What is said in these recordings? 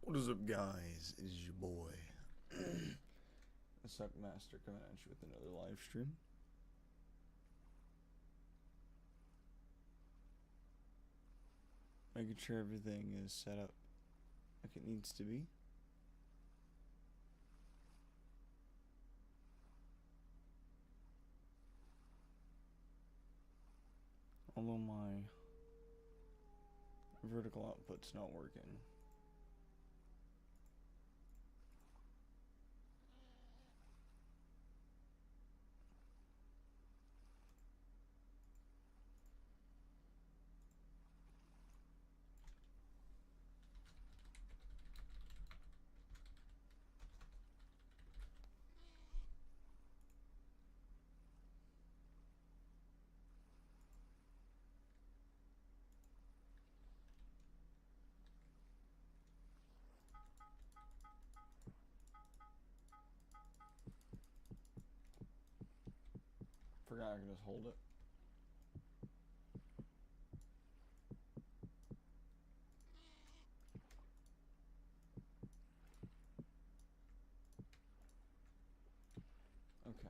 What is up, guys? It is your boy, the Suckmaster, coming at you with another live stream. Making sure everything is set up like it needs to be. Although my vertical output's not working. Forgot I could just hold it. Okay.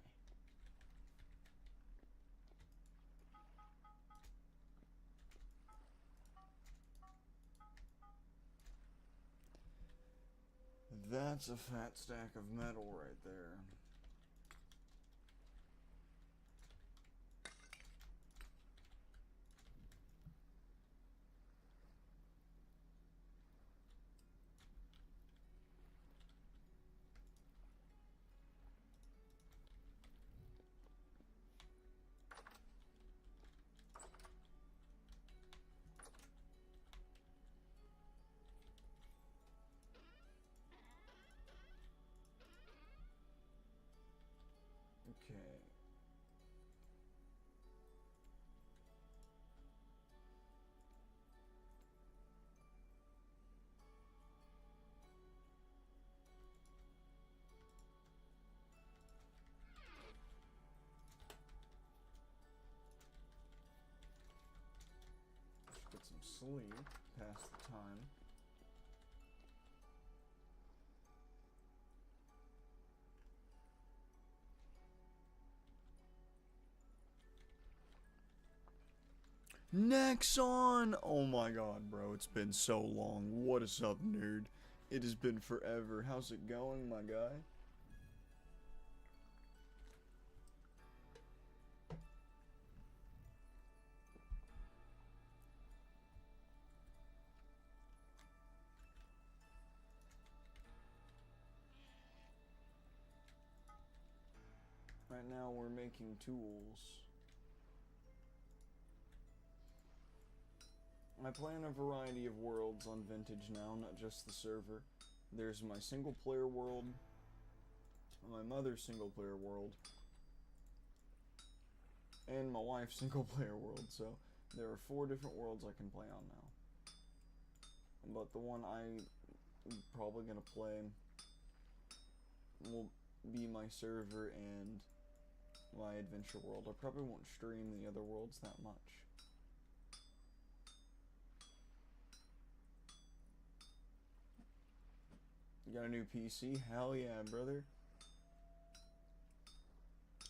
That's a fat stack of metal right there. Okay. Let's get some sleep past the time. Nexon! Oh my god, bro, it's been so long. What is up, nerd? It has been forever. How's it going, my guy? Right now, we're making tools. I play on a variety of worlds on Vintage now, not just the server. There's my single player world, my mother's single player world, and my wife's single player world, so there are 4 different worlds I can play on now. But the one I'm probably gonna play will be my server and my adventure world. I probably won't stream the other worlds that much. You got a new PC? Hell yeah, brother.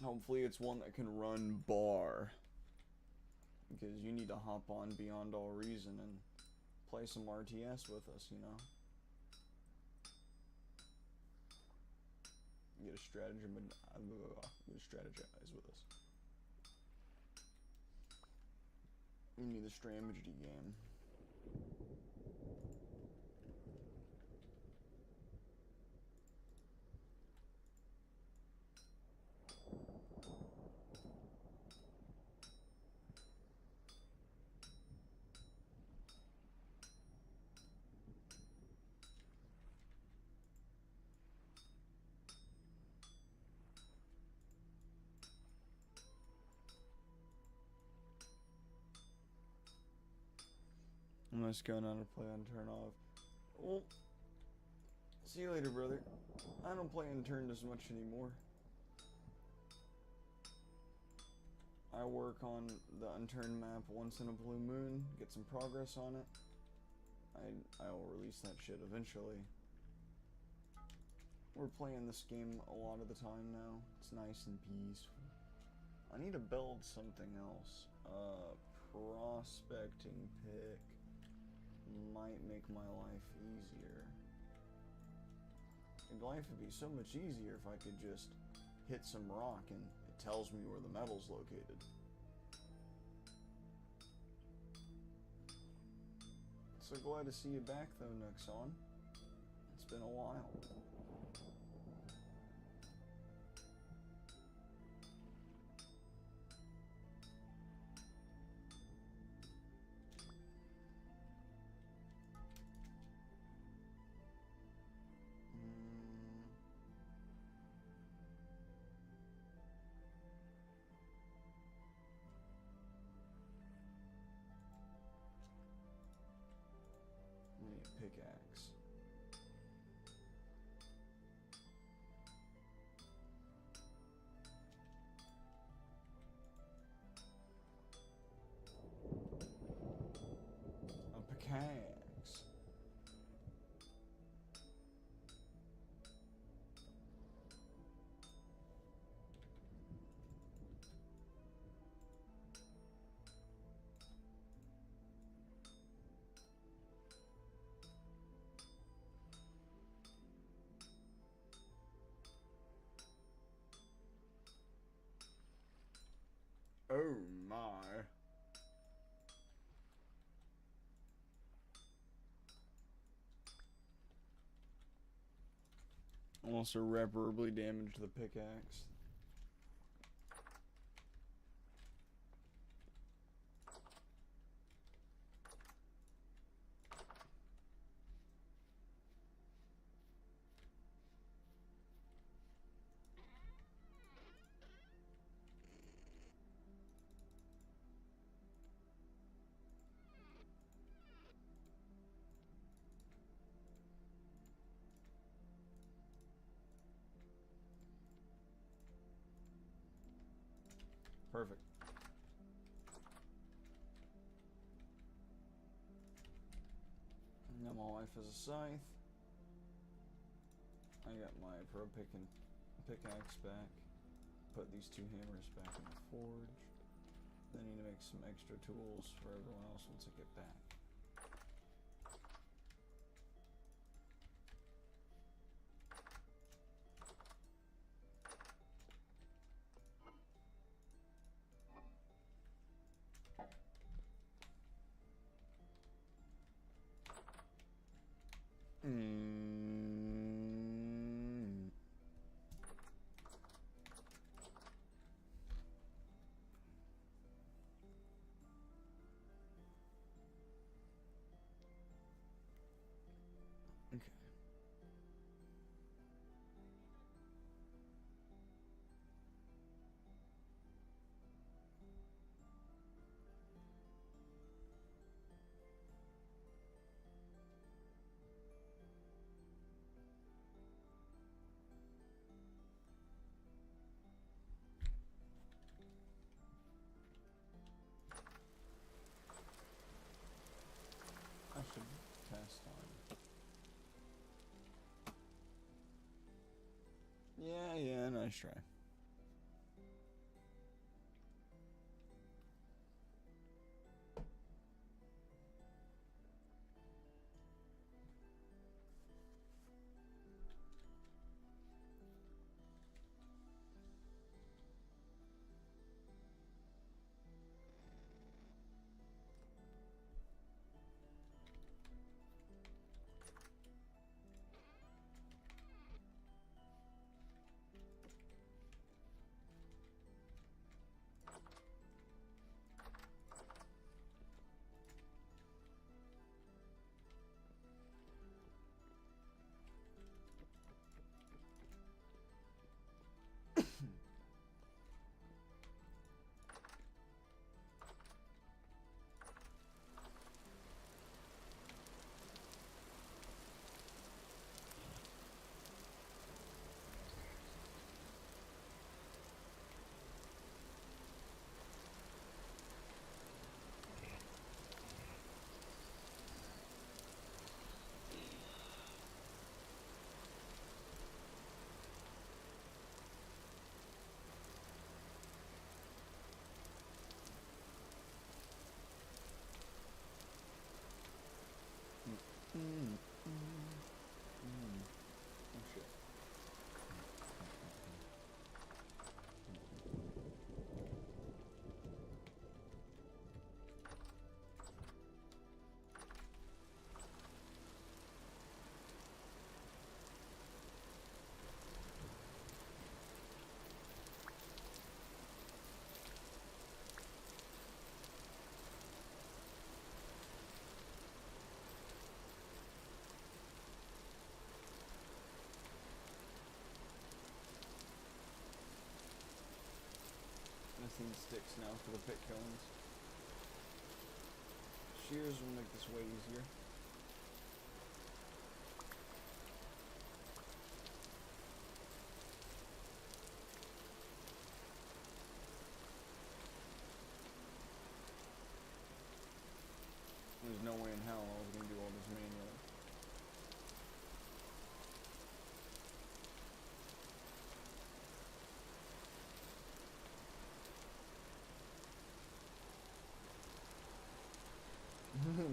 Hopefully it's one that can run bar. Because you need to hop on Beyond All Reason and play some RTS with us, you know? Get a strategize with us. You need the strategy game. I'm just going on to play on turn off. Well, see you later, brother. I don't play on turn as much anymore. I work on the unturned map once in a blue moon, get some progress on it. I will release that shit eventually. We're playing this game a lot of the time now. It's nice and peaceful. I need to build something else. Prospecting pick might make my life easier. And life would be so much easier if I could just hit some rock and it tells me where the metal's located. So glad to see you back though, Nuxon. It's been a while. I need a pickaxe. A pickaxe. Oh my. Almost irreparably damaged the pickaxe. Perfect. Now my wife has a scythe. I got my pro pick and pickaxe back. Put these two hammers back in the forge. Then I need to make some extra tools for everyone else once I get back. Okay. I should test on. Yeah, nice try. now for the pit cones. Shears will make this way easier. There's no way in hell I was going to do all this manually.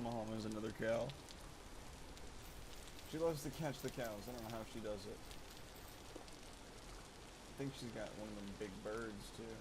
Mom is another cow. She loves to catch the cows. I don't know how she does it. I think she's got one of them big birds too.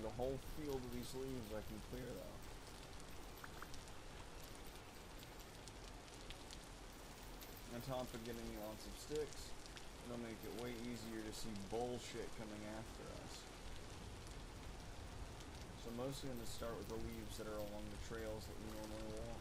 The whole field of these leaves I can clear though. On top of getting lots of sticks, it'll make it way easier to see bullshit coming after us. So I'm mostly going to start with the leaves that are along the trails that we normally walk.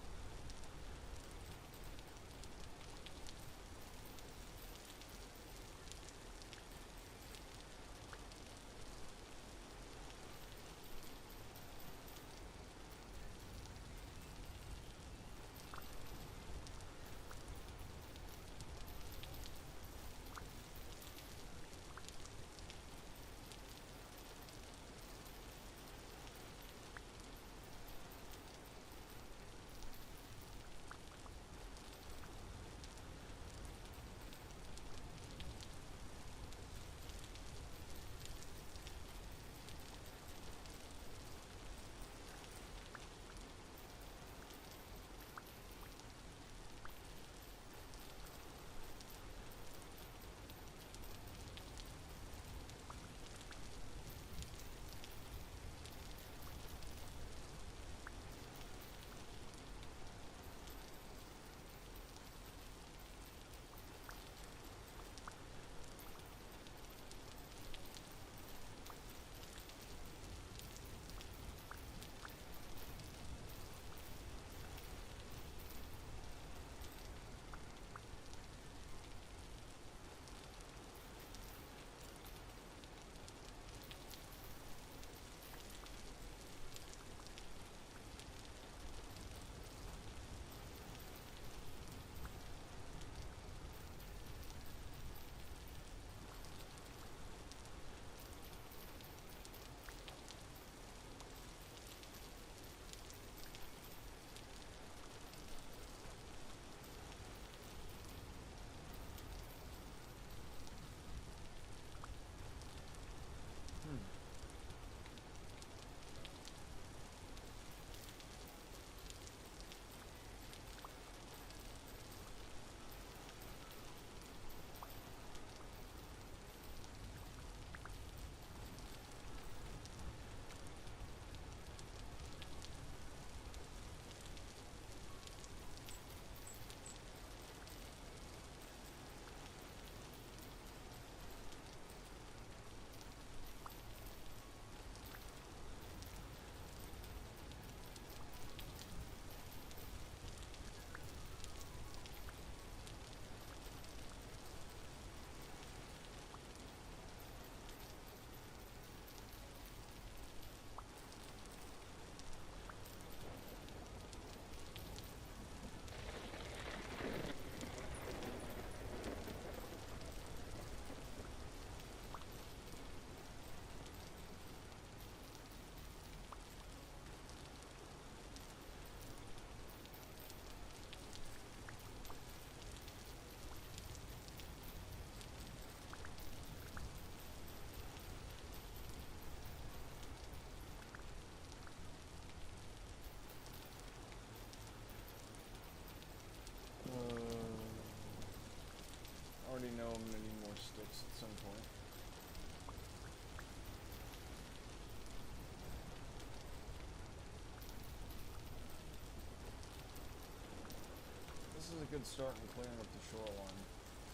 good start in clearing up the shoreline.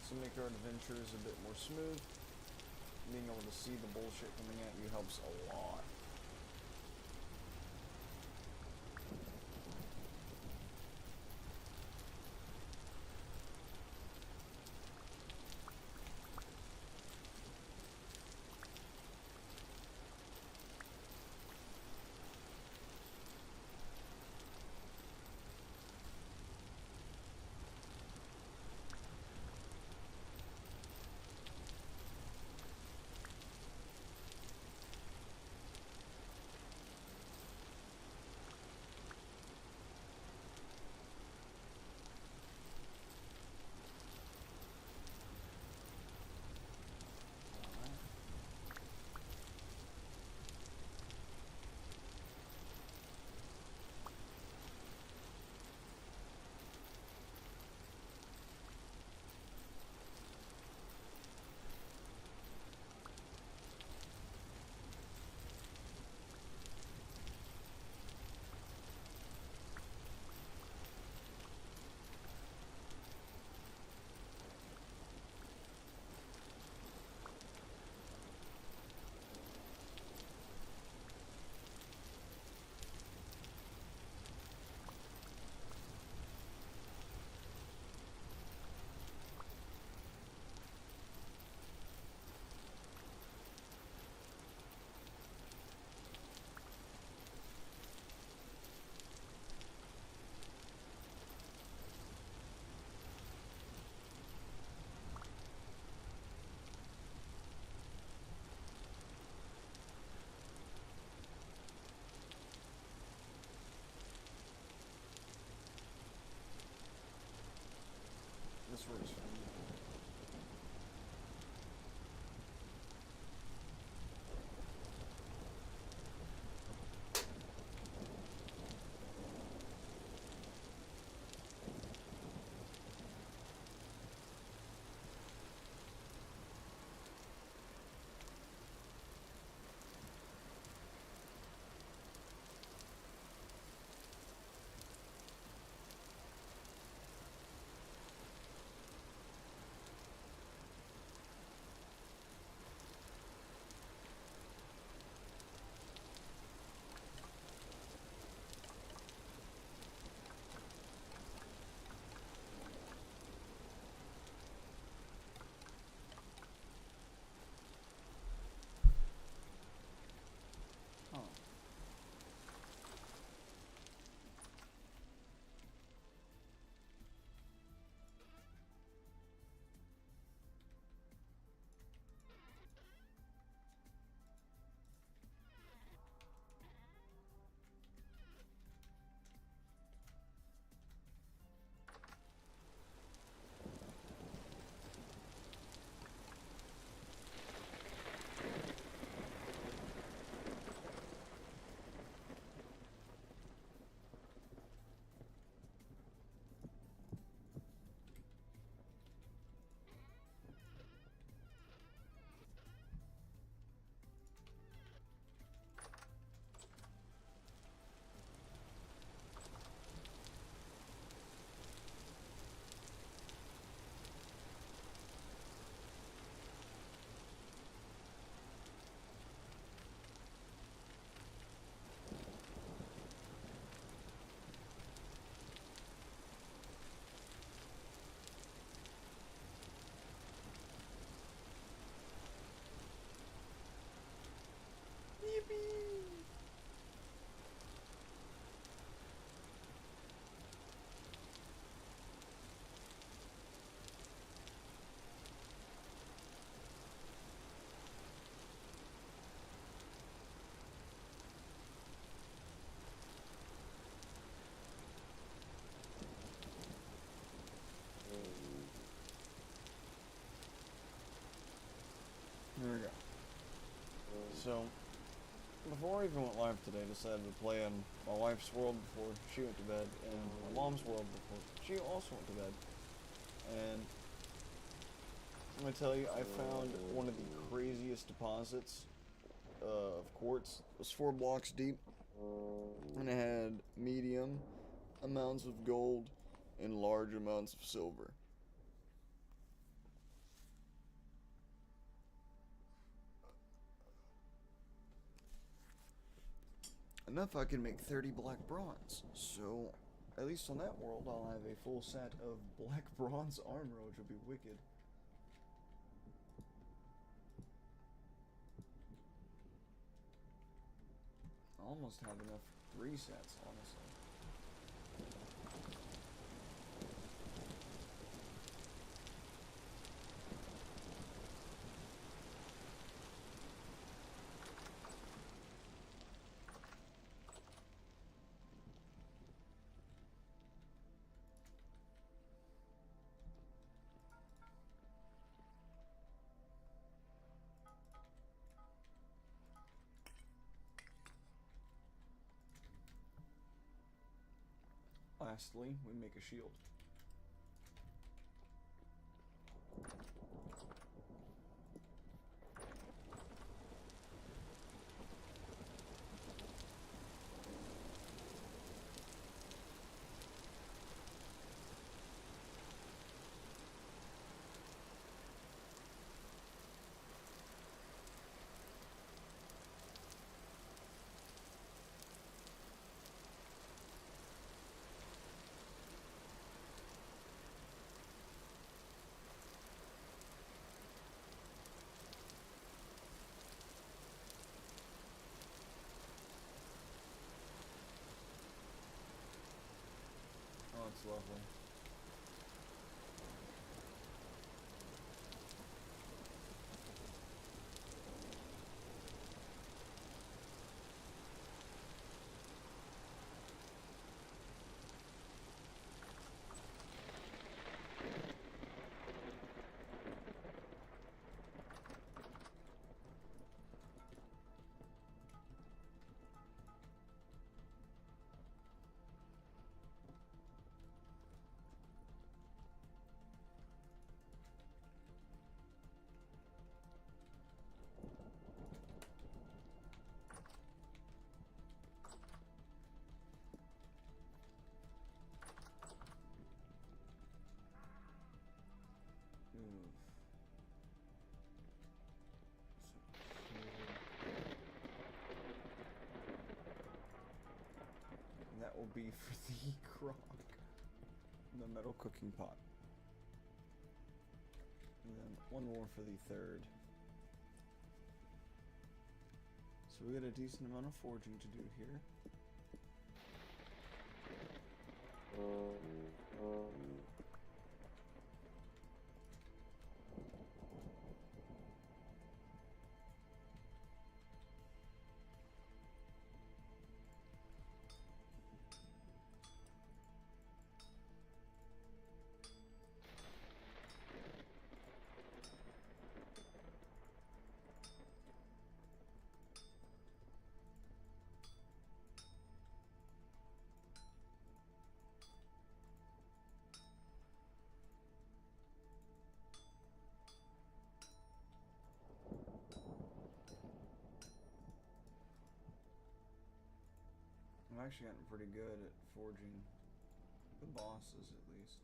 So make our adventures a bit more smooth. Being able to see the bullshit coming at you helps a lot. This race. Oh. There we go. So, before I even went live today, I decided to play in my wife's world before she went to bed, and my mom's world before she also went to bed. And I'm gonna tell you, I found one of the craziest deposits of quartz. It was 4 blocks deep, and it had medium amounts of gold in large amounts of silver. Enough, I can make 30 black bronze. So, at least on that world, I'll have a full set of black bronze armor, which would be wicked. I almost have enough 3 sets, honestly. Lastly, we make a shield. Oh, it's lovely. And that will be for the crock, the metal cooking pot. And then one more for the third. So we got a decent amount of forging to do here. I've actually gotten pretty good at forging the bosses, at least.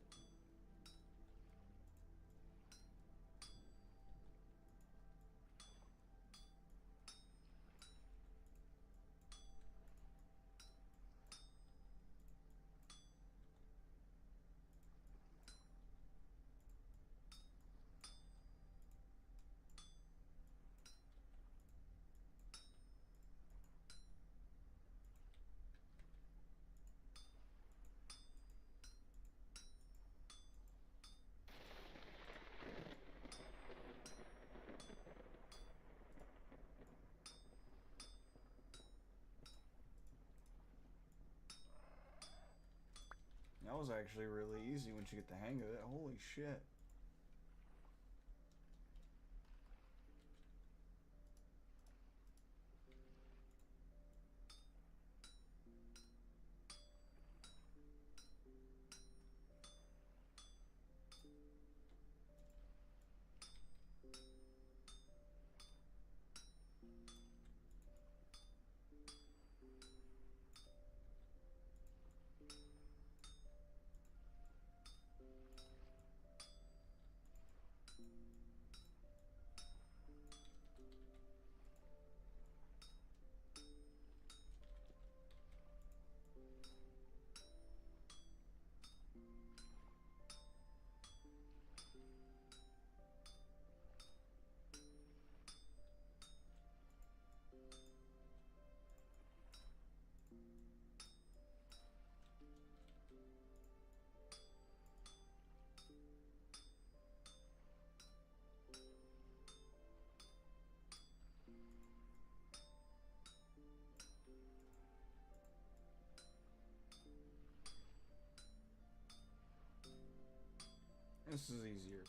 That was actually really easy once you get the hang of it. Holy shit. This is easier.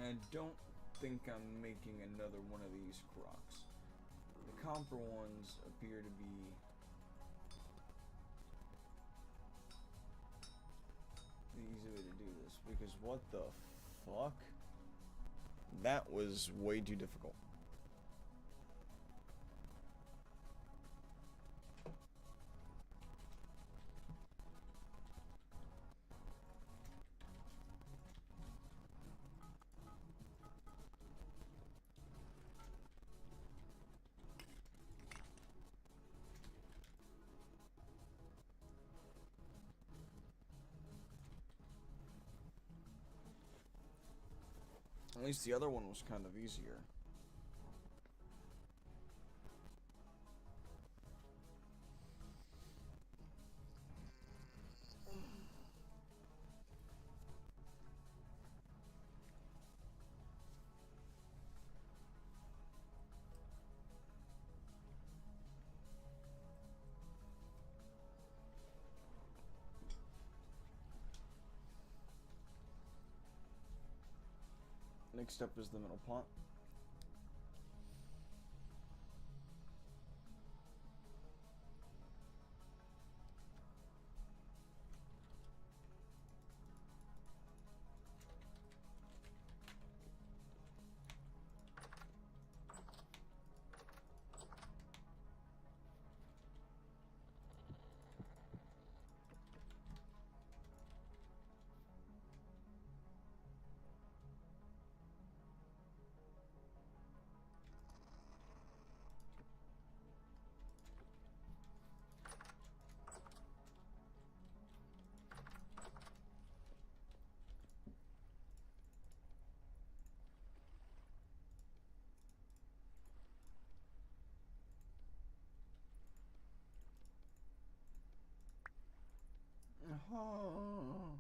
I don't think I'm making another one of these crocs. The copper ones appear to be the easy way to do this, because what the fuck? That was way too difficult. At least the other one was kind of easier. Next up is the middle pot. Oh.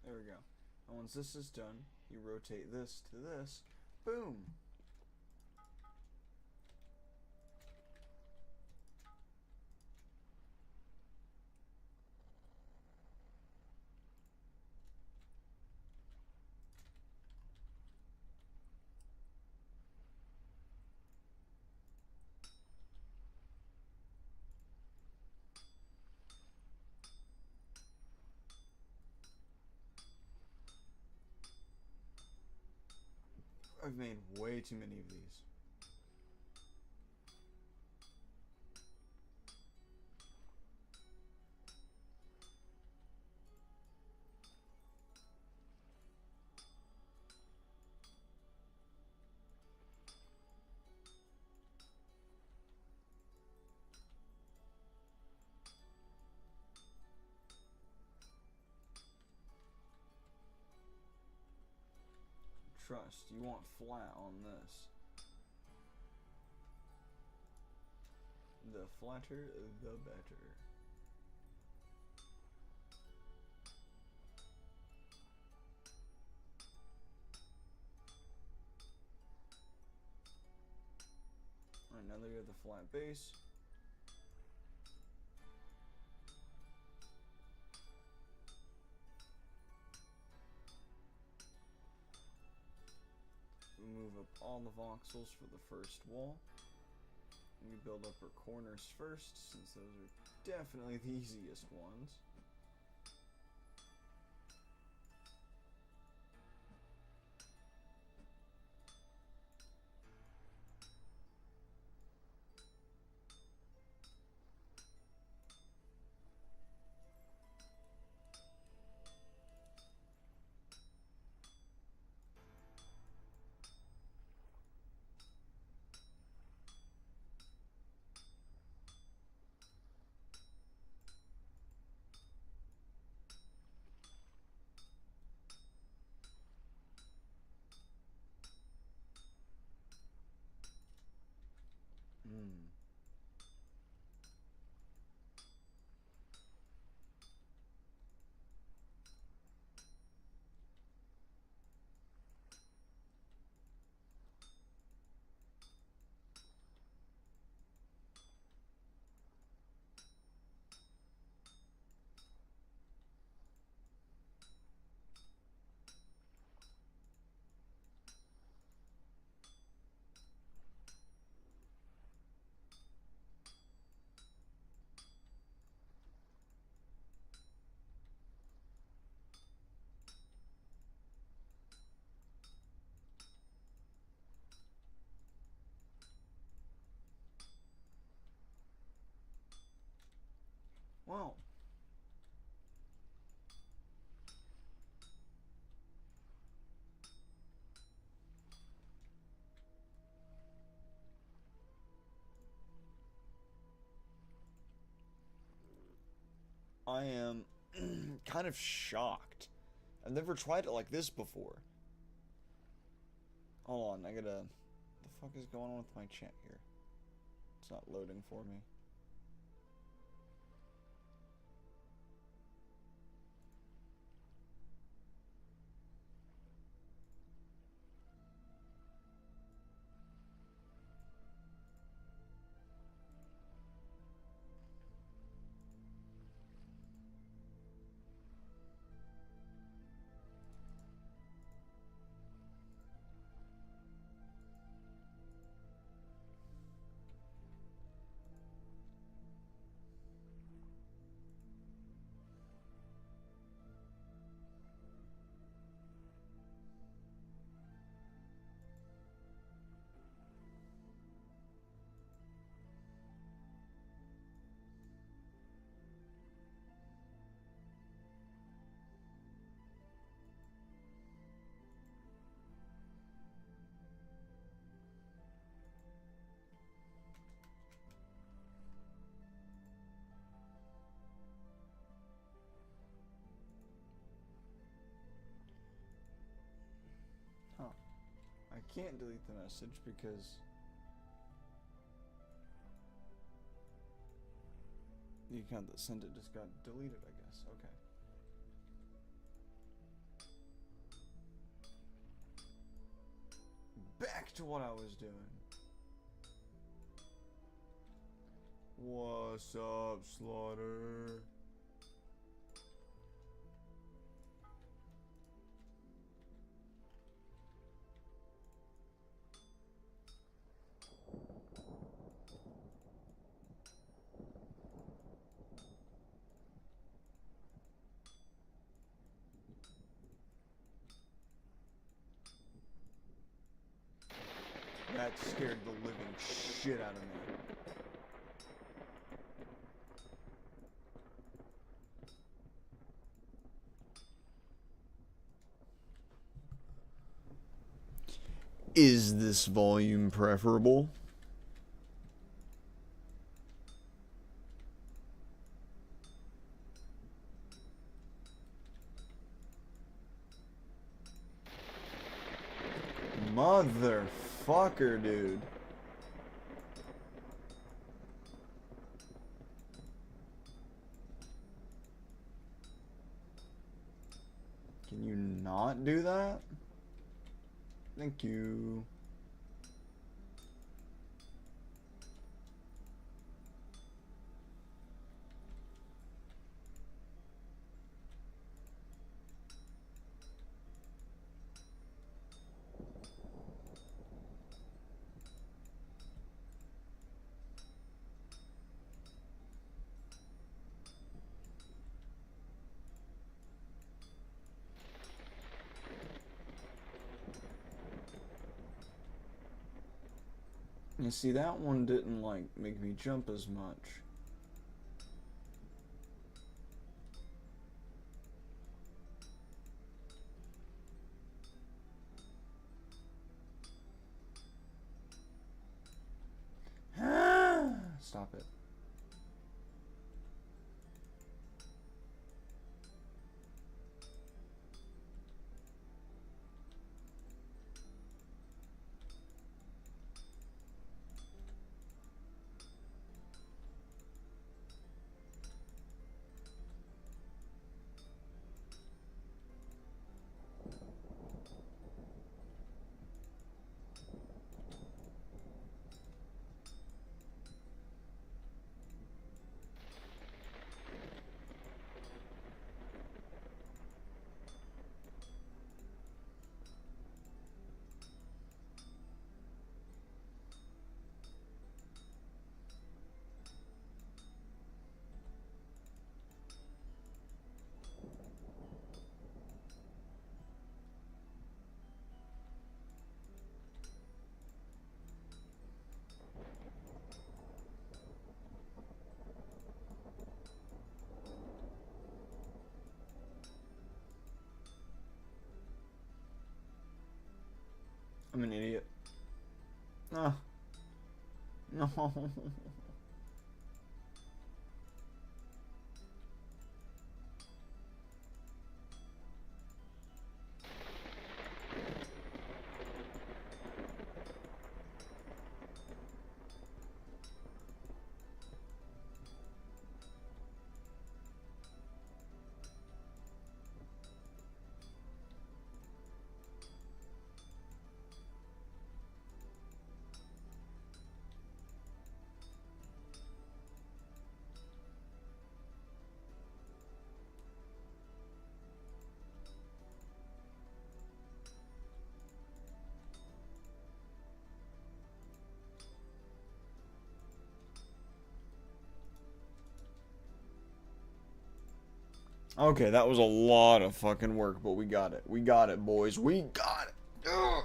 There we go. And once this is done, you rotate this to this. Boom! I've made way too many of these. Trust, you want flat on this. The flatter, the better. Alright, now that you have the flat base, we move up all the voxels for the first wall. We build up our corners first, since those are definitely the easiest ones. I am kind of shocked. I've never tried it like this before. Hold on, I gotta... What the fuck is going on with my chat here? It's not loading for me. Huh. I can't delete the message because the account that sent it just got deleted, I guess. Okay. Back to what I was doing. What's up, Slaughter? That scared the living shit out of me. Is this volume preferable? Motherfucker, dude. Can you not do that? Thank you. You see, that one didn't, like, make me jump as much. Stop it. I'm an idiot. No. No. Okay, that was a lot of fucking work, but we got it. We got it, boys. We got it. Ugh.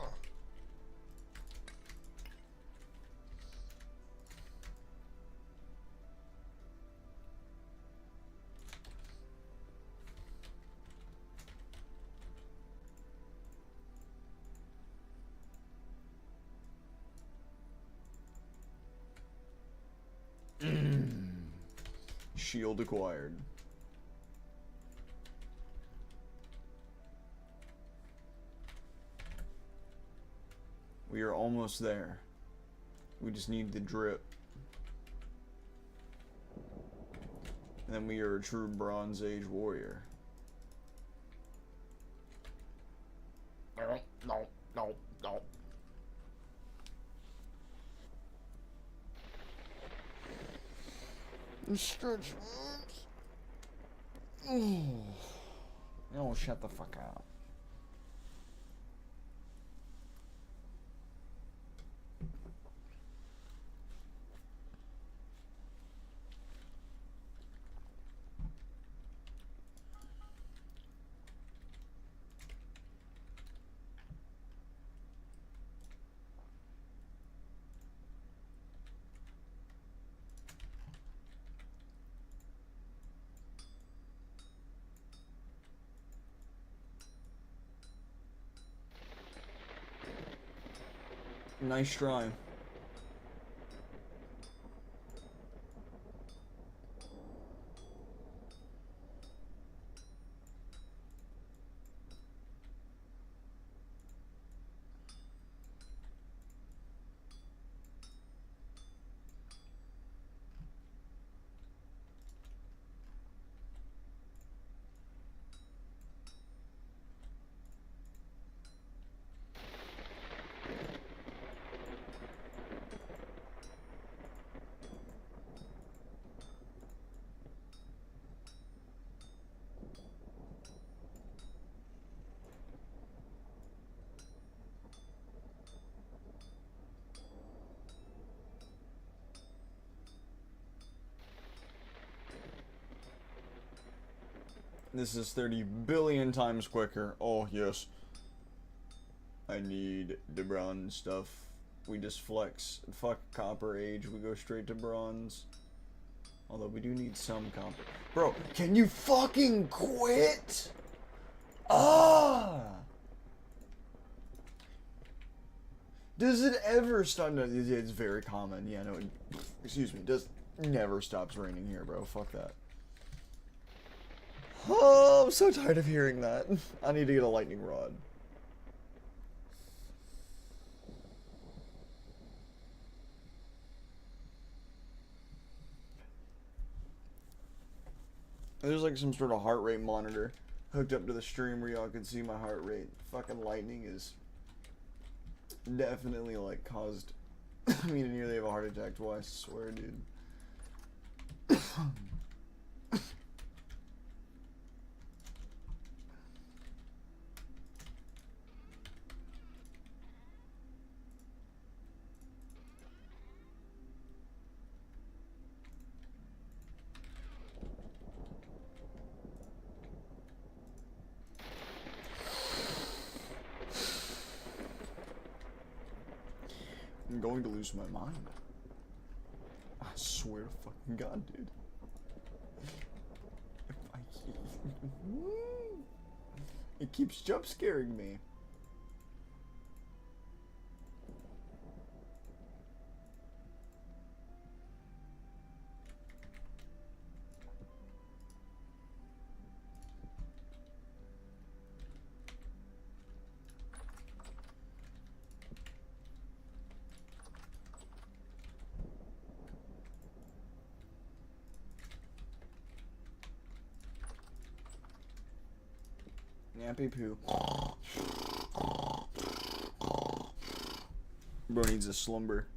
Shield acquired. We are almost there. We just need the drip. And then we are a true Bronze Age warrior. No. Stretch marks. Oh, shut the fuck up. Nice try. This is 30 billion times quicker. Oh, yes. I need the bronze stuff. We just flex. Fuck Copper Age. We go straight to bronze. Although we do need some copper. Bro, can you fucking quit? Ah! Does it ever stop? No, it's very common. Yeah, no, excuse me. It does never stops raining here, bro. Fuck that. Oh, I'm so tired of hearing that. I need to get a lightning rod. There's like some sort of heart rate monitor hooked up to the stream where y'all can see my heart rate. Fucking lightning is definitely like caused me to nearly have a heart attack twice. I swear, dude. I'm going to lose my mind. I swear to fucking God, dude. It keeps jump scaring me. Nappy poo. Bro needs a slumber.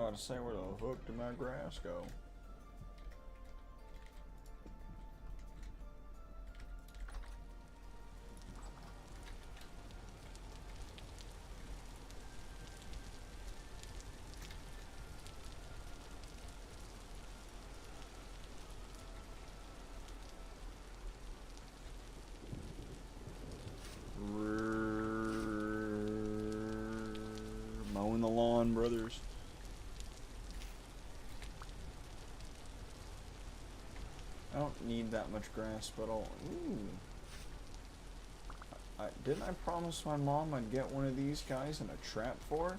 about to say, where the fuck did my grass go? Mowing the lawn, brothers. I don't need that much grass, but I'll... Ooh. Didn't I promise my mom I'd get one of these guys in a trap for her?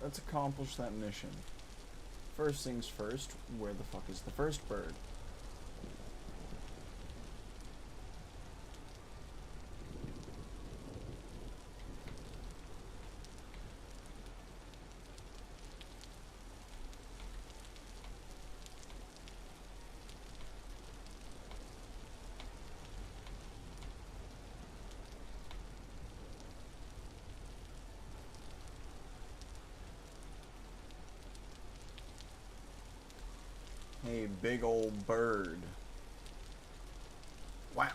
Let's accomplish that mission. First things first, where the fuck is the first bird? Hey, big old bird. Wow.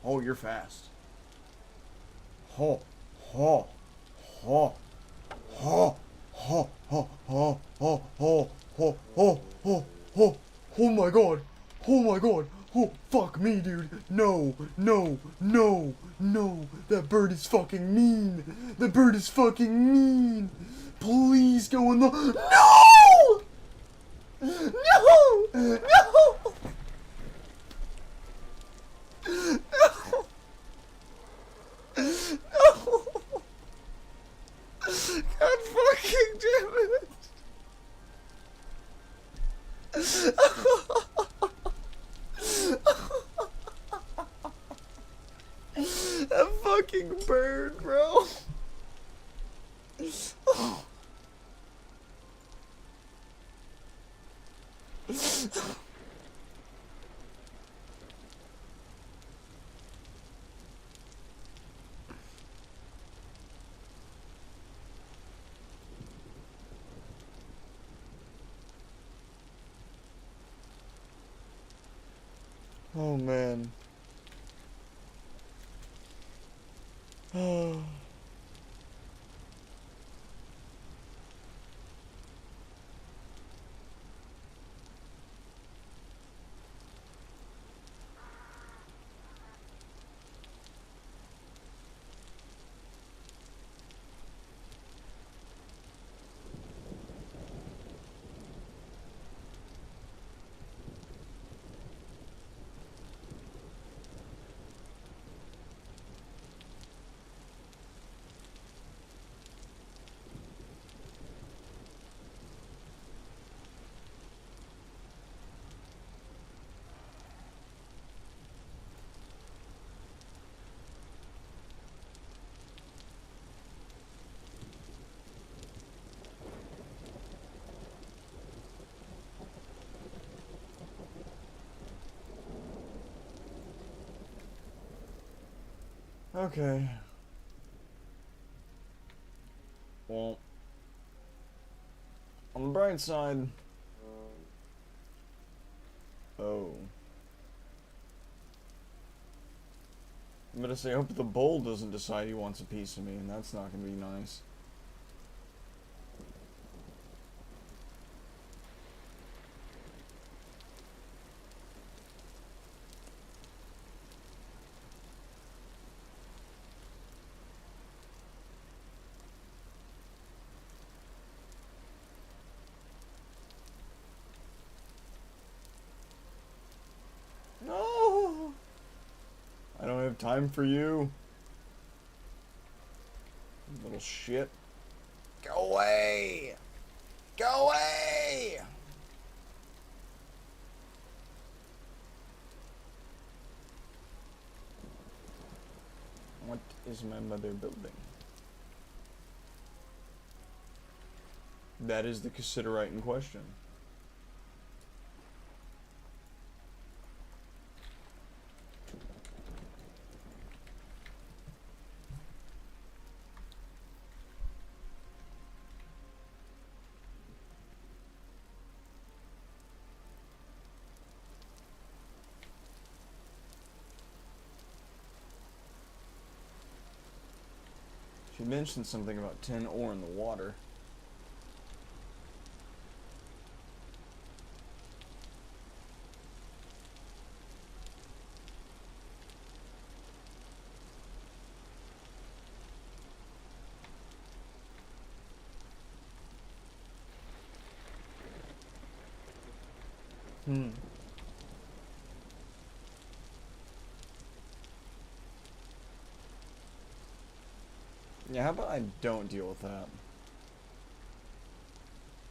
Oh, you're fast. Ho, ho, ho, ho, ho, ho, ho, ho, ho, ho, ho, ho, ho. Oh my god. Oh my god. Oh, fuck me, dude. No, no, no, no. That bird is fucking mean. The bird is fucking mean. Please go in the... No! No! No! No! No! God fucking damn it! That fucking bird, bro. Oh man. Oh. Okay. Well, on the bright side... Oh. I'm gonna say, I hope the bull doesn't decide he wants a piece of me, and that's not gonna be nice. No! I don't have time for you. Little shit. Go away! Go away! What is my mother building? That is the Cassiterite in question. She mentioned something about tin ore in the water. Yeah, how about I don't deal with that?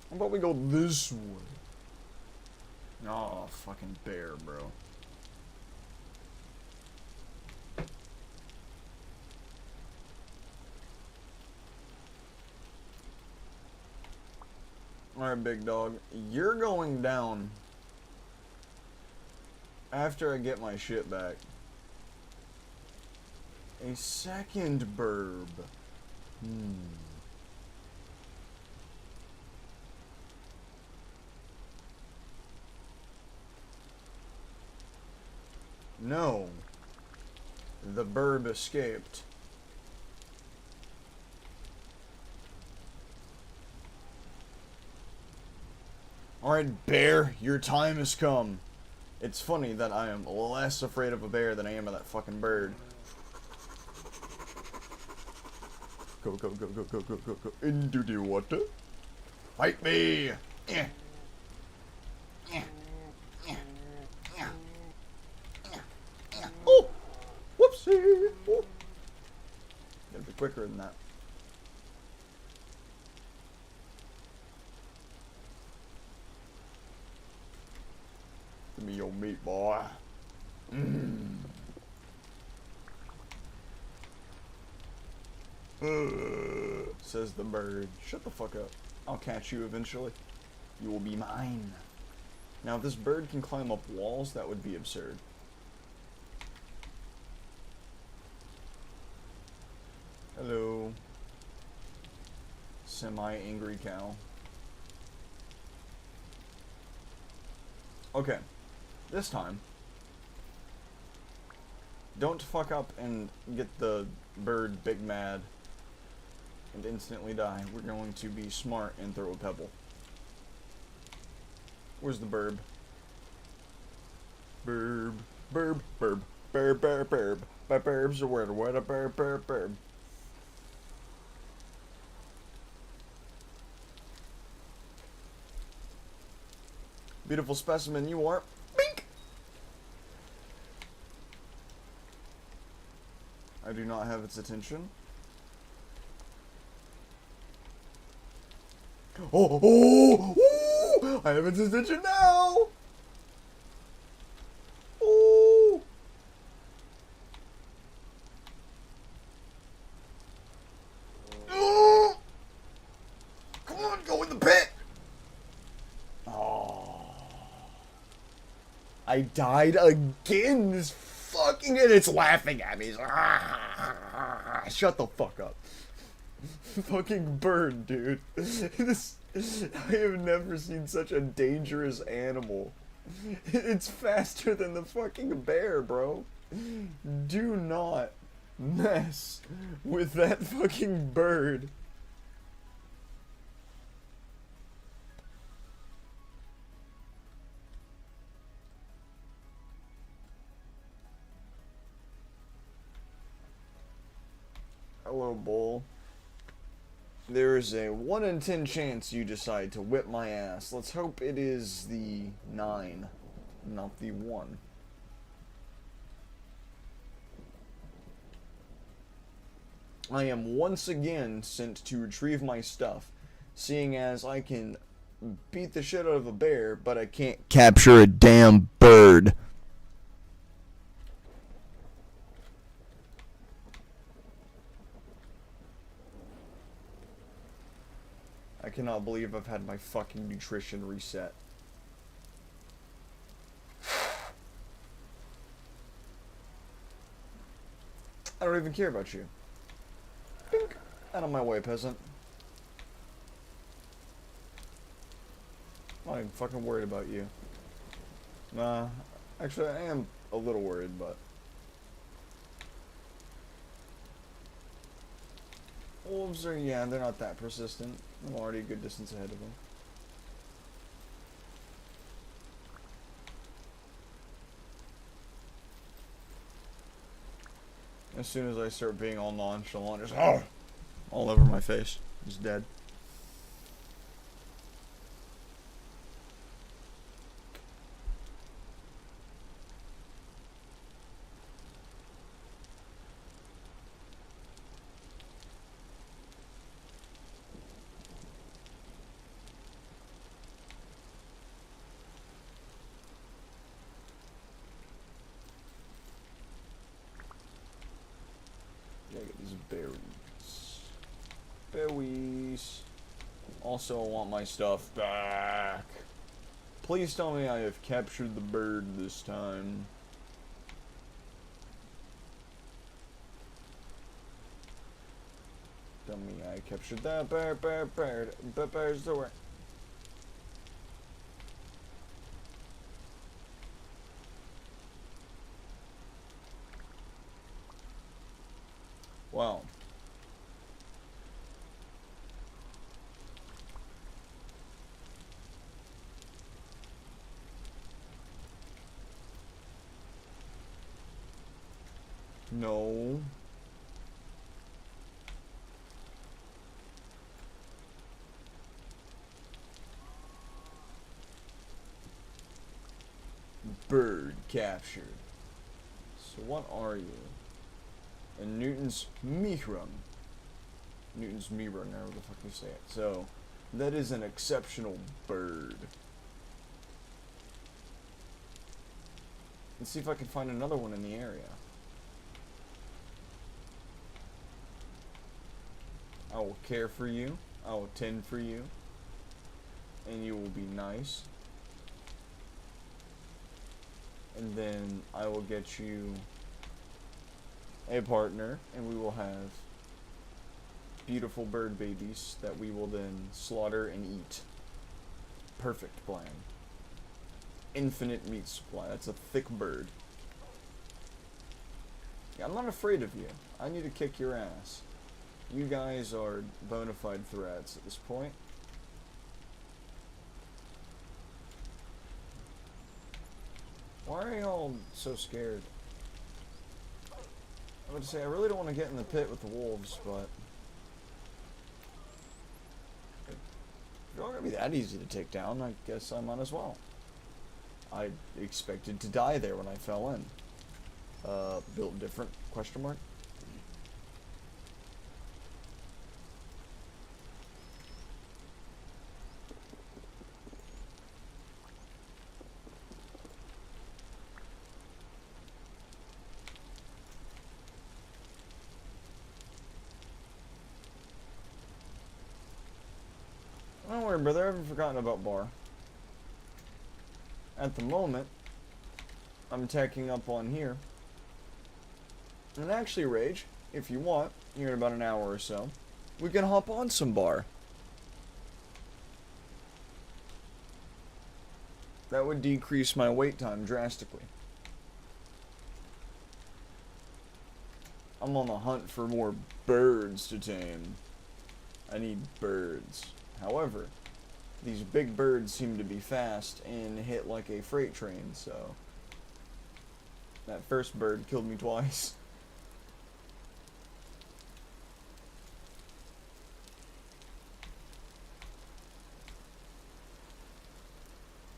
How about we go this way? Oh, fucking bear, bro. Alright, big dog. You're going down after I get my shit back. A second burb. No. The burb escaped. Alright, bear, your time has come. It's funny that I am less afraid of a bear than I am of that fucking bird. Go, go, go, go, go, go, go, go. Into the water. Fight me! Oh! Whoopsie! Oh. Gotta be quicker than that. Give me your meat, boy. Says the bird. Shut the fuck up. I'll catch you eventually. You will be mine. Now, if this bird can climb up walls, that would be absurd. Hello. Semi-angry cow. Okay. This time, don't fuck up and get the bird big mad and instantly die. We're going to be smart and throw a pebble. Where's the burb? Burb, burb, burb, burb, burb, burb. My burbs are where? What a burb, burb, burb. Beautiful specimen you are. Bink! I do not have its attention. Oh, oh, oh! I have its attention now! Oh! Oh! Come on, go in the pit! Oh. I died again! This fucking... And it's laughing at me. Shut the fuck up. Fucking bird, dude. This, I have never seen such a dangerous animal. It's faster than the fucking bear, bro. Do not mess with that fucking bird. Hello, bull. There is a 1 in 10 chance you decide to whip my ass. Let's hope it is the 9, not the 1. I am once again sent to retrieve my stuff, seeing as I can beat the shit out of a bear, but I can't capture a damn bird. I cannot believe I've had my fucking nutrition reset. I don't even care about you. Bink. Out of my way, peasant. I'm not even fucking worried about you. Nah, actually I am a little worried, but... wolves are, yeah, they're not that persistent. I'm already a good distance ahead of them. As soon as I start being all nonchalant, just all over my face, he's dead. Gotta get these berries. Berries. Also, I want my stuff back. Please tell me I have captured the bird this time. Tell me I captured that bird. Bird's the word. Wow. No. Bird captured. So what are you? And Newton's Mihram. Newton's Mirror, however the fuck you say it. So, that is an exceptional bird. Let's see if I can find another one in the area. I will care for you. I will tend for you. And you will be nice. And then I will get you a partner, and we will have beautiful bird babies that we will then slaughter and eat. Perfect plan. Infinite meat supply. That's a thick bird. Yeah, I'm not afraid of you. I need to kick your ass. You guys are bona fide threats at this point. Why are y'all so scared? I would say I really don't want to get in the pit with the wolves, but if you're not gonna be that easy to take down, I guess I might as well. I expected to die there when I fell in. Built different? Question mark. Don't worry, brother. I haven't forgotten about Bar. At the moment, I'm tacking up on here. And actually, Rage, if you want, here in about an hour or so, we can hop on some Bar. That would decrease my wait time drastically. I'm on the hunt for more birds to tame. I need birds. However, these big birds seem to be fast and hit like a freight train, so that first bird killed me twice.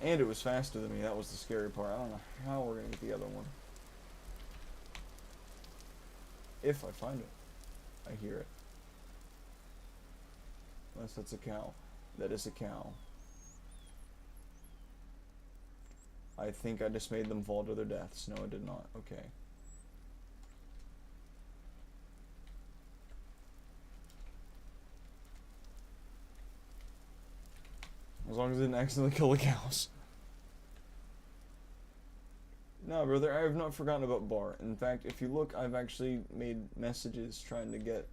And it was faster than me. That was the scary part. I don't know how we're gonna get the other one. If I find it. I hear it. Unless that's a cow. That is a cow. I think I just made them fall to their deaths. No, I did not. Okay. As long as I didn't accidentally kill the cows. No, brother, I have not forgotten about Bar. In fact, if you look, I've actually made messages trying to get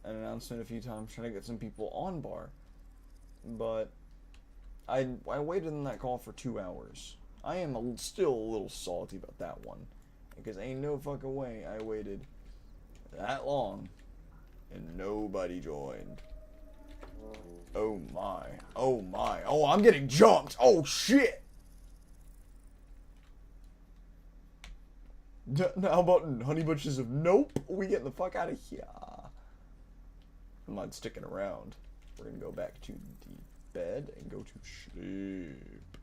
an announcement a few times, trying to get some people on Bar. But I waited in that call for 2 hours. I am still a little salty about that one. Because ain't no fucking way I waited that long And nobody joined. Oh my. Oh my. Oh, I'm getting jumped. Oh shit. How about honey bunches of nope? We getting the fuck out of here. I'm not sticking around. We're gonna go back to the bed and go to sleep.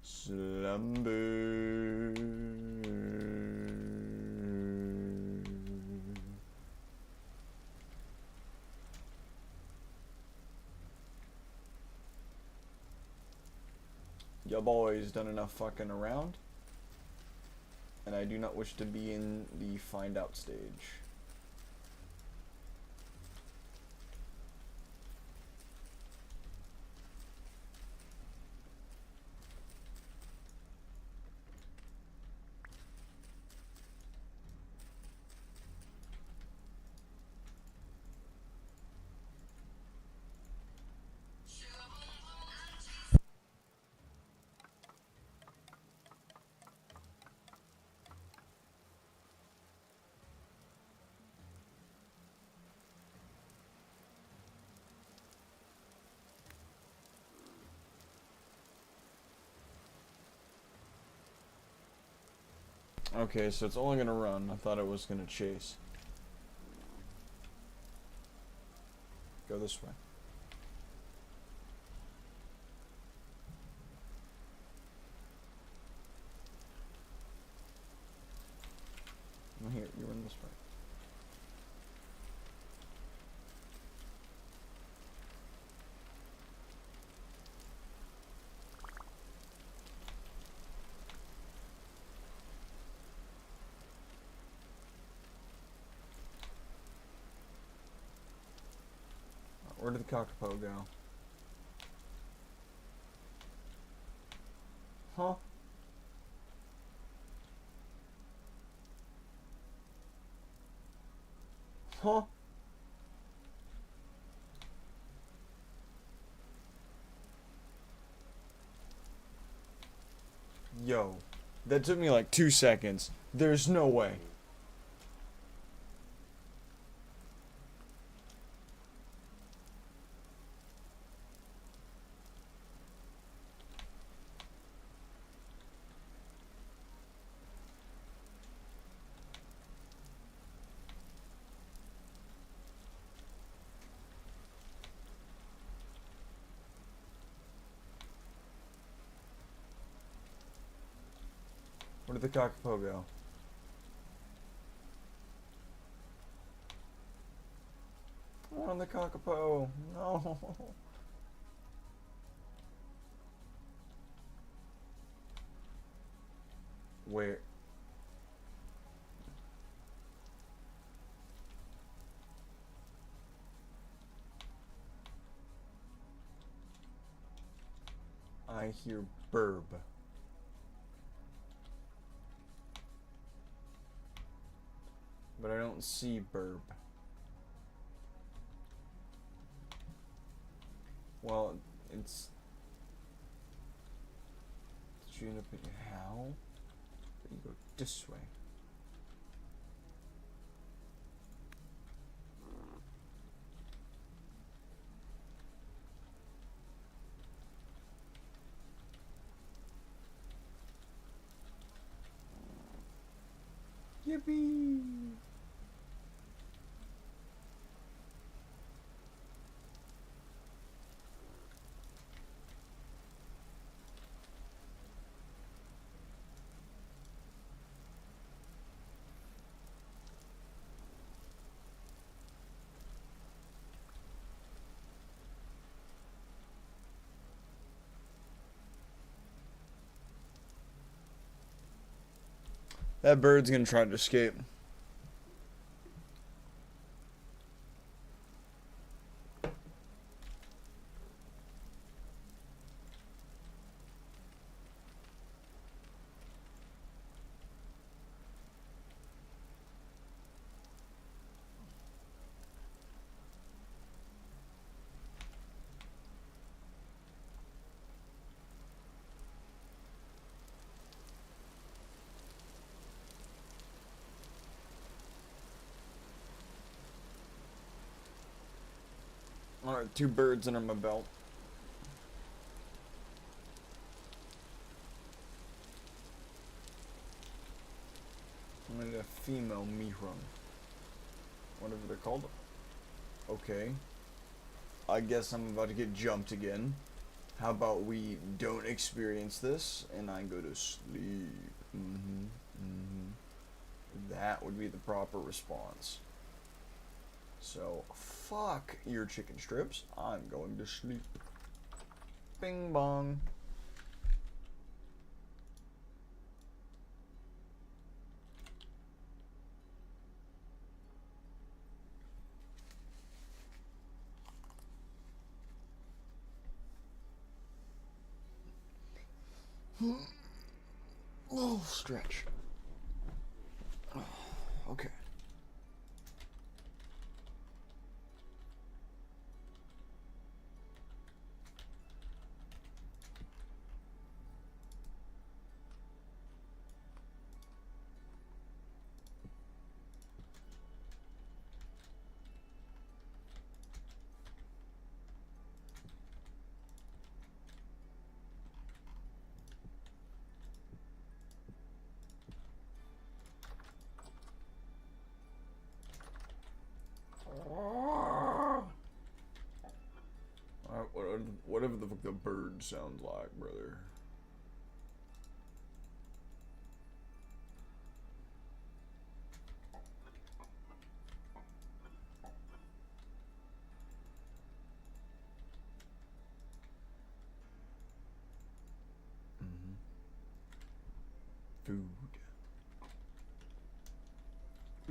Slumber. Ya boys done enough fucking around, and I do not wish to be in the find out stage. Okay, so it's only gonna run. I thought it was gonna chase. Go this way. No, here, you run this way. Where did the Kakapo go? Huh? Huh? Yo, that took me like 2 seconds. There's no way. Where did the Kakapo go? I want the Kakapo. No. Where? I hear burb. But I don't see burb. Well, it's shooting up at how? You go this way. Yippee! That bird's gonna try to escape. Alright, 2 birds under my belt. I'm gonna get a female Mihran. Whatever they're called. Okay. I guess I'm about to get jumped again. How about we don't experience this and I go to sleep? That would be the proper response. So, fuck your chicken strips. I'm going to sleep. Bing bong. Oh, stretch. Okay. Whatever the fuck the bird sounds like, brother. Food.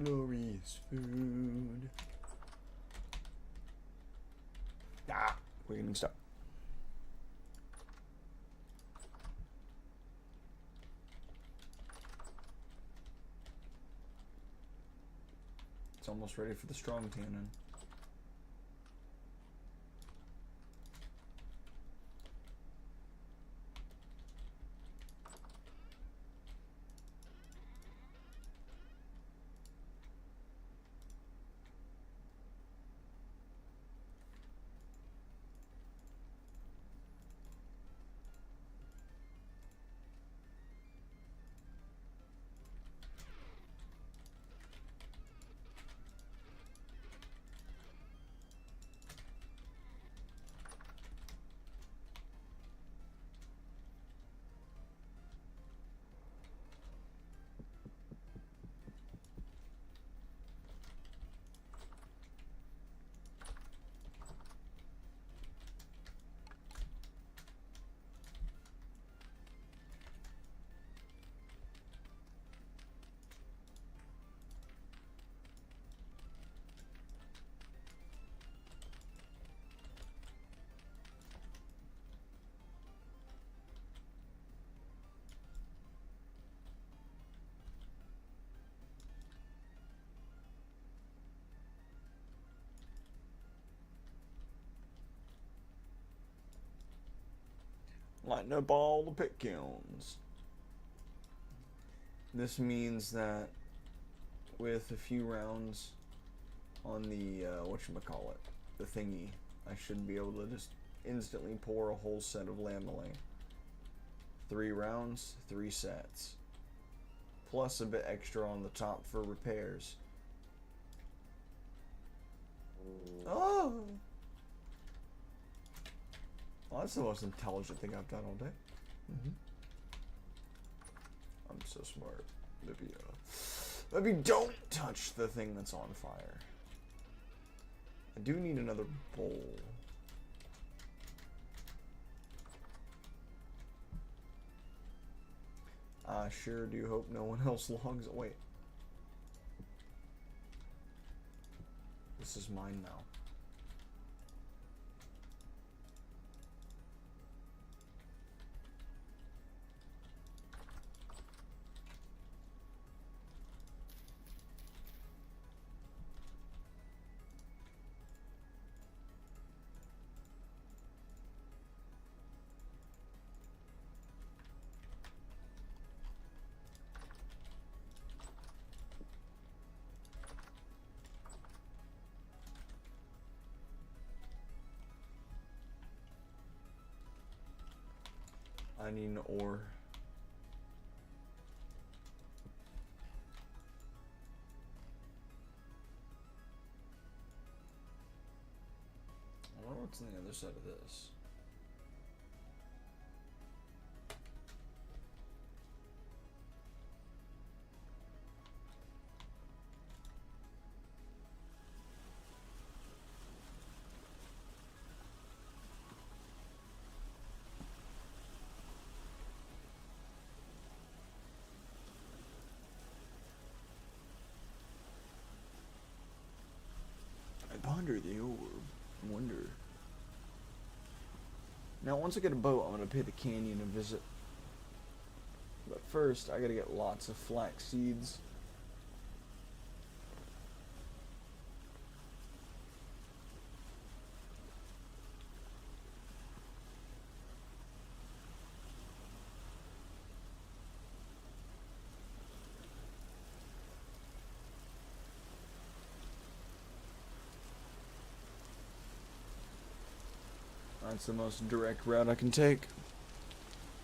Glorious food. Ah, we're getting stuck. It's almost ready for the strong tannin. Lighten up all the pit kilns. This means that with a few rounds on the, whatchamacallit, the thingy, I should be able to just instantly pour a whole set of lamelli. 3 rounds, 3 sets. Plus a bit extra on the top for repairs. Oh! Well, that's the most intelligent thing I've done all day. I'm so smart. Maybe don't touch the thing that's on fire. I do need another bowl. I sure do hope no one else logs it. Wait. This is mine now. I need an ore. I wonder what's on the other side of this. I ponder the orb. Wonder. Now, once I get a boat, I'm gonna pay the canyon a visit. But first, I gotta get lots of flax seeds. That's the most direct route I can take.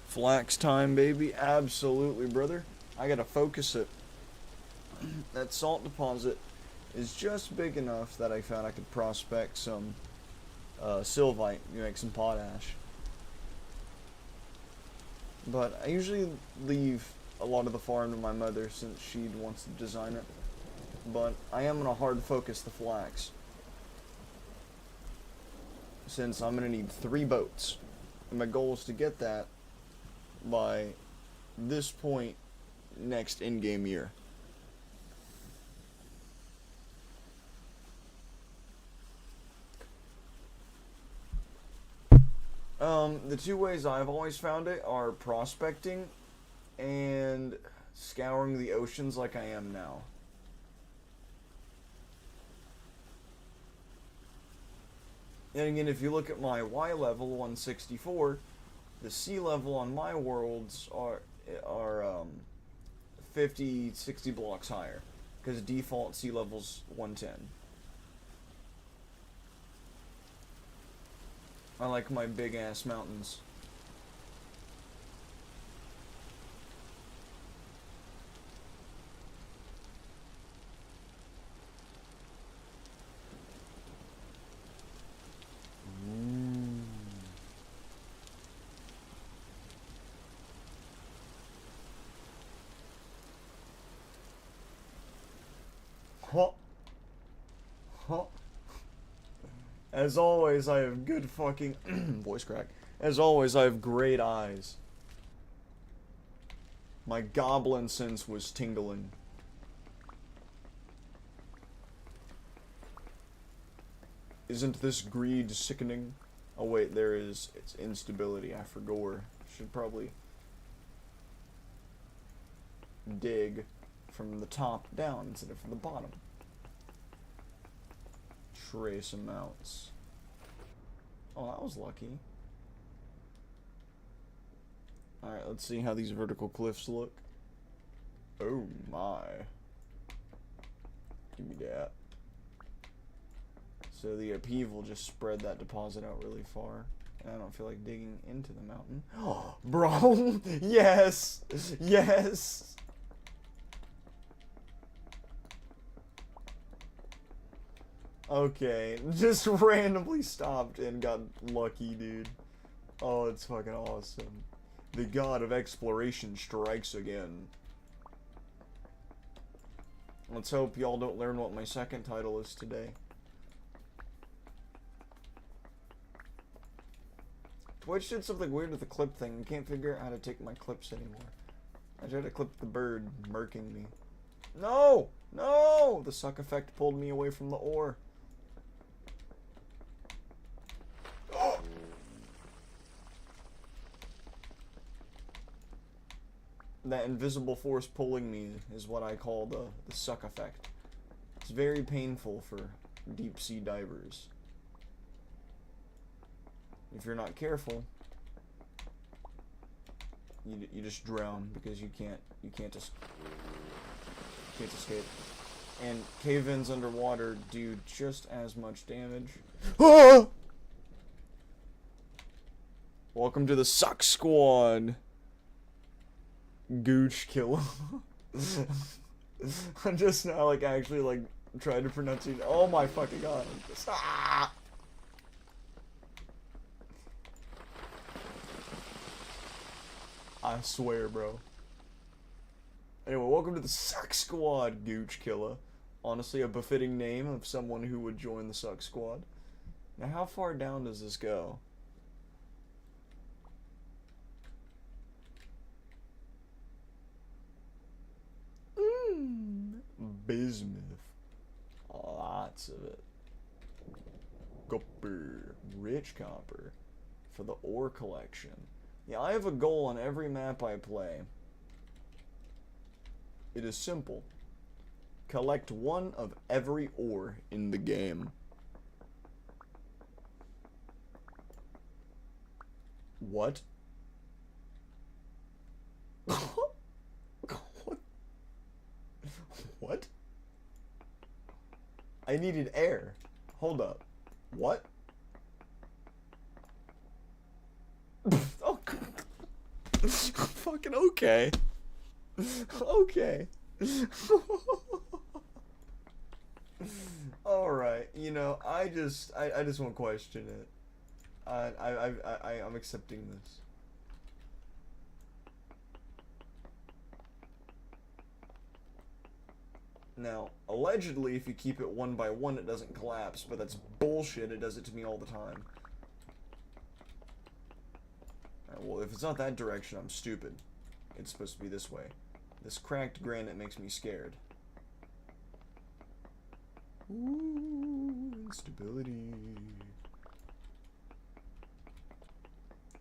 Flax time, baby. Absolutely, brother. I gotta focus it. That salt deposit is just big enough that I found I could prospect some sylvite. You make some potash. But I usually leave a lot of the farm to my mother since she wants to design it. But I am gonna hard focus the flax, since I'm gonna need 3 boats. And my goal is to get that by this point next in-game year. The 2 ways I've always found it are prospecting and scouring the oceans like I am now. And again, if you look at my Y level, 164, the sea level on my worlds are 50, 60 blocks higher, because default sea level's 110. I like my big ass mountains. Huh. Huh. As always, I have good fucking voice crack. As always, I have great eyes. My goblin sense was tingling. Isn't this greed sickening? Oh wait, there is. It's instability. I forgot. Should probably dig from the top down instead of from the bottom. Trace amounts. Oh, that was lucky. Alright, let's see how these vertical cliffs look. Oh my. Give me that. So the upheaval just spread that deposit out really far. And I don't feel like digging into the mountain. Oh, bro! Yes! Yes! Okay, just randomly stopped and got lucky, dude. Oh, it's fucking awesome. The god of exploration strikes again. Let's hope y'all don't learn what my second title is today. Twitch did something weird with the clip thing. I can't figure out how to take my clips anymore. I tried to clip the bird murking me. No! No! The suck effect pulled me away from the ore. That invisible force pulling me is what I call the suck effect. It's very painful for deep sea divers. If you're not careful, you just drown because you can't escape. And cave-ins underwater do just as much damage. Ah! Well, Welcome to the Suck Squad. Gooch killer. I'm just now like actually like trying to pronounce it. Oh my fucking god. Ah! I swear, bro. Anyway, welcome to the Suck Squad, Gooch Killer. Honestly, a befitting name of someone who would join the Suck Squad. Now, how far down does this go? Bismuth. Lots of it. Copper. Rich copper. For the ore collection. Yeah, I have a goal on every map I play. It is simple. Collect one of every ore in the game. What? What? I needed air. Hold up. What? Oh, fucking okay. Okay. Alright, you know, I just won't question it. I'm accepting this. Now, allegedly, if you keep it one by one, it doesn't collapse, but that's bullshit. It does it to me all the time. Alright, well, if it's not that direction, I'm stupid. It's supposed to be this way. This cracked granite makes me scared. Ooh, instability.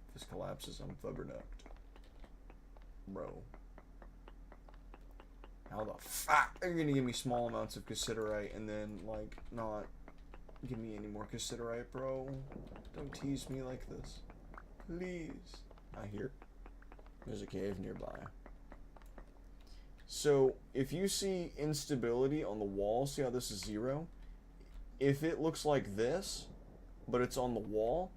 If this collapses, I'm flubbernucked. Bro. How the fuck are you gonna give me small amounts of cassiterite and then, like, not give me any more cassiterite, bro? Don't tease me like this. Please. I hear there's a cave nearby. So, if you see instability on the wall, see how this is 0? If it looks like this, but it's on the wall,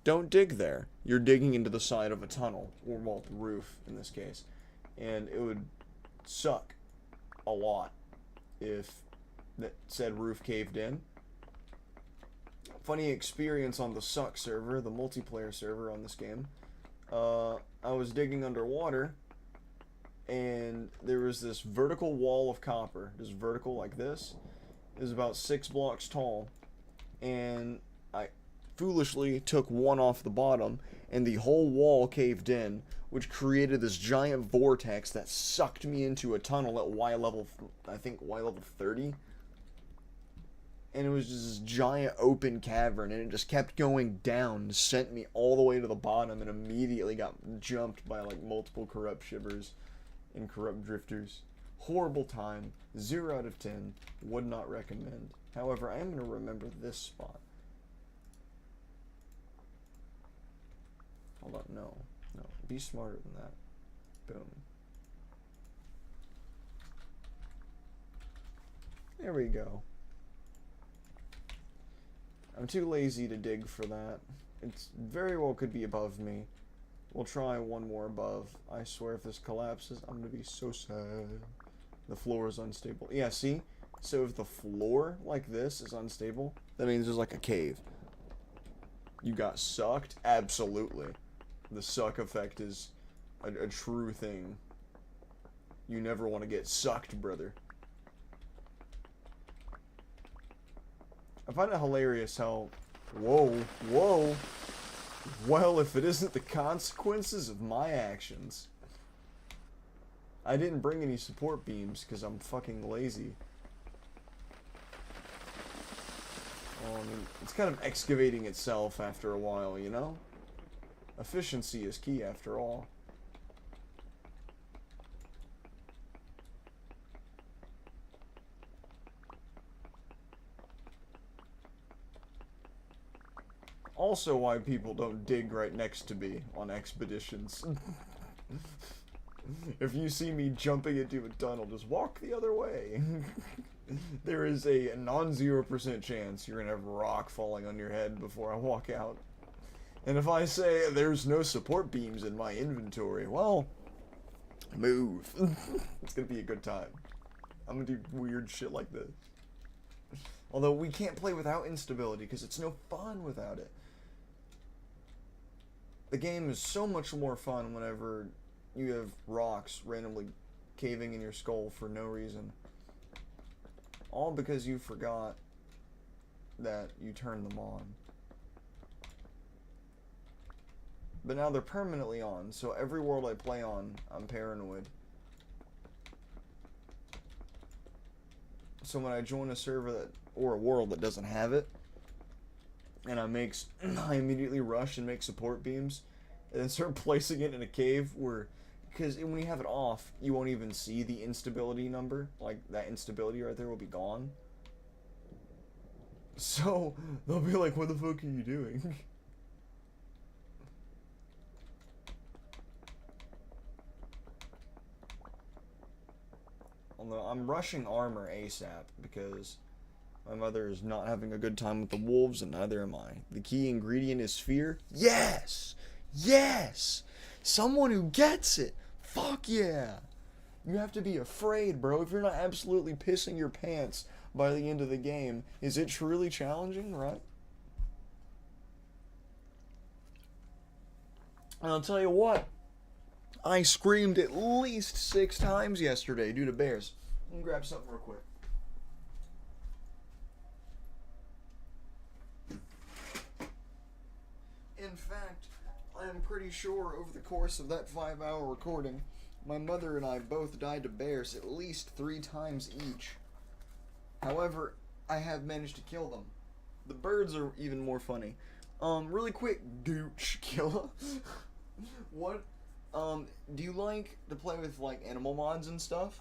don't dig there. You're digging into the side of a tunnel, or, well, the roof, in this case. And it would suck a lot if that said roof caved in. Funny experience on the Suck server, the multiplayer server on this game. I was digging underwater, and there was this vertical wall of copper, just vertical like this. It was about 6 blocks tall, and I foolishly took one off the bottom, and the whole wall caved in, which created this giant vortex that sucked me into a tunnel at Y level, I think Y level 30. And it was just this giant open cavern, and it just kept going down, sent me all the way to the bottom, and immediately got jumped by like multiple corrupt shivers and corrupt drifters. Horrible time, 0 out of 10, would not recommend. However, I am going to remember this spot. Hold on, no, be smarter than that. Boom. There we go. I'm too lazy to dig for that. It's very well could be above me. We'll try one more above. I swear if this collapses, I'm gonna be so sad. The floor is unstable. Yeah, see? So if the floor like this is unstable, that means there's like a cave. You got sucked? Absolutely. The suck effect is a true thing. You never want to get sucked, brother. I find it hilarious how... Whoa. Well, if it isn't the consequences of my actions. I didn't bring any support beams because I'm fucking lazy. Well, I mean, it's kind of excavating itself after a while, you know? Efficiency is key after all. Also why people don't dig right next to me on expeditions. If you see me jumping into a tunnel, just walk the other way. There is a non-0% chance you're gonna have rock falling on your head before I walk out. And if I say there's no support beams in my inventory, well, move. It's gonna be a good time. I'm gonna do weird shit like this. Although we can't play without instability because it's no fun without it. The game is so much more fun whenever you have rocks randomly caving in your skull for no reason. All because you forgot that you turned them on. But now they're permanently on, so every world I play on, I'm paranoid. So when I join a server that, or a world that doesn't have it, and I immediately rush and make support beams, and then start placing it in a cave where, because when you have it off, you won't even see the instability number. Like, that instability right there will be gone. So, they'll be like, what the fuck are you doing? Although, I'm rushing armor ASAP, because my mother is not having a good time with the wolves, and neither am I. The key ingredient is fear? Yes! Yes! Someone who gets it! Fuck yeah! You have to be afraid, bro. If you're not absolutely pissing your pants by the end of the game, is it truly challenging, right? And I'll tell you what, I screamed at least 6 times yesterday due to bears. Let me grab something real quick. In fact, I am pretty sure over the course of that 5-hour recording, my mother and I both died to bears at least 3 times each. However, I have managed to kill them. The birds are even more funny. Really quick, Gooch Killa. What, do you like to play with, like, animal mods and stuff?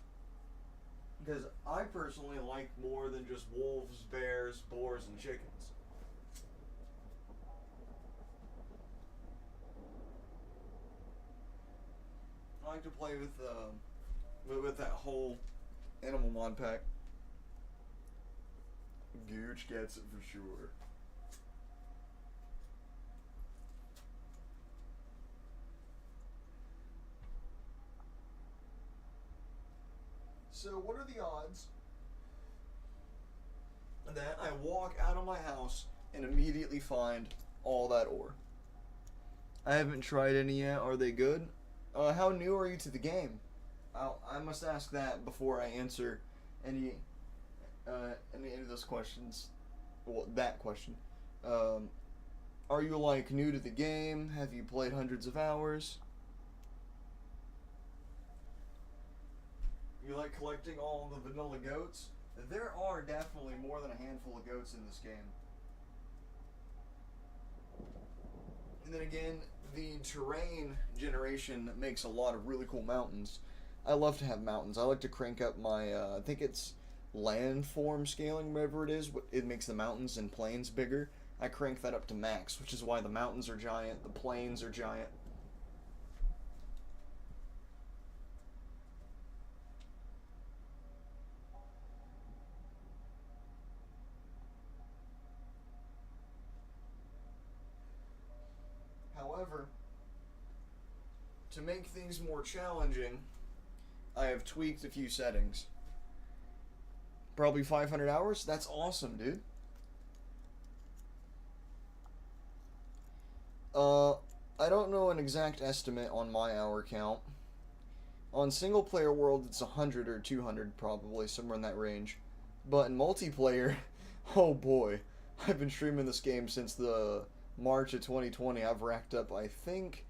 Because I personally like more than just wolves, bears, boars, and chickens. I like to play with that whole animal mod pack. Gooch gets it for sure. So what are the odds that I walk out of my house and immediately find all that ore? I haven't tried any yet. Are they good? How new are you to the game? I must ask that before I answer any of those questions. Well, that question. Are you, like, new to the game? Have you played hundreds of hours? You like collecting all the vanilla goats? There are definitely more than a handful of goats in this game. And then again, the terrain generation makes a lot of really cool mountains. I love to have mountains. I like to crank up my, I think it's landform scaling, whatever it is. It makes the mountains and plains bigger. I crank that up to max, which is why the mountains are giant, the plains are giant. However, to make things more challenging, I have tweaked a few settings. Probably 500 hours? That's awesome, dude. I don't know an exact estimate on my hour count. On single player world, it's 100 or 200 probably, somewhere in that range. But in multiplayer, oh boy, I've been streaming this game since the March of 2020. I've racked up, I think,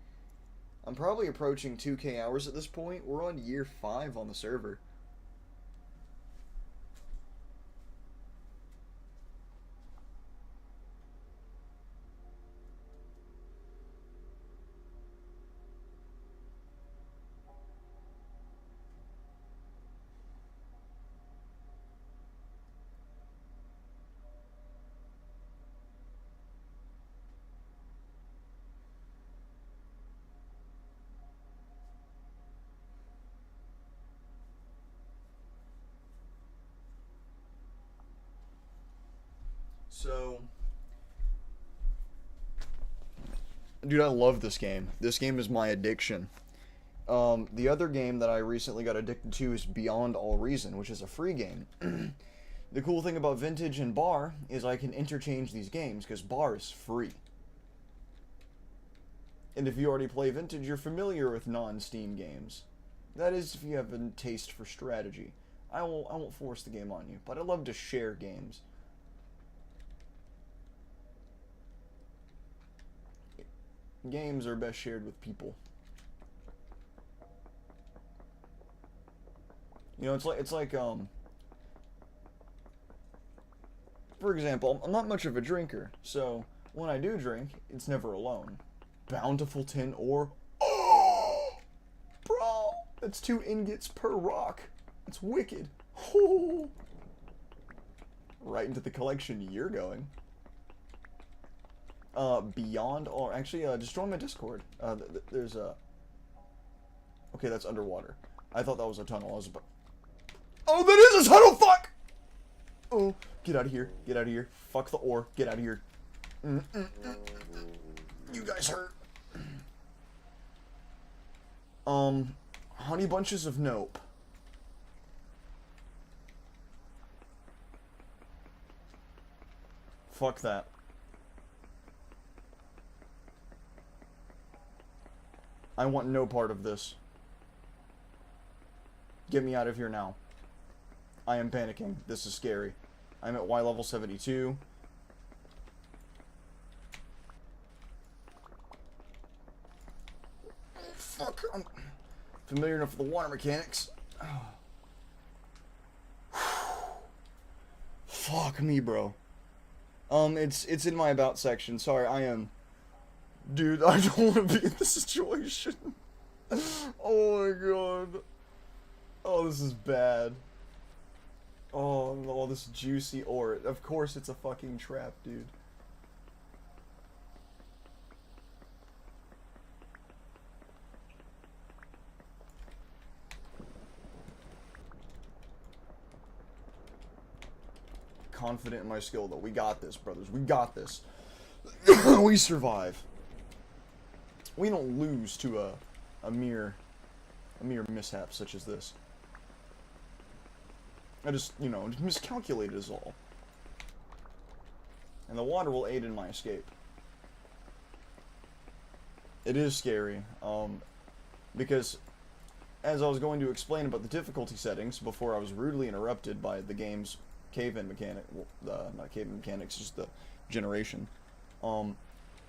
I'm probably approaching 2K hours at this point. We're on year 5 on the server. Dude, I love this game. This game is my addiction. The other game that I recently got addicted to is Beyond All Reason, which is a free game. The cool thing about Vintage and Bar is I can interchange these games, because Bar is free. And if you already play Vintage, you're familiar with non-Steam games. That is, if you have a taste for strategy. I won't force the game on you, but I love to share games. Games are best shared with people. You know, it's like for example, I'm not much of a drinker, so when I do drink, it's never alone. Bountiful Tin Ore. Oh, bro, that's 2 ingots per rock. That's wicked. Oh. Right into the collection you're going. Beyond, or actually, just join my Discord. There's a. Okay, that's underwater. I thought that was a tunnel. I was about. Oh, that is a tunnel. Fuck. Oh, get out of here. Get out of here. Fuck the ore. Get out of here. You guys hurt. Honey bunches of nope. Fuck that. I want no part of this. Get me out of here now. I am panicking. This is scary. I'm at Y level 72. Fuck. I'm familiar enough with the water mechanics. Fuck me, bro. It's in my about section. Sorry, I am. Dude, I don't want to be in this situation. Oh my god. Oh, this is bad. Oh, all this juicy ore. Of course it's a fucking trap, dude. Confident in my skill, though. We got this, brothers. We got this. We survive. We don't lose to a mere mishap such as this. I just, you know, miscalculated is all. And the water will aid in my escape. It is scary, because as I was going to explain about the difficulty settings before I was rudely interrupted by the game's cave-in mechanic, well, not cave-in mechanics, just the generation.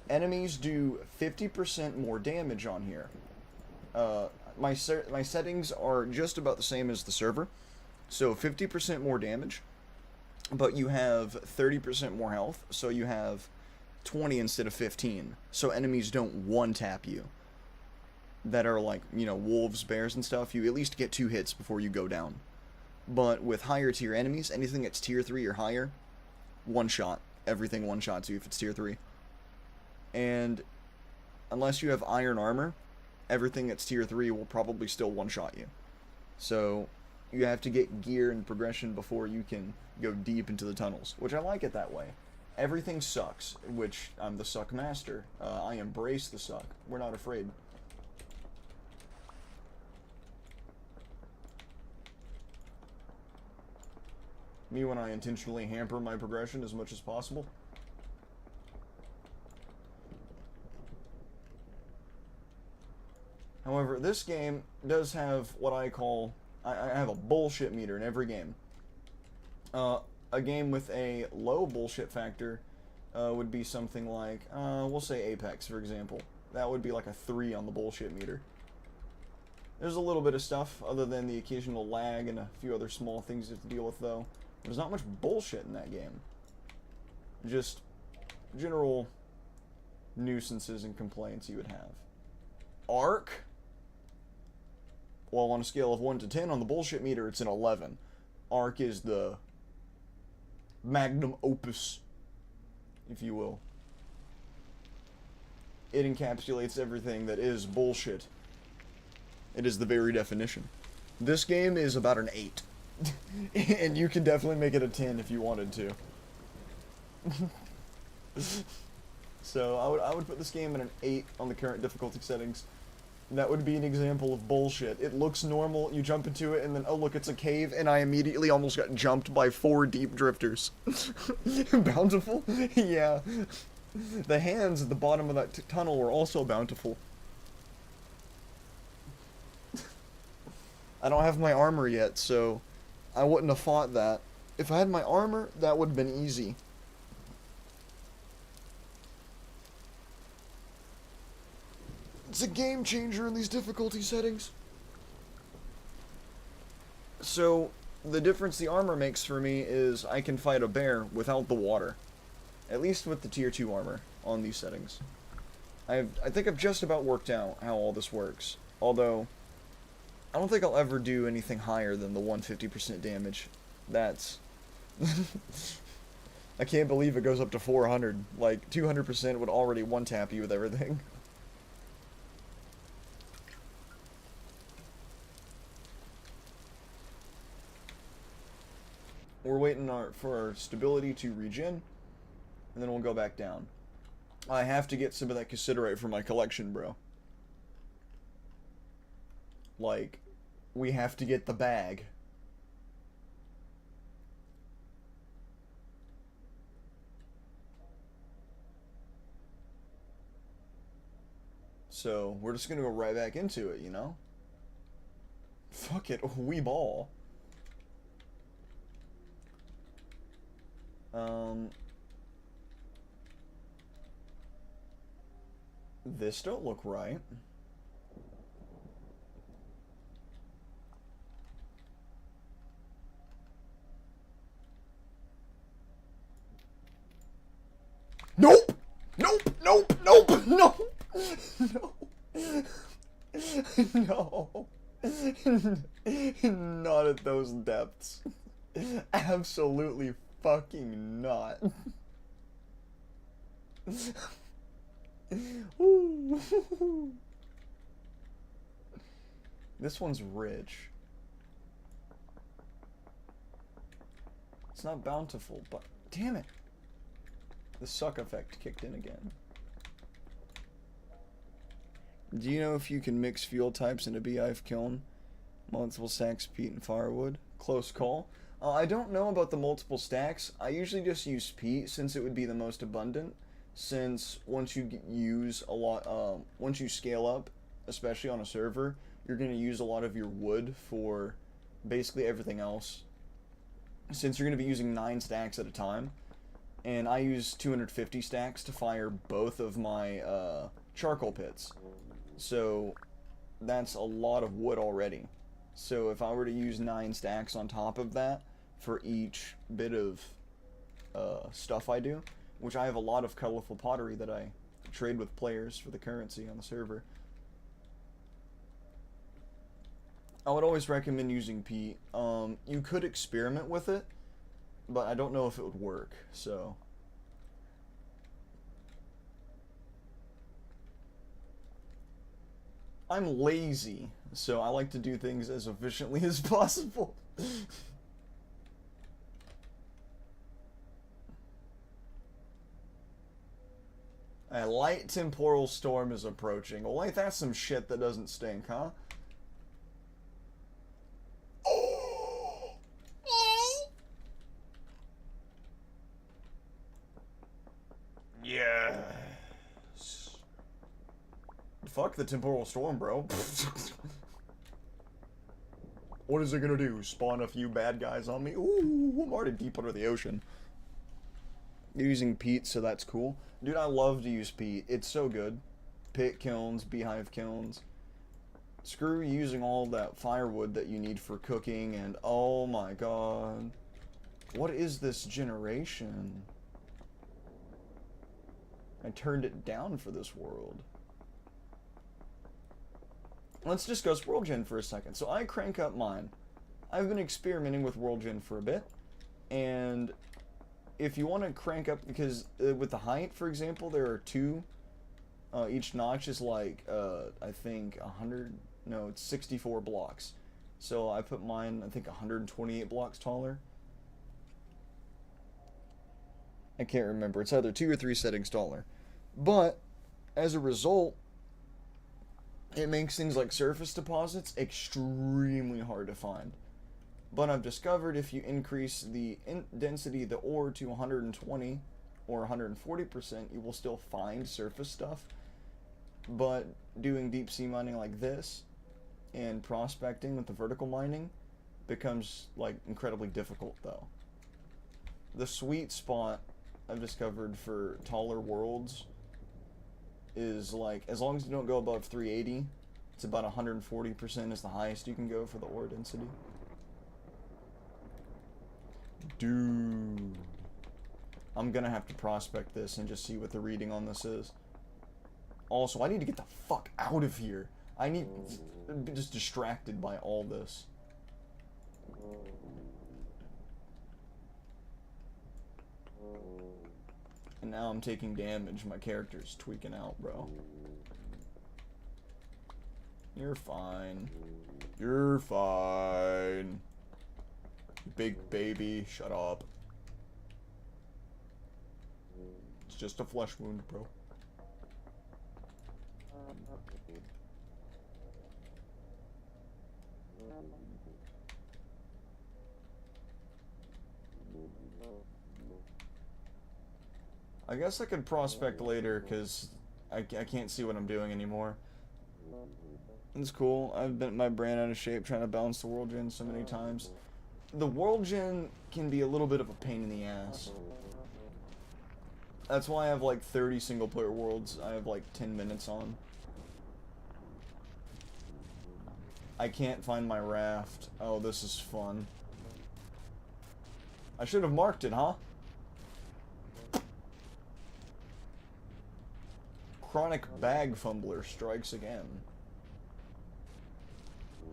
Enemies do 50% more damage on here. My settings are just about the same as the server. So 50% more damage, but you have 30% more health, so you have 20 instead of 15. So enemies don't one-tap you. That are like, you know, wolves, bears, and stuff. You at least get 2 hits before you go down. But with higher tier enemies, anything that's tier 3 or higher, one shot. Everything one shots you if it's tier 3. And unless you have iron armor, everything that's tier 3 will probably still one shot you. So you have to get gear and progression before you can go deep into the tunnels, which I like it that way. Everything sucks, which I'm the suck master. I embrace the suck. We're not afraid. Me when I intentionally hamper my progression as much as possible. However, this game does have what I call... I have a bullshit meter in every game. A game with a low bullshit factor would be something like, we'll say Apex, for example. That would be like a 3 on the bullshit meter. There's a little bit of stuff, other than the occasional lag and a few other small things you have to deal with, though. There's not much bullshit in that game. Just general nuisances and complaints you would have. Ark? Well, on a scale of 1 to 10 on the bullshit meter, it's an 11. Ark is the magnum opus, if you will. It encapsulates everything that is bullshit. It is the very definition. This game is about an 8. And you can definitely make it a 10 if you wanted to. So I would put this game at an 8 on the current difficulty settings. That would be an example of bullshit. It looks normal, you jump into it, and then, oh look, it's a cave, and I immediately almost got jumped by 4 deep drifters. Bountiful? Yeah. The hands at the bottom of that tunnel were also bountiful. I don't have my armor yet, so I wouldn't have fought that. If I had my armor, that would have been easy. It's a game changer in these difficulty settings. So, the difference the armor makes for me is I can fight a bear without the water. At least with the tier 2 armor on these settings. I think I've just about worked out how all this works. Although, I don't think I'll ever do anything higher than the 150% damage. That's... I can't believe it goes up to 400. Like, 200% would already one-tap you with everything. We're waiting for our stability to regen, and then we'll go back down. I have to get some of that cassiterite for my collection, bro. Like, we have to get the bag. So, we're just gonna go right back into it, you know? Fuck it, we ball. This don't look right. Nope! Nope! Nope! Nope! No! No! No! Not at those depths. Absolutely fucking not. This one's rich. It's not bountiful, but damn it. The suck effect kicked in again. Do you know if you can mix fuel types in a beehive kiln? Multiple stacks, peat, and firewood? Close call. I don't know about the multiple stacks. I usually just use peat since it would be the most abundant. Since once you use a lot, once you scale up, especially on a server, you're going to use a lot of your wood for basically everything else. Since you're going to be using 9 stacks at a time, and I use 250 stacks to fire both of my charcoal pits. So that's a lot of wood already. So if I were to use 9 stacks on top of that for each bit of stuff I do, which I have a lot of colorful pottery that I trade with players for the currency on the server, I would always recommend using peat. You could experiment with it, but I don't know if it would work, so... I'm lazy, so I like to do things as efficiently as possible. A light temporal storm is approaching. Well, like, that's some shit that doesn't stink, huh? Yes. Fuck the temporal storm, bro. What is it gonna do? Spawn a few bad guys on me? Ooh, I'm already deep under the ocean. You're using peat, so that's cool. Dude, I love to use peat. It's so good. Pit kilns, beehive kilns. Screw using all that firewood that you need for cooking, and oh my god. What is this generation? I turned it down for this world. Let's discuss World Gen for a second. So I crank up mine. I've been experimenting with World Gen for a bit, and if you want to crank up, because with the height, for example, there are 2. Each notch is like, I think 100, no, it's 64 blocks. So I put mine, I think 128 blocks taller. I can't remember. It's either 2 or 3 settings taller. But as a result, it makes things like surface deposits extremely hard to find. But I've discovered if you increase the density of the ore to 120 or 140%, you will still find surface stuff. But doing deep sea mining like this and prospecting with the vertical mining becomes like incredibly difficult though. The sweet spot I've discovered for taller worlds is like, as long as you don't go above 380, it's about 140% is the highest you can go for the ore density. Dude. I'm gonna have to prospect this and just see what the reading on this is. Also, I need to get the fuck out of here. I need to be just distracted by all this. And now I'm taking damage. My character's tweaking out, bro. You're fine. You're fine. Big baby, shut up. It's just a flesh wound, bro. I guess I could prospect later, because I can't see what I'm doing anymore. It's cool. I've bent my brain out of shape trying to balance the world gen so many times. The world gen can be a little bit of a pain in the ass. That's why I have like 30 single player worlds I have like 10 minutes on. I can't find my raft. Oh, this is fun. I should have marked it, huh? Chronic bag fumbler strikes again.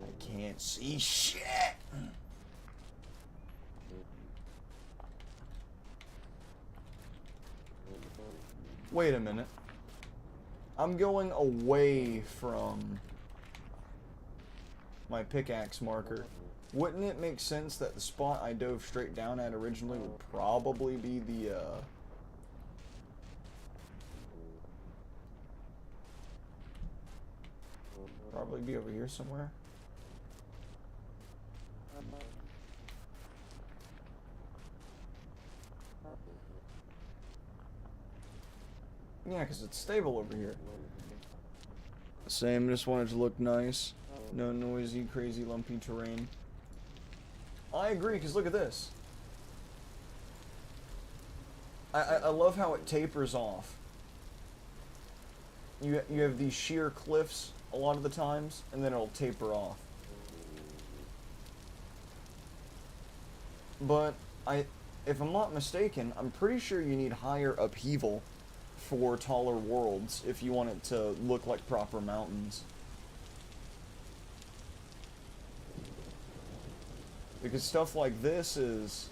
I can't see shit. Wait a minute. I'm going away from my pickaxe marker. Wouldn't it make sense that the spot I dove straight down at originally would probably be the, probably be over here somewhere? Yeah, because it's stable over here. Same, just wanted to look nice. No noisy, crazy, lumpy terrain. I agree, because look at this. I love how it tapers off. You have these sheer cliffs a lot of the times, and then it'll taper off. But, if I'm not mistaken, I'm pretty sure you need higher upheaval for taller worlds if you want it to look like proper mountains. Because stuff like this is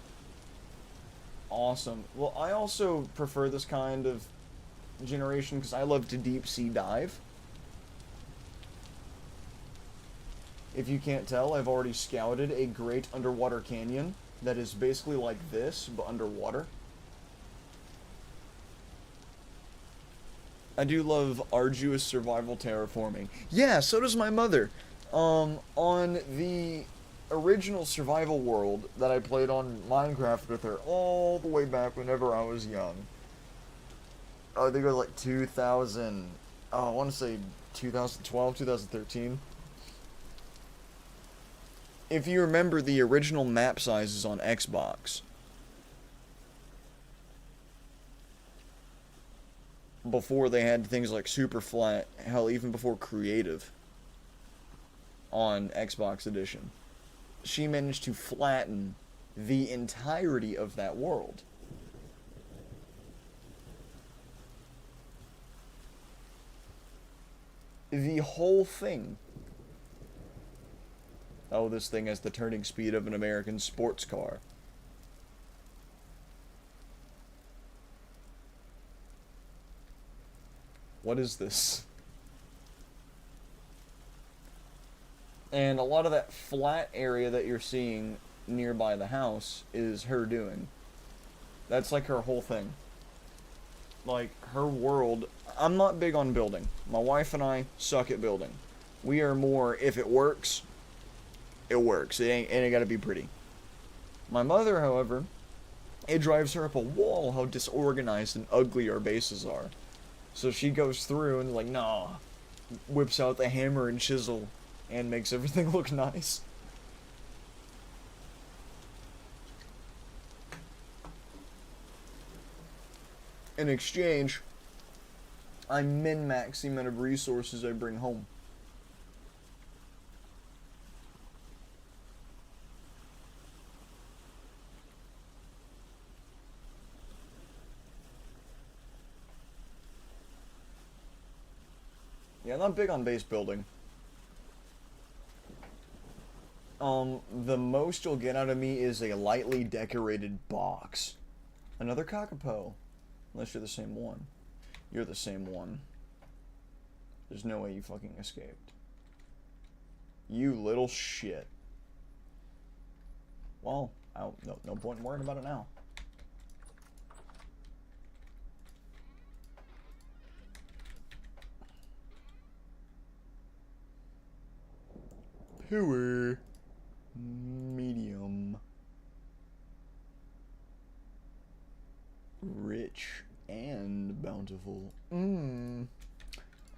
awesome. Well, I also prefer this kind of generation because I love to deep sea dive. If you can't tell, I've already scouted a great underwater canyon that is basically like this, but underwater. I do love arduous survival terraforming. Yeah, so does my mother. On the original survival world that I played on Minecraft with her all the way back whenever I was young. I think it was like 2000, I want to say 2012, 2013. If you remember the original map sizes on Xbox, before they had things like super flat, hell, even before creative on Xbox Edition, she managed to flatten the entirety of that world. The whole thing. Oh, this thing has the turning speed of an American sports car. What is this? And a lot of that flat area that you're seeing nearby the house is her doing. That's like her whole thing. Like, her world, I'm not big on building. My wife and I suck at building. We are more, if it works, it works. It ain't gotta be pretty. My mother, however, it drives her up a wall how disorganized and ugly our bases are. So she goes through and like, nah, whips out the hammer and chisel and makes everything look nice. In exchange, I min-max the amount of resources I bring home. Yeah, I'm not big on base building. The most you'll get out of me is a lightly decorated box. Another Kakapo. Unless you're the same one. You're the same one. There's no way you fucking escaped. You little shit. Well, no point in worrying about it now. Poor. Medium. Rich and bountiful. My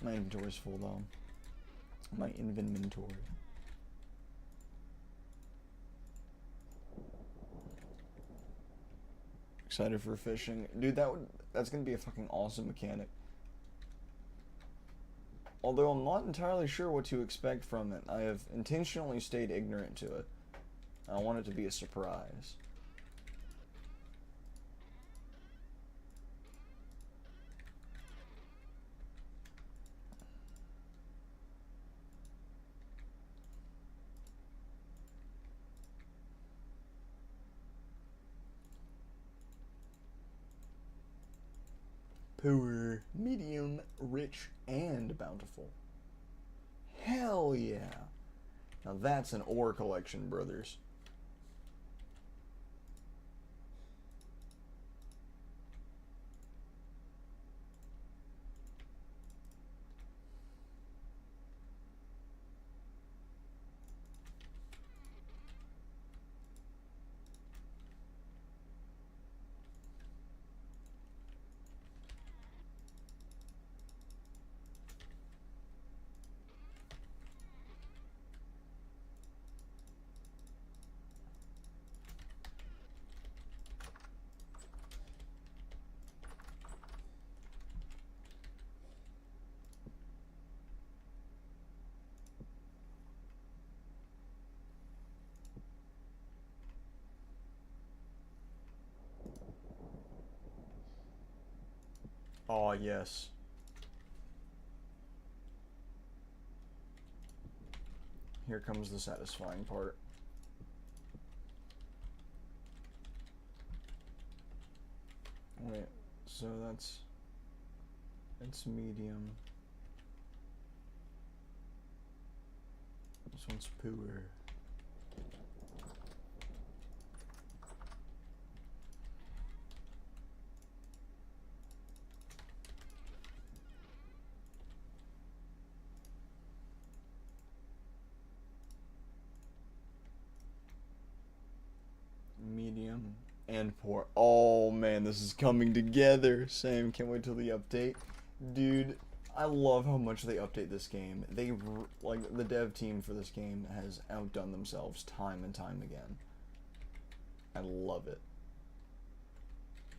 inventory's full though. My inventory. Excited for fishing. Dude, that's gonna be a fucking awesome mechanic. Although I'm not entirely sure what to expect from it. I have intentionally stayed ignorant to it. I want it to be a surprise. Poor, medium, rich, and bountiful. Hell yeah. Now that's an ore collection, brothers. Oh, yes. Here comes the satisfying part. Wait, so that's medium. This one's poor. Medium and poor. Oh man, this is coming together. Same, can't wait till the update. Dude, I love how much they update this game. Like, the dev team for this game has outdone themselves time and time again. I love it.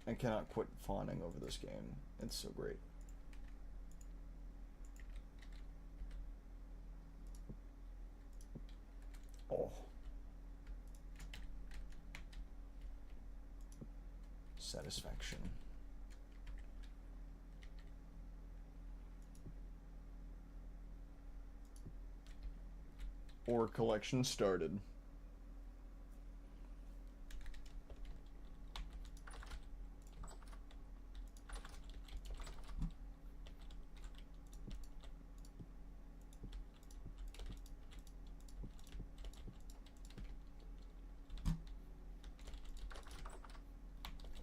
I cannot quit fawning over this game. It's so great. Oh. Satisfaction. Ore collection started.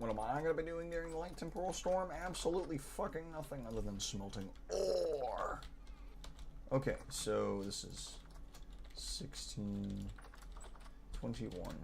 What am I going to be doing during the late temporal storm? Absolutely fucking nothing other than smelting ore. Okay, so this is 16, 21.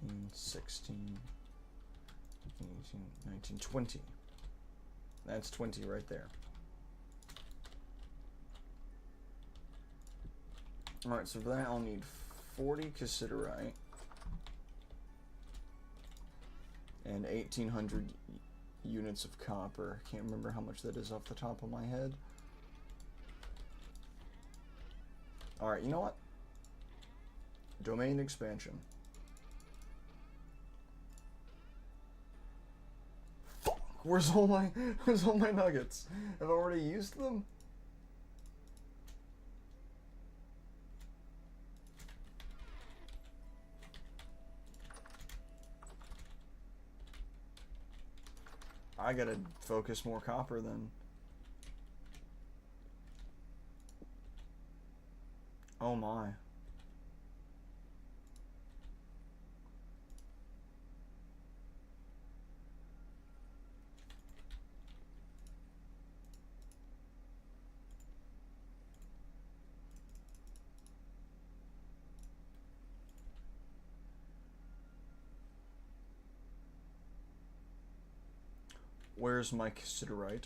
Fifteen, 16, 18, 19, 20. That's 20 right there. Alright, so for that I'll need 40 cassiterite and 1,800 units of copper. Can't remember how much that is off the top of my head. Alright, you know what? Domain expansion. Fuck! Where's all my nuggets? Have I already used them? I gotta focus more copper then. Oh my. Where's my cassiterite?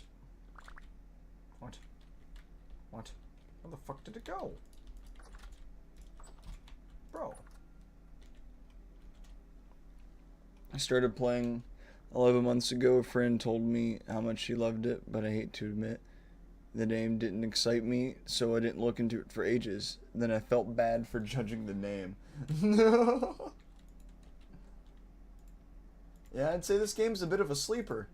What? What? Where the fuck did it go? Bro. I started playing 11 months ago. A friend told me how much she loved it, but I hate to admit the name didn't excite me, so I didn't look into it for ages. Then I felt bad for judging the name. Yeah, I'd say this game's a bit of a sleeper.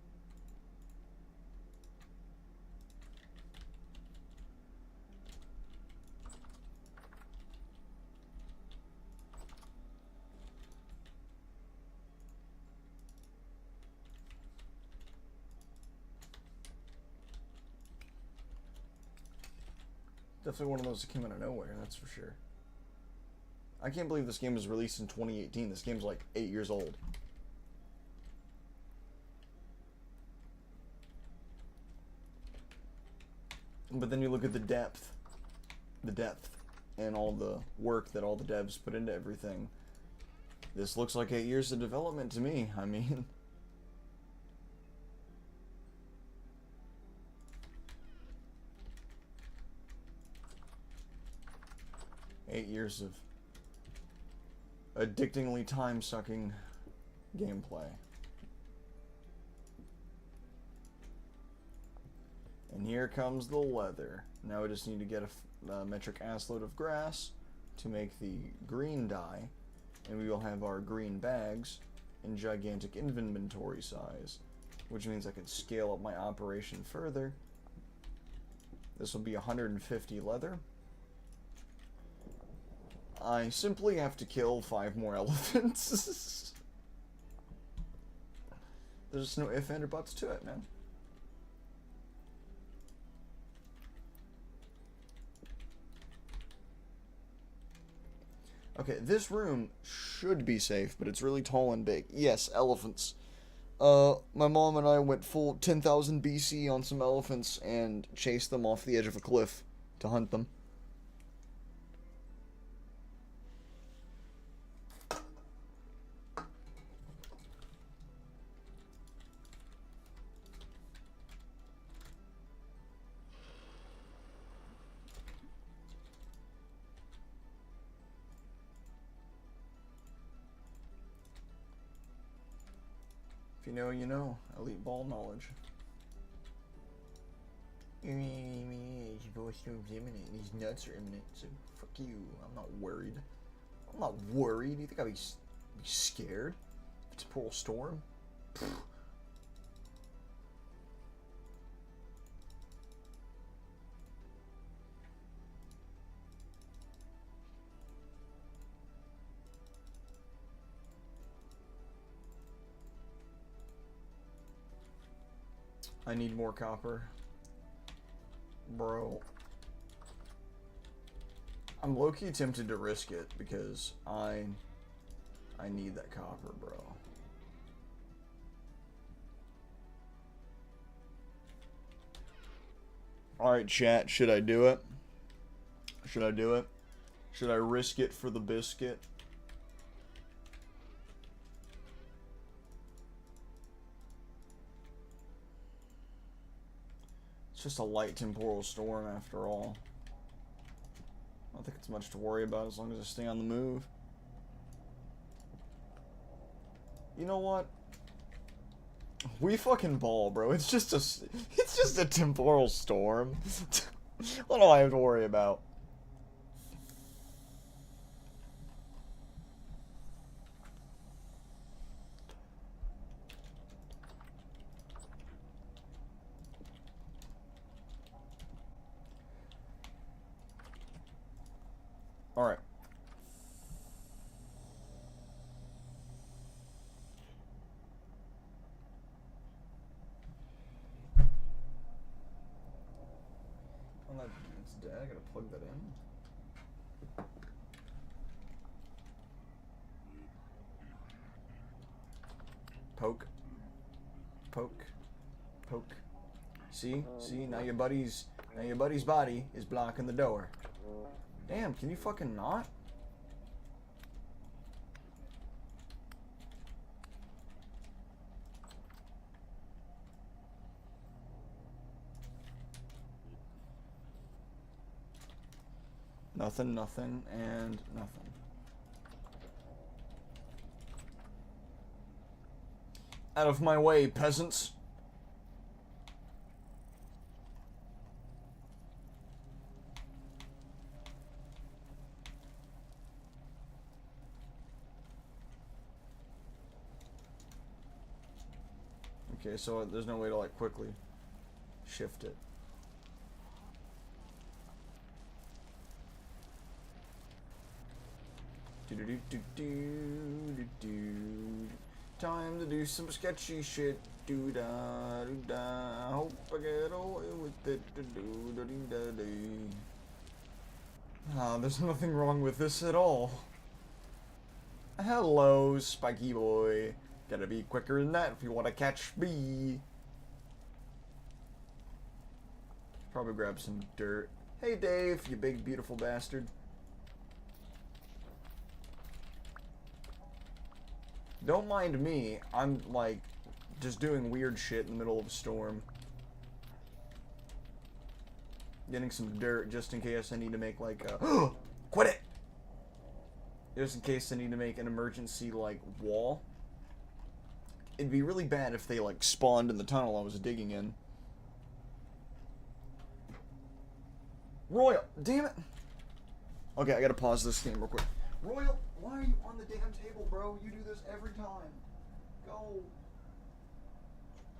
Definitely one of those that came out of nowhere, that's for sure. I can't believe this game was released in 2018. This game's like 8 years old. But then you look at the depth, and all the work that all the devs put into everything. This looks like 8 years of development to me. I mean... ...8 years of addictingly time-sucking gameplay. And here comes the leather. Now we just need to get a metric ass load of grass to make the green dye, and we will have our green bags in gigantic inventory size, which means I can scale up my operation further. This will be 150 leather. I simply have to kill 5 more elephants. There's no ifs, ands, or buts to it, man. Okay, this room should be safe, but it's really tall and big. Yes, elephants. My mom and I went full 10,000 BC on some elephants and chased them off the edge of a cliff to hunt them. If you know, you know. Elite ball knowledge. His voice is imminent. These nuts are imminent. So fuck you. I'm not worried. I'm not worried. You think I'd be scared? If it's a pool storm? Pfft. I need more copper. Bro. I'm low-key tempted to risk it because I need that copper, bro. Alright, chat, should I do it? Should I do it? Should I risk it for the biscuit? It's just a light temporal storm after all. I don't think it's much to worry about as long as I stay on the move. You know what? We fucking ball, bro. It's just a temporal storm. What do I have to worry about? All right. Oh, it's dead. I gotta plug that in. Poke. Poke. Poke. See? See? Now your buddy's body is blocking the door. Damn, can you fucking not? Nothing, nothing, and nothing. Out of my way, peasants. Okay, so there's no way to like quickly shift it. Time to do some sketchy shit. Do da do da. Hope I get away with it. Do da da da. Ah, there's nothing wrong with this at all. Hello, Spiky Boy. Gotta be quicker than that if you want to catch me. Probably grab some dirt. Hey, Dave, you big beautiful bastard. Don't mind me. I'm like just doing weird shit in the middle of a storm. Getting some dirt just in case I need to make like a quit it. Just in case I need to make an emergency like wall. It'd be really bad if they like spawned in the tunnel I was digging in. Royal, damn it. Okay, I gotta pause this game real quick. Royal, why are you on the damn table, bro? You do this every time. Go.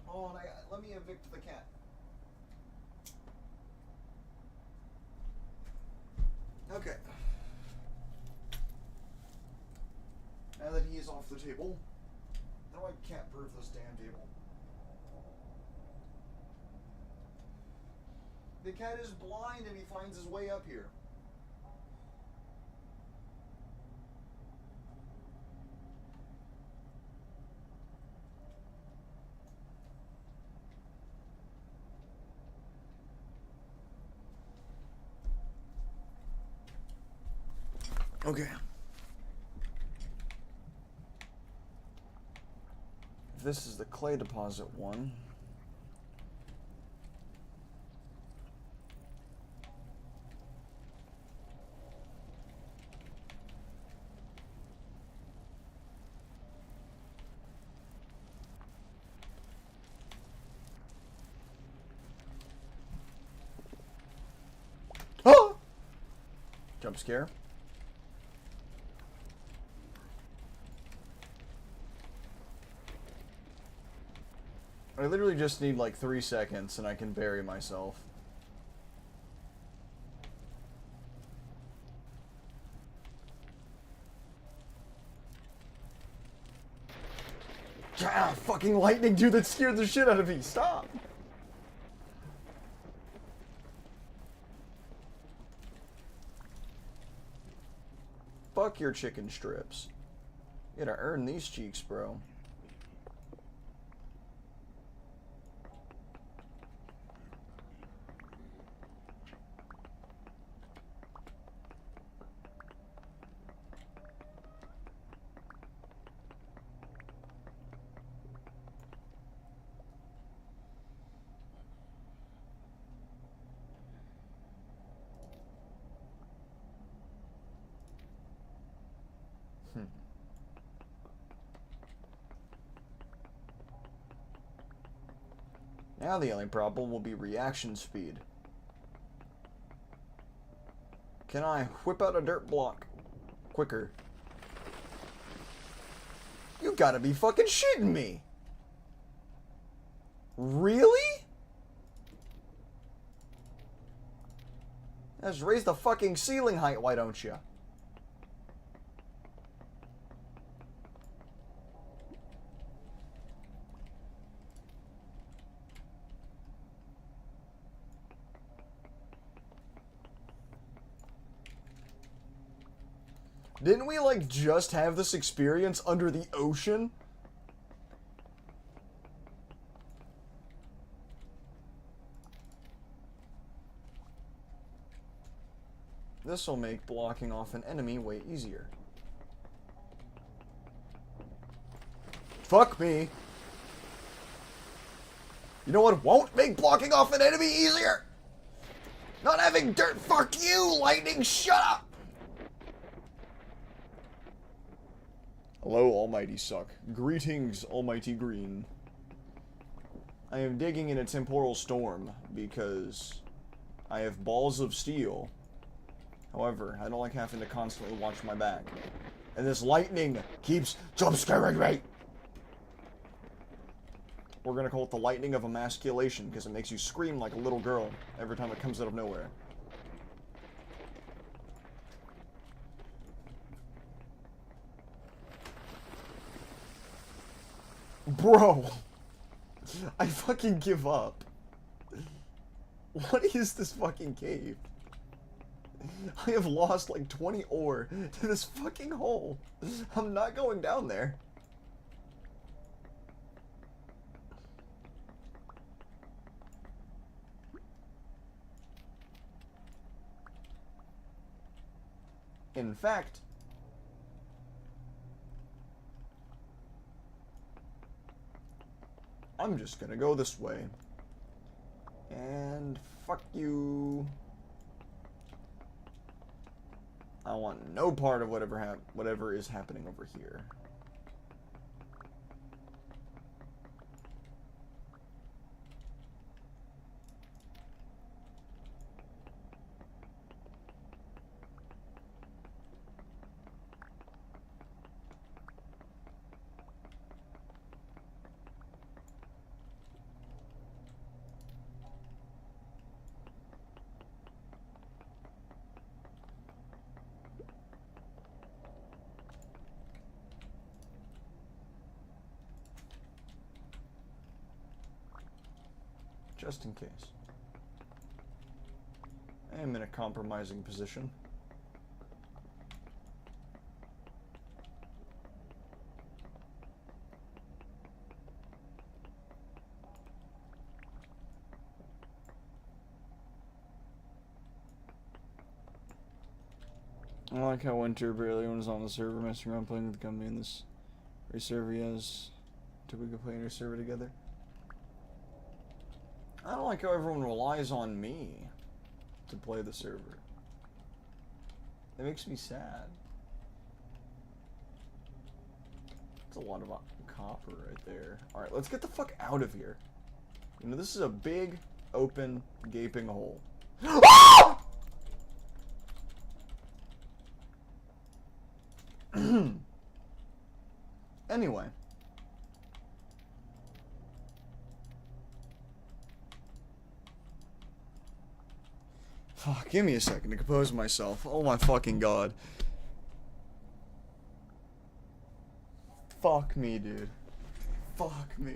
Hold on, let me evict the cat. Okay. Now that he is off the table, how do I cat-proof this damn table? The cat is blind and he finds his way up here. Okay. This is the clay deposit one. Oh! Jump scare. I literally just need like 3 seconds and I can bury myself. Ah, fucking lightning, dude, that scared the shit out of me. Stop. fuck your chicken strips. You gotta earn these cheeks, bro. Now the only problem will be reaction speed. Can I whip out a dirt block quicker? You gotta be fucking shitting me! Really? Just raise the fucking ceiling height, why don't you? Didn't we, like, just have this experience under the ocean? This will make blocking off an enemy way easier. Fuck me. You know what won't make blocking off an enemy easier? Not having dirt. Fuck you, lightning, shut up! Hello, Almighty Suck. Greetings, Almighty Green. I am digging in a temporal storm because I have balls of steel. However, I don't like having to constantly watch my back. And this lightning keeps jump scaring me! We're gonna call it the lightning of emasculation because it makes you scream like a little girl every time it comes out of nowhere. Bro! I fucking give up. What is this fucking cave? I have lost like 20 ore to this fucking hole. I'm not going down there. In fact, I'm just gonna go this way. And fuck you. I want no part of whatever is happening over here. Just in case. I am in a compromising position. I like how Winter barely was on the server messing around playing with the company in this server he has till we can play in our server together. I don't like how everyone relies on me to play the server. It makes me sad. That's a lot of copper right there. Alright, let's get the fuck out of here. You know, this is a big, open, gaping hole. Anyway. Fuck, give me a second to compose myself. Oh my fucking god. Fuck me, dude. Fuck me.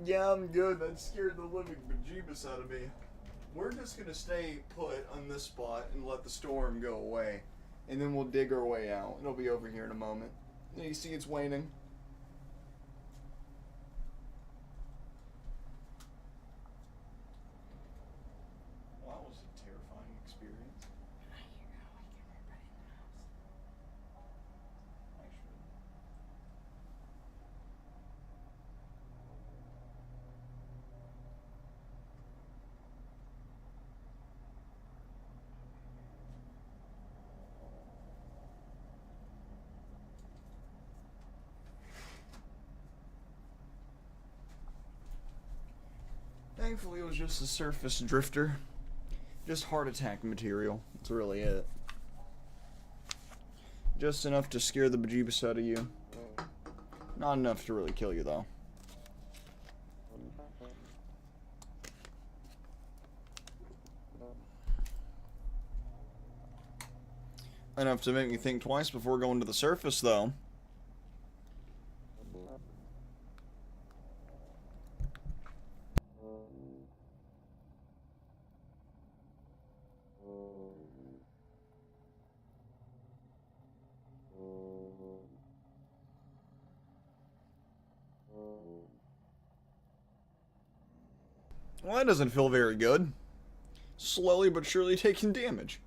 Yeah, I'm good. That scared the living bejeebus out of me. We're just gonna stay put on this spot and let the storm go away. And then we'll dig our way out. It'll be over here in a moment. You see it's waning. Well, that was a terrifying experience. Thankfully, it was just a surface drifter. Just heart attack material. That's really it. Just enough to scare the bejeebus out of you. Not enough to really kill you, though. Enough to make me think twice before going to the surface, though. Well, that doesn't feel very good. Slowly but surely taking damage.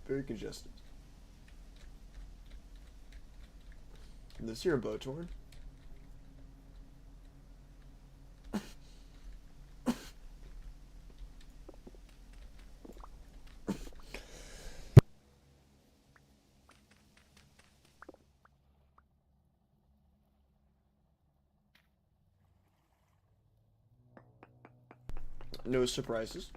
Very congested. This here a blowtorch? No surprises.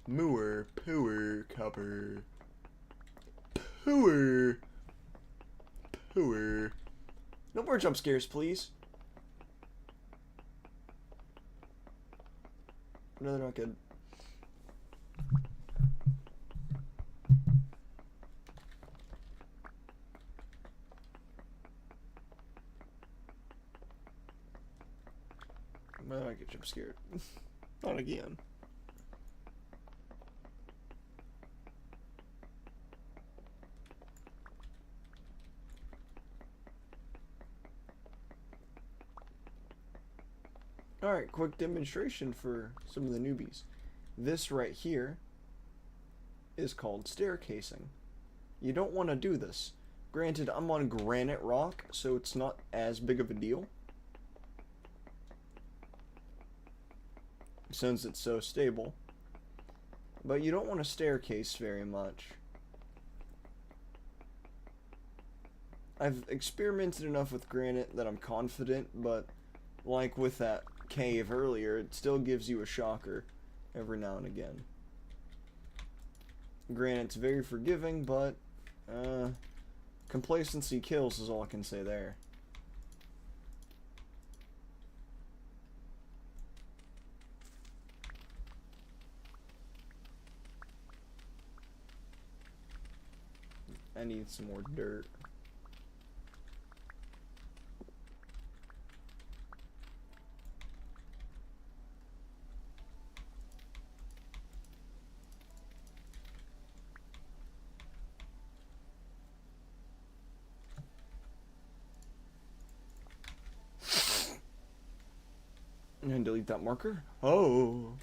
Moor, pooer, copper. Pooer. Pooer. No more jump scares, please. No, they're not good. I might get jump scared. Not again. Alright, quick demonstration for some of the newbies. This right here is called staircasing. You don't want to do this. Granted, I'm on granite rock, so it's not as big of a deal, since it's so stable. But you don't want to staircase very much. I've experimented enough with granite that I'm confident, but like with that cave earlier, it still gives you a shocker every now and again. Granite's very forgiving, but complacency kills is all I can say there. I need some more dirt. delete that marker. Oh.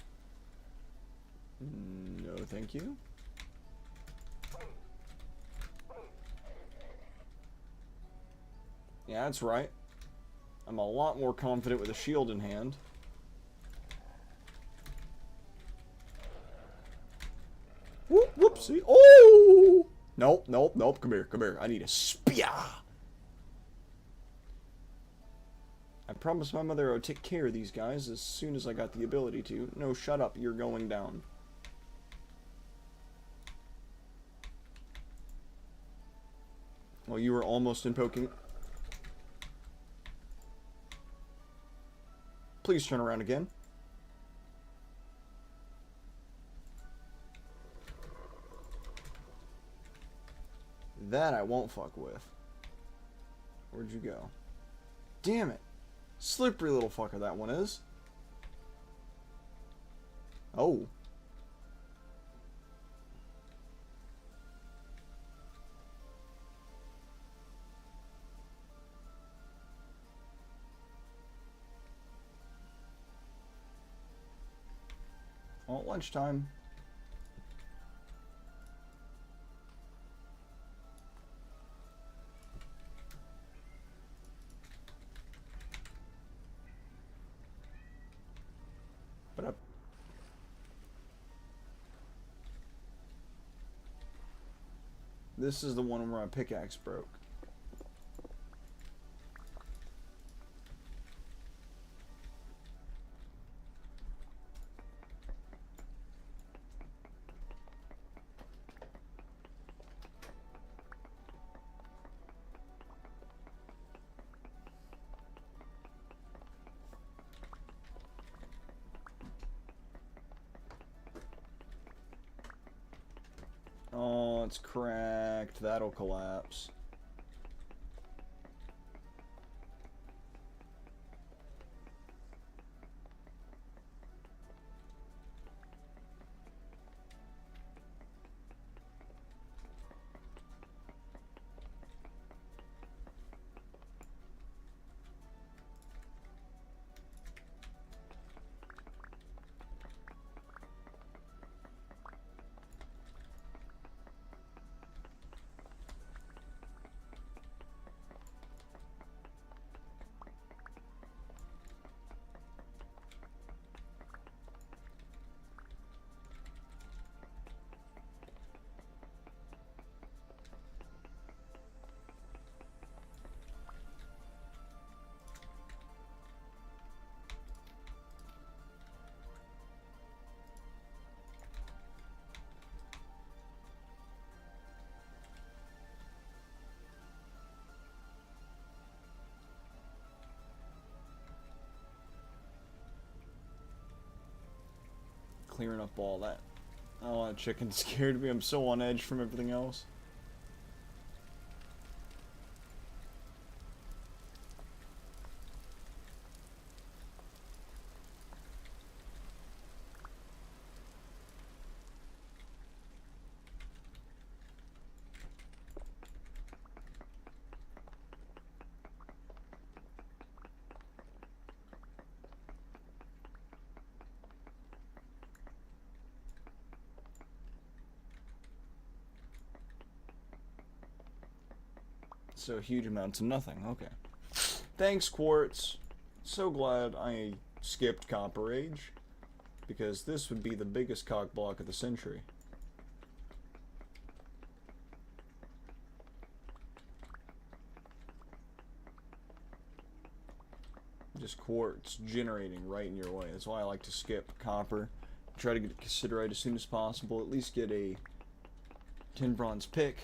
No, thank you. Yeah, that's right. I'm a lot more confident with a shield in hand. Whoop, whoopsie. Oh! Nope, nope, nope. Come here, come here. I need a spear. I promised my mother I would take care of these guys as soon as I got the ability to. No, shut up. You're going down. Well, you were almost in poking. Please turn around again. That I won't fuck with. Where'd you go? Damn it. Slippery little fucker that one is. Oh. Well, lunchtime. But this is the one where my pickaxe broke. Oh, it's cracked. That'll collapse. Clearing up all that. Oh, that chicken scared me. I'm so on edge from everything else. So huge amounts of nothing. Okay. Thanks, Quartz. So glad I skipped Copper Age, because this would be the biggest cock block of the century. Just quartz generating right in your way. That's why I like to skip copper. Try to get cassiterite as soon as possible. At least get a tin bronze pick.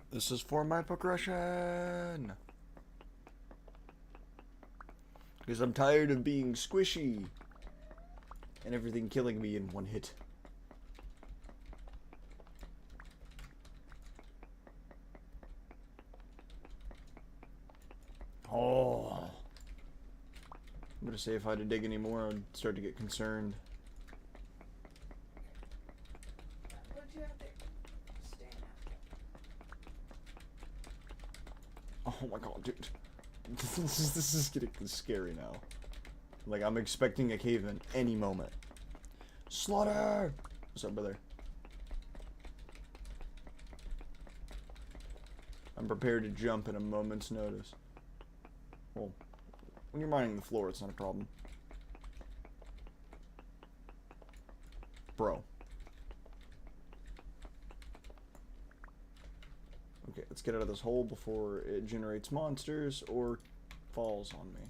This is for my progression. Because I'm tired of being squishy. And everything killing me in one hit. Oh. I'm gonna say if I had to dig any more, I'd start to get concerned. What'd you have there? Stand up. Oh my god, dude. This is getting scary now. Like, I'm expecting a cave-in any moment. Slaughter! What's up, brother? I'm prepared to jump at a moment's notice. Well, when you're mining the floor, it's not a problem. Bro. Okay, let's get out of this hole before it generates monsters or falls on me.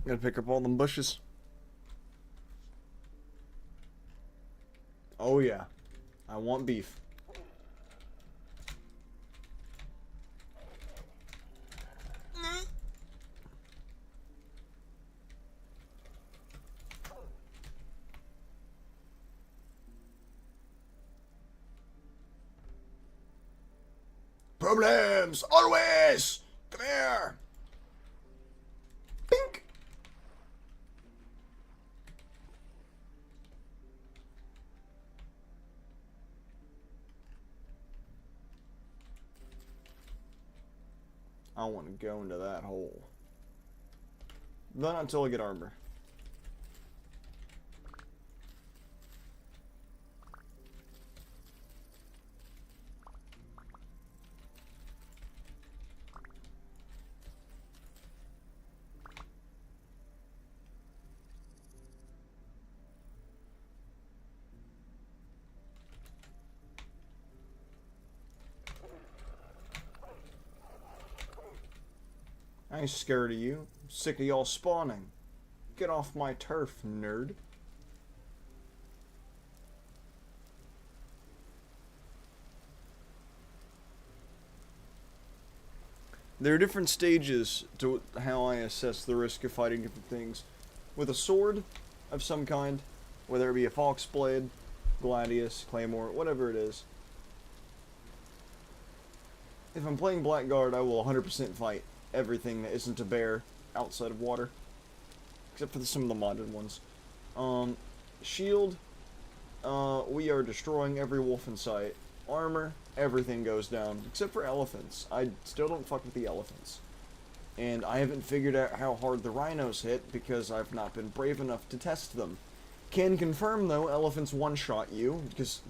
Gotta pick up all them bushes. Oh yeah. I want beef. Problems! Always! Come here! Pink! I don't want to go into that hole. Not until I get armor. I ain't scared of you. I'm sick of y'all spawning. Get off my turf, nerd. There are different stages to how I assess the risk of fighting different things. With a sword of some kind, whether it be a fox blade, gladius, claymore, whatever it is. If I'm playing Blackguard, I will 100% fight everything that isn't a bear outside of water. Except for some of the modded ones. Shield, we are destroying every wolf in sight. Armor, everything goes down. Except for elephants. I still don't fuck with the elephants. And I haven't figured out how hard the rhinos hit because I've not been brave enough to test them. Can confirm, though, elephants one-shot you. Because,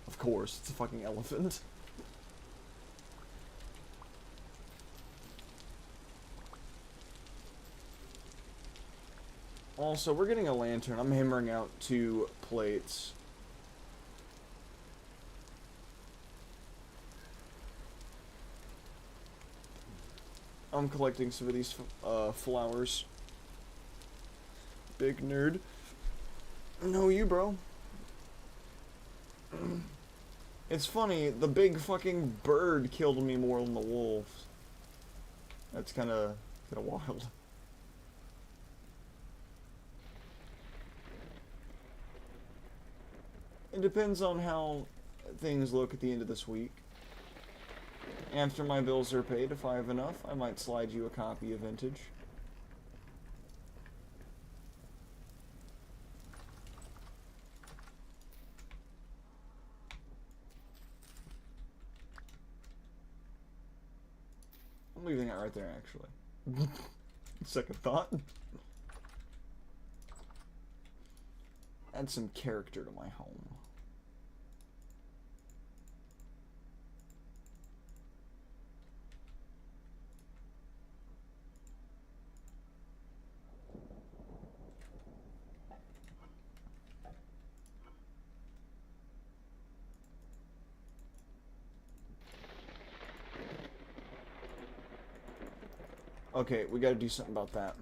of course, it's a fucking elephant. Also, we're getting a lantern. I'm hammering out 2 plates. I'm collecting some of these flowers. Big nerd. No, you, bro. It's funny, the big fucking bird killed me more than the wolves. That's kinda wild. It depends on how things look at the end of this week. After my bills are paid, if I have enough, I might slide you a copy of Vintage. I'm leaving that right there, actually. Second thought. Add some character to my home. Okay, we gotta do something about that.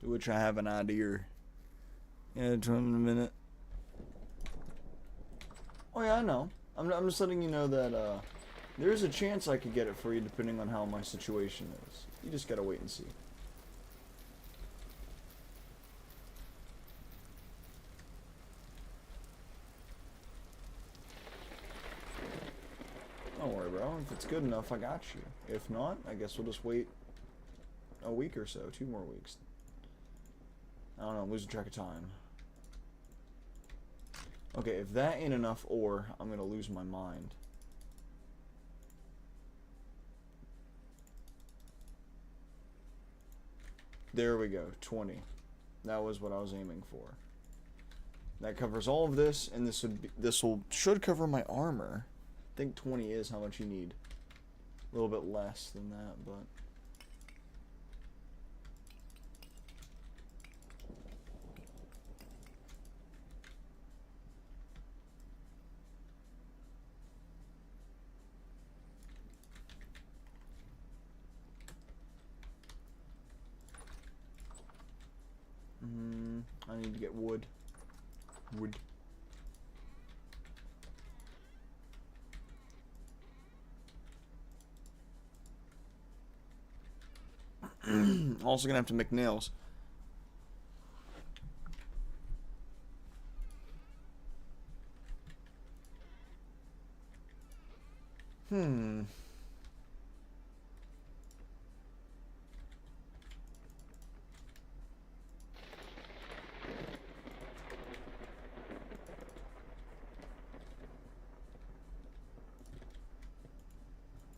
Which I have an idea. Yeah, tell him in a minute. Oh yeah, I know. I'm just letting you know that there's a chance I could get it for you depending on how my situation is. You just gotta wait and see. Don't worry, bro. If it's good enough, I got you. If not, I guess we'll just wait a week or so. 2 more weeks. I don't know. I'm losing track of time. Okay, if that ain't enough ore, I'm gonna lose my mind. There we go. 20. That was what I was aiming for. That covers all of this, and should cover my armor. I think 20 is how much you need. A little bit less than that, but... I need to get wood. Wood. Also gonna have to make nails.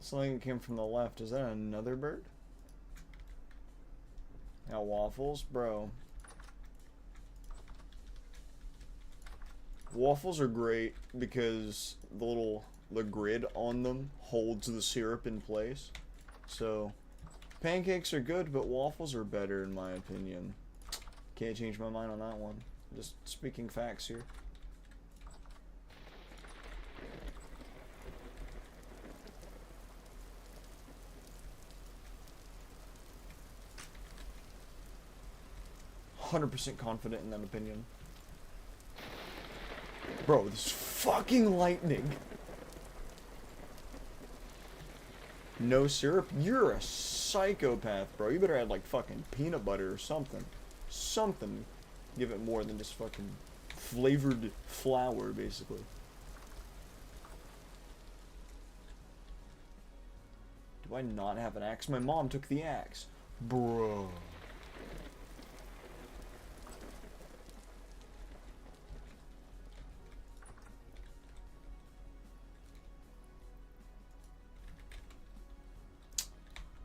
Something came from the left. Is that another bird? Now waffles, bro. Waffles are great because the grid on them holds the syrup in place. So pancakes are good, but waffles are better in my opinion. Can't change my mind on that one. Just speaking facts here. %, confident in that opinion. Bro, this fucking lightning. No syrup? You're a psychopath, bro. You better add like fucking peanut butter or something. Something. Give it more than just fucking flavored flour, basically. Do I not have an axe? My mom took the axe. Bro.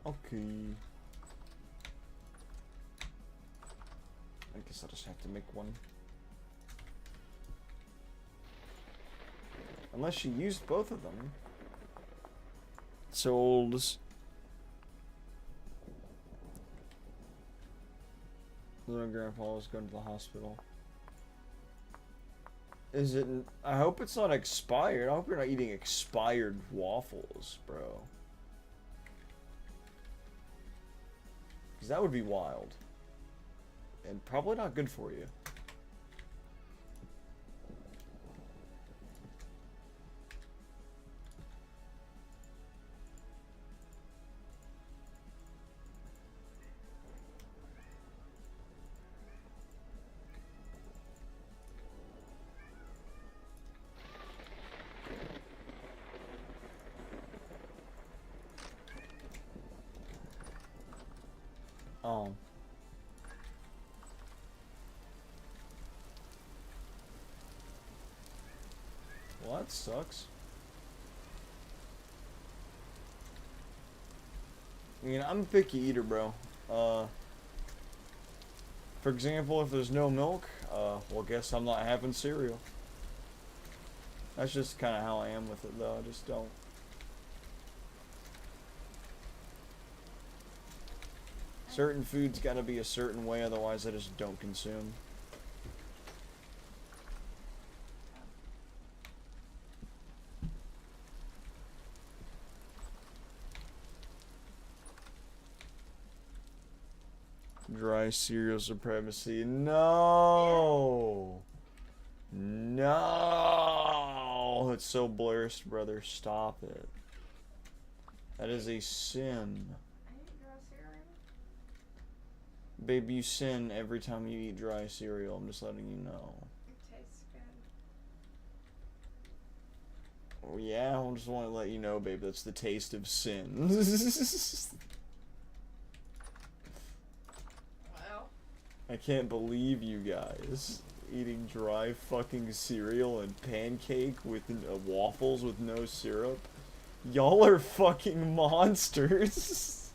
Okay. I guess I'll just have to make one. Unless she used both of them. So old. Little grandpa is going to the hospital. Is it? I hope it's not expired. I hope you're not eating expired waffles, bro. Because that would be wild. And probably not good for you. Oh. that sucks. I mean, I'm a picky eater, bro. For example, if there's no milk, well, guess I'm not having cereal. That's just kind of how I am with it, though. I just don't. Certain foods gotta be a certain way, otherwise I just don't consume. Dry cereal supremacy. No! No! It's so blurst, brother. Stop it. That is a sin. I eat dry cereal. Babe, you sin every time you eat dry cereal. I'm just letting you know. It tastes good. Oh, yeah, I just want to let you know, babe, that's the taste of sin. Well. I can't believe you guys eating dry fucking cereal and pancake with waffles with no syrup. Y'all are fucking monsters.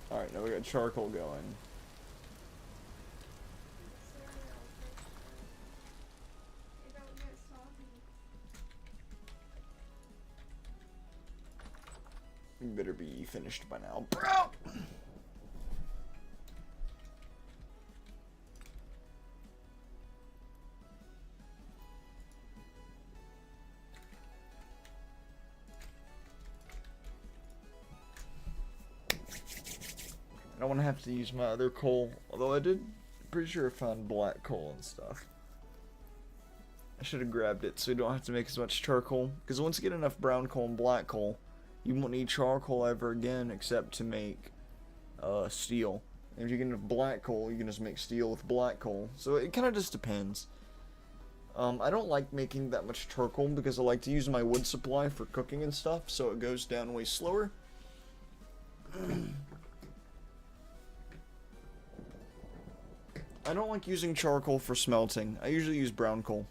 Alright, now we got charcoal going. Cereal tastes good. You don't get soggy. You better be finished by now, bro. I don't want to have to use my other coal, although I did pretty sure I found black coal and stuff. I should have grabbed it so you don't have to make as much charcoal, because once you get enough brown coal and black coal, you won't need charcoal ever again except to make steel. And if you get enough black coal, you can just make steel with black coal. So it kind of just depends. I don't like making that much charcoal because I like to use my wood supply for cooking and stuff, so it goes down way slower. I don't like using charcoal for smelting. I usually use brown coal.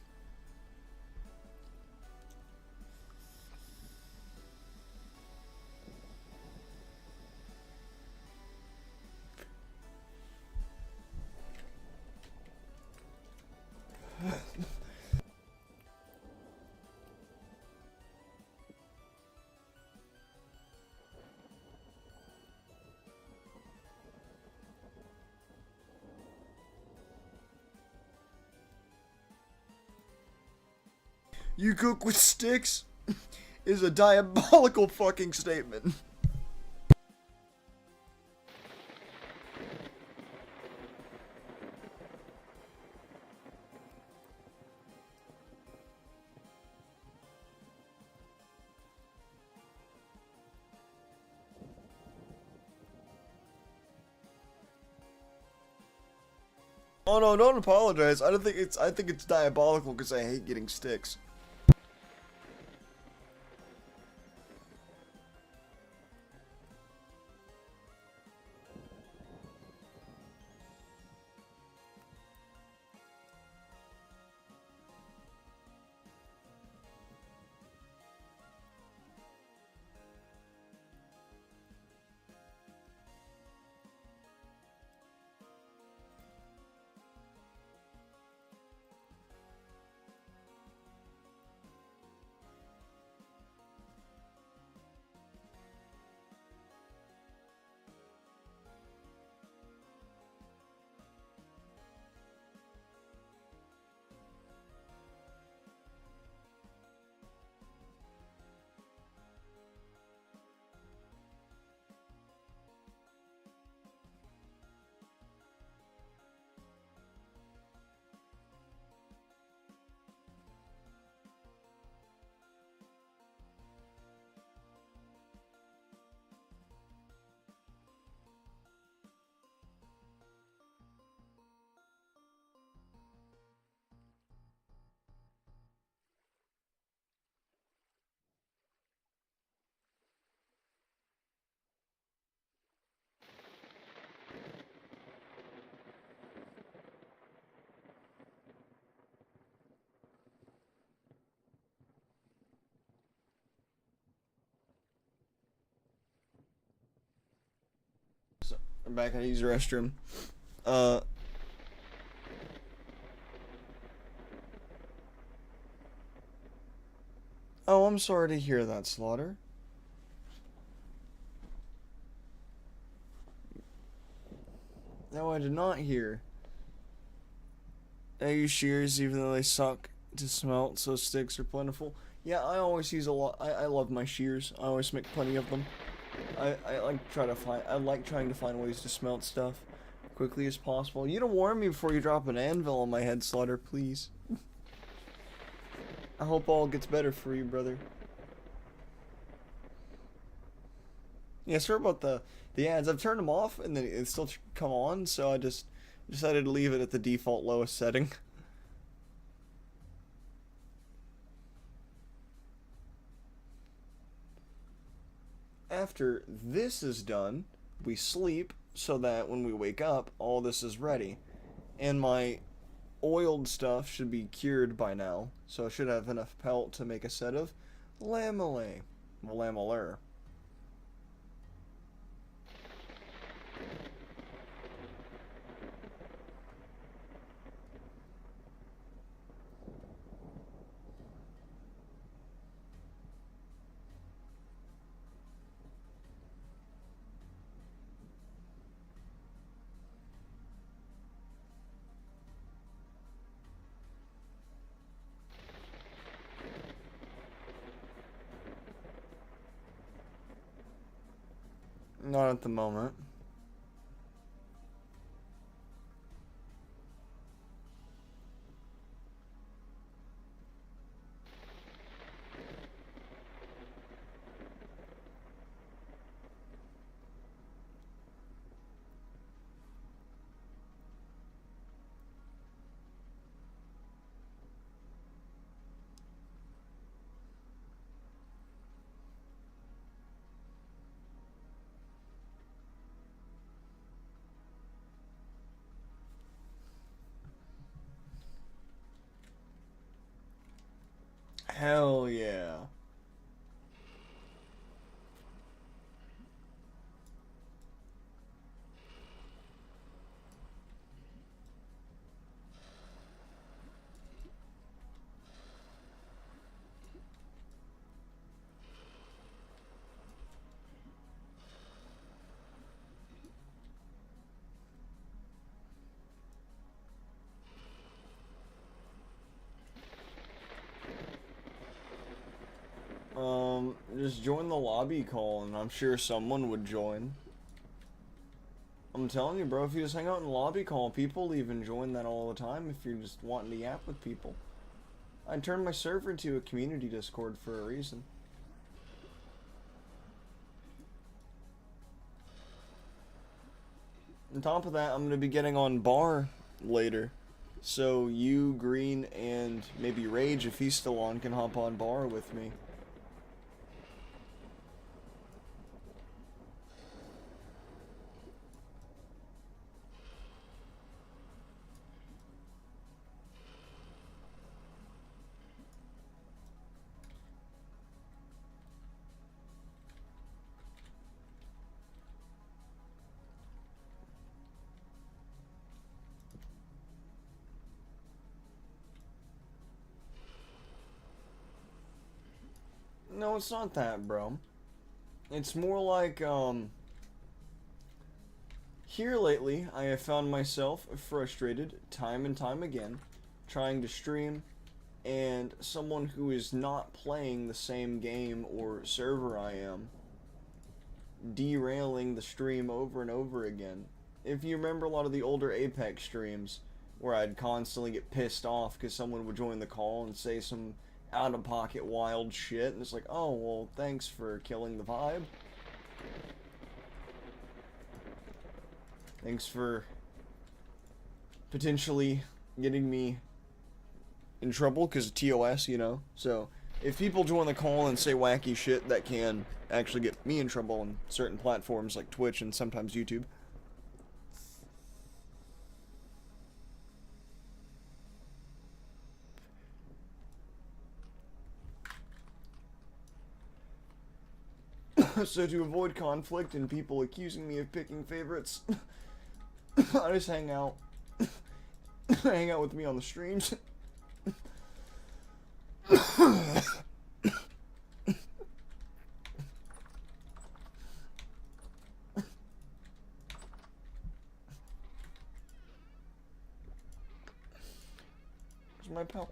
You cook with sticks is a diabolical fucking statement. Oh no, don't apologize. I think it's diabolical because I hate getting sticks. I'm back. I use the restroom. Oh, I'm sorry to hear that, Slaughter. No, I did not hear. I use shears even though they suck to smelt, so sticks are plentiful. Yeah, I always use a lot. I love my shears. I always make plenty of them. I like trying to find ways to smelt stuff quickly as possible. You don't warn me before you drop an anvil on my head, Slaughter, please. I hope all gets better for you, brother. Yeah, sorry about the ads. I've turned them off and then it still come on, so I just decided to leave it at the default lowest setting. After this is done, we sleep so that when we wake up, all this is ready. And my oiled stuff should be cured by now, so I should have enough pelt to make a set of lamellae. Lamellar. Not at the moment. Hell yeah. Just join the lobby call and I'm sure someone would join. I'm telling you, bro, if you just hang out in lobby call, people even join that all the time if you're just wanting to yap with people. I turned my server into a community Discord for a reason. On top of that, I'm going to be getting on bar later. So you, Green, and maybe Rage, if he's still on, can hop on bar with me. No, it's not that, bro. It's more like, here lately, I have found myself frustrated time and time again, trying to stream, and someone who is not playing the same game or server I am, derailing the stream over and over again. If you remember a lot of the older Apex streams, where I'd constantly get pissed off because someone would join the call and say some out-of-pocket wild shit, and it's like, oh, well, thanks for killing the vibe. Thanks for potentially getting me in trouble because of TOS, you know? So, if people join the call and say wacky shit, that can actually get me in trouble on certain platforms like Twitch and sometimes YouTube. So to avoid conflict and people accusing me of picking favorites, I just hang out. Hang out with me on the streams. Where's my pal?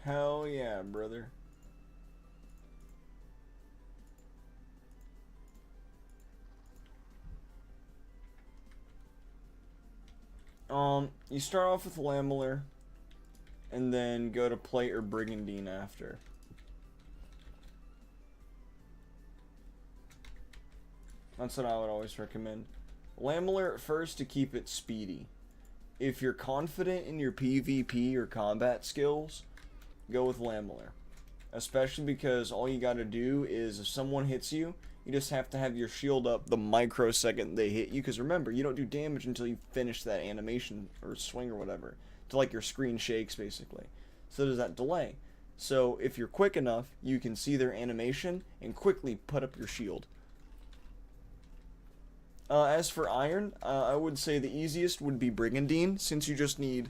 Hell yeah, brother. You start off with Lamellar, and then go to Plate or Brigandine after. That's what I would always recommend. Lamellar at first to keep it speedy. If you're confident in your PvP or combat skills, go with Lamellar. Especially because all you gotta do is if someone hits you, you just have to have your shield up the microsecond they hit you. Because remember, you don't do damage until you finish that animation or swing or whatever. Until like your screen shakes basically. So there's that delay. So if you're quick enough, you can see their animation and quickly put up your shield. As for iron, I would say the easiest would be Brigandine, since you just need,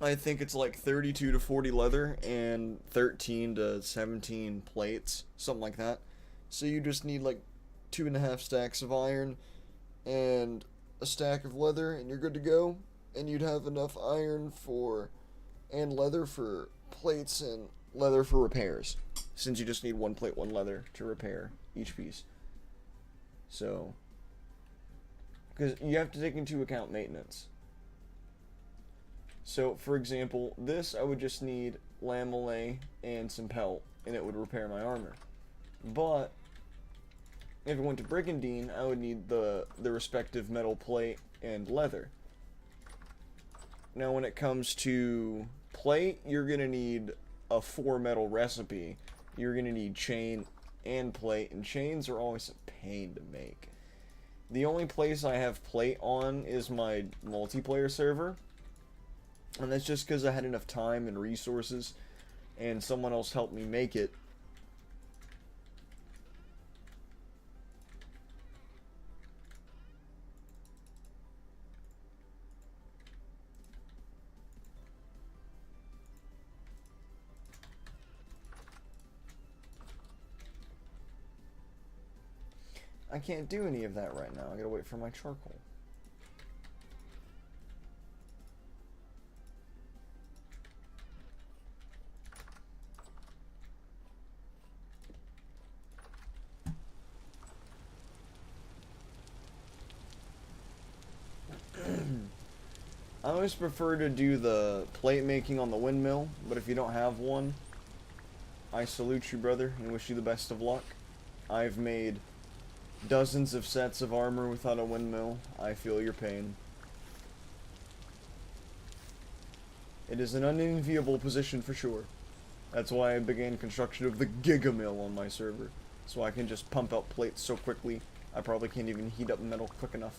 I think it's like 32 to 40 leather and 13 to 17 plates, something like that. So you just need like 2.5 stacks of iron and a stack of leather, and you're good to go. And you'd have enough iron for, and leather for plates and leather for repairs, since you just need 1 plate, 1 leather to repair each piece. So, because you have to take into account maintenance. So, for example, this I would just need lamellay and some pelt, and it would repair my armor. But if I went to Brigandine, I would need the respective metal plate and leather. Now, when it comes to plate, you're gonna need a 4 metal recipe. You're gonna need chain and plate, and chains are always a pain to make. The only place I have plate on is my multiplayer server, and that's just because I had enough time and resources, and someone else helped me make it. I can't do any of that right now. I gotta wait for my charcoal. I always prefer to do the plate making on the windmill, but if you don't have one, I salute you, brother, and wish you the best of luck. I've made dozens of sets of armor without a windmill. I feel your pain. It is an unenviable position for sure. That's why I began construction of the Giga Mill on my server. So I can just pump out plates so quickly, I probably can't even heat up metal quick enough.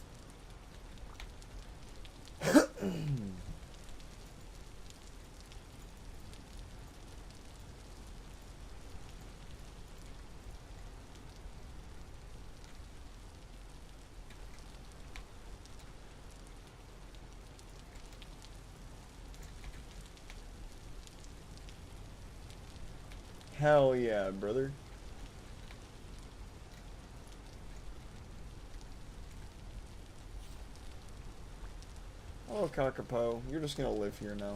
Hell yeah, brother. Oh, Kakapo, you're just gonna live here now.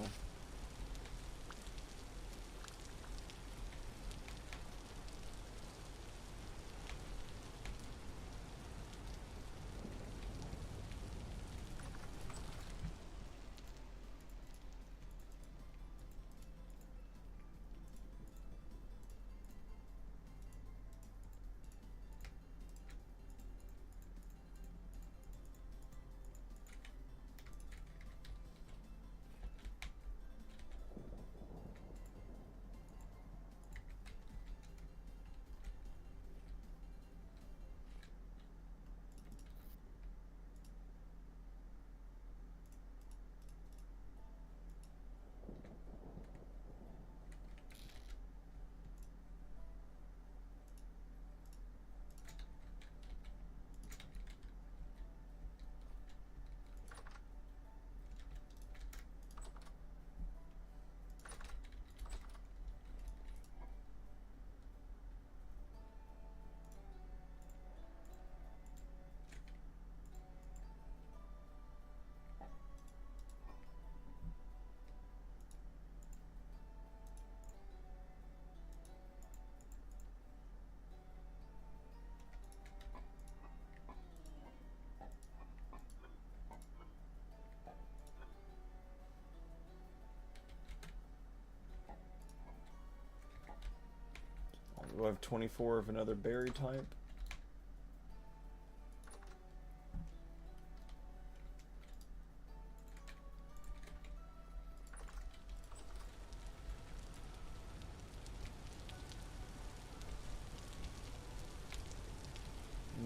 Do I have 24 of another berry type?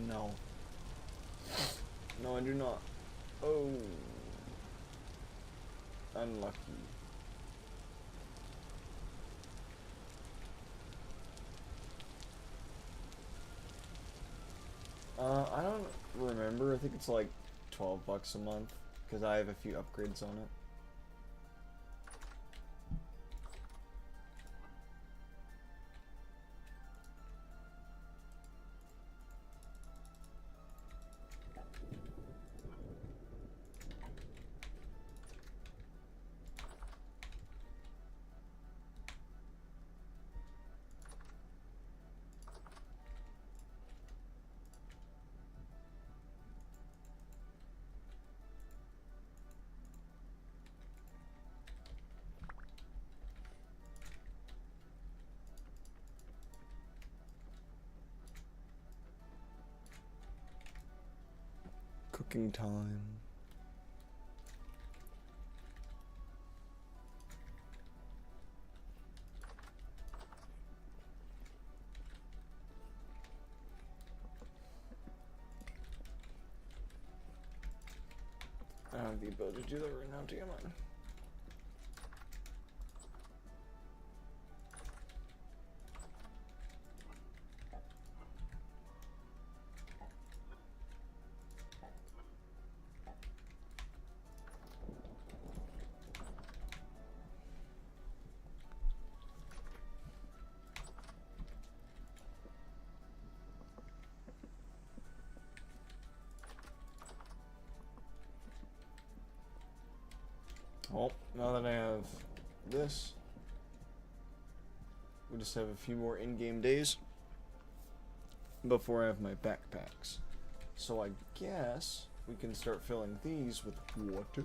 No. No, I do not. Oh. Unlucky. I don't remember. I think it's like 12 bucks a month because I have a few upgrades on it. Cooking time. I don't have the ability to do that right now, do you mind? Well, now that I have this, we just have a few more in-game days before I have my backpacks. So I guess we can start filling these with water.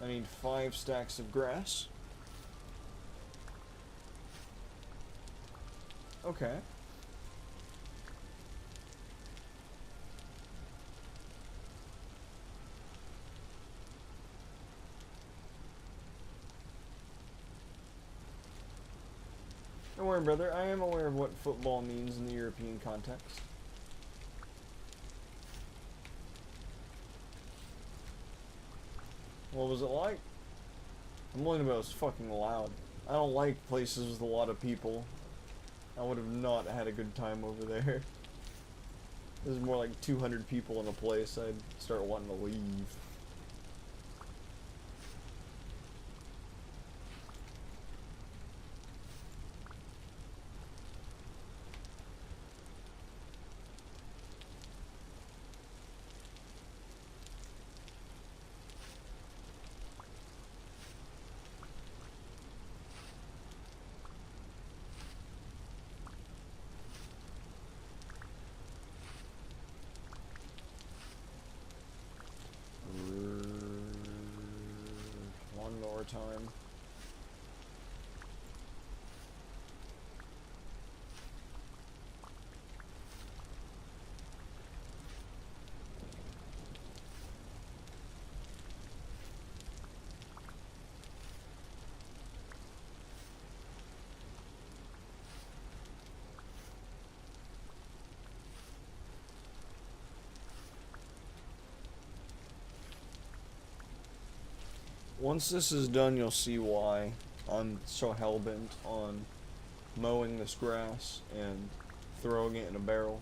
I need 5 stacks of grass. Okay. Don't worry, brother. I am aware of what football means in the European context. What was it like? I'm worried about it was fucking loud. I don't like places with a lot of people. I would have not had a good time over there. There's more like 200 people in a place, I'd start wanting to leave. One more time. Once this is done, you'll see why I'm so hellbent on mowing this grass and throwing it in a barrel.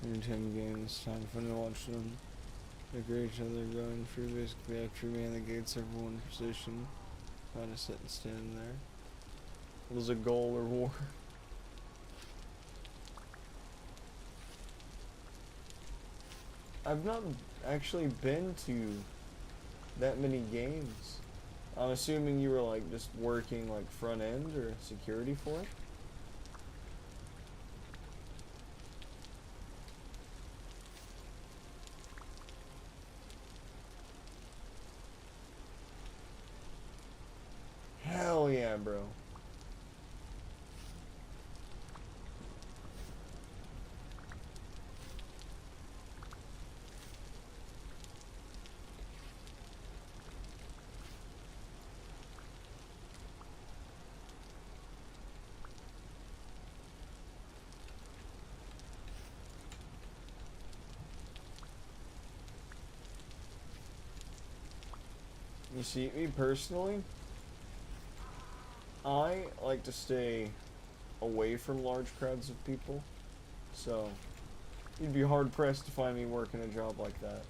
Every 10 games, time for no launch them. They greet each other going through basically after me and the gates, everyone in position. Kind of sit and stand there. Was a goal or war? I've not actually been to that many games. I'm assuming you were like just working like front end or security for it? Hell yeah, bro. You see, me personally, I like to stay away from large crowds of people, so you'd be hard pressed to find me working a job like that.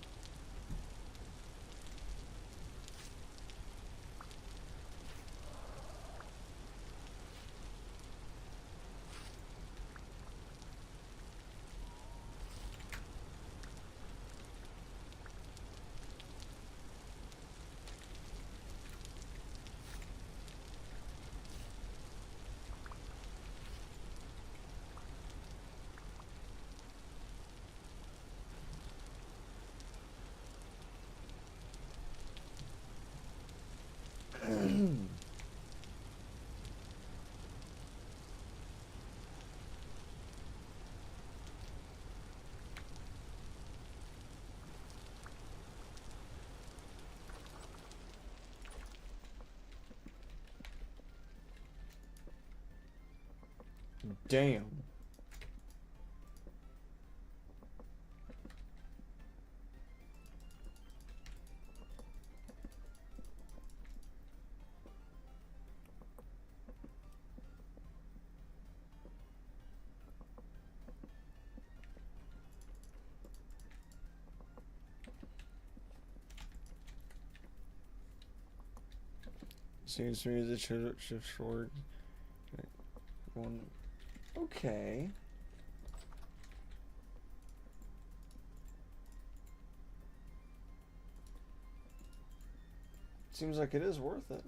Damn. Seems to me the shift forward. One. Okay. Seems like it is worth it.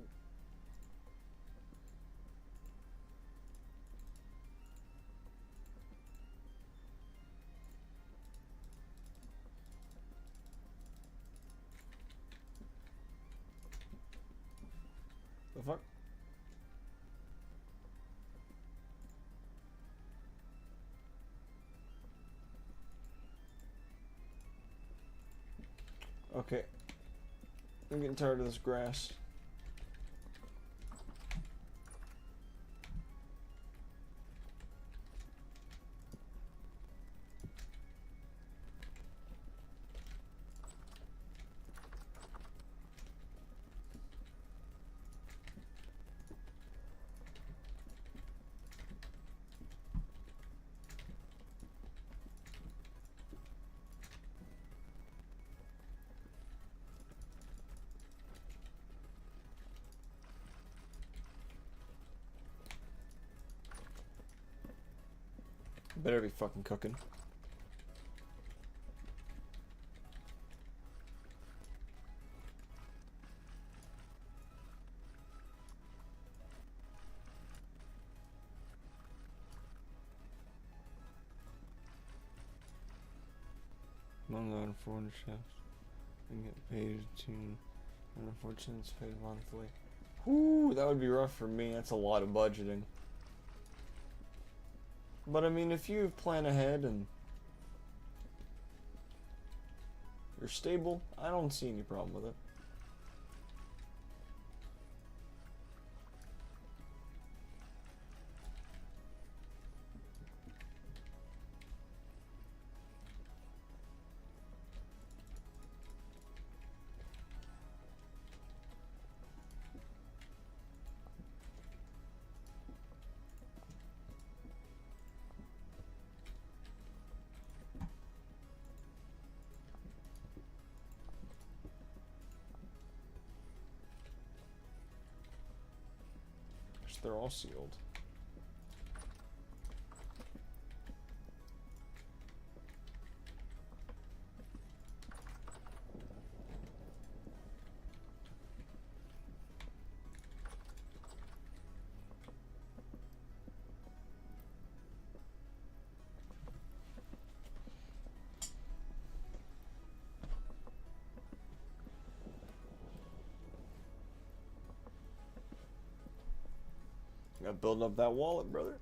The fuck? Okay. I'm getting tired of this grass. Better be fucking cooking. Among the 400 chefs and get paid to and unfortunately it's paid monthly. Whoo, that would be rough for me. That's a lot of budgeting. But I mean, if you plan ahead and you're stable, I don't see any problem with it. They're all sealed. Gotta build up that wallet, brother.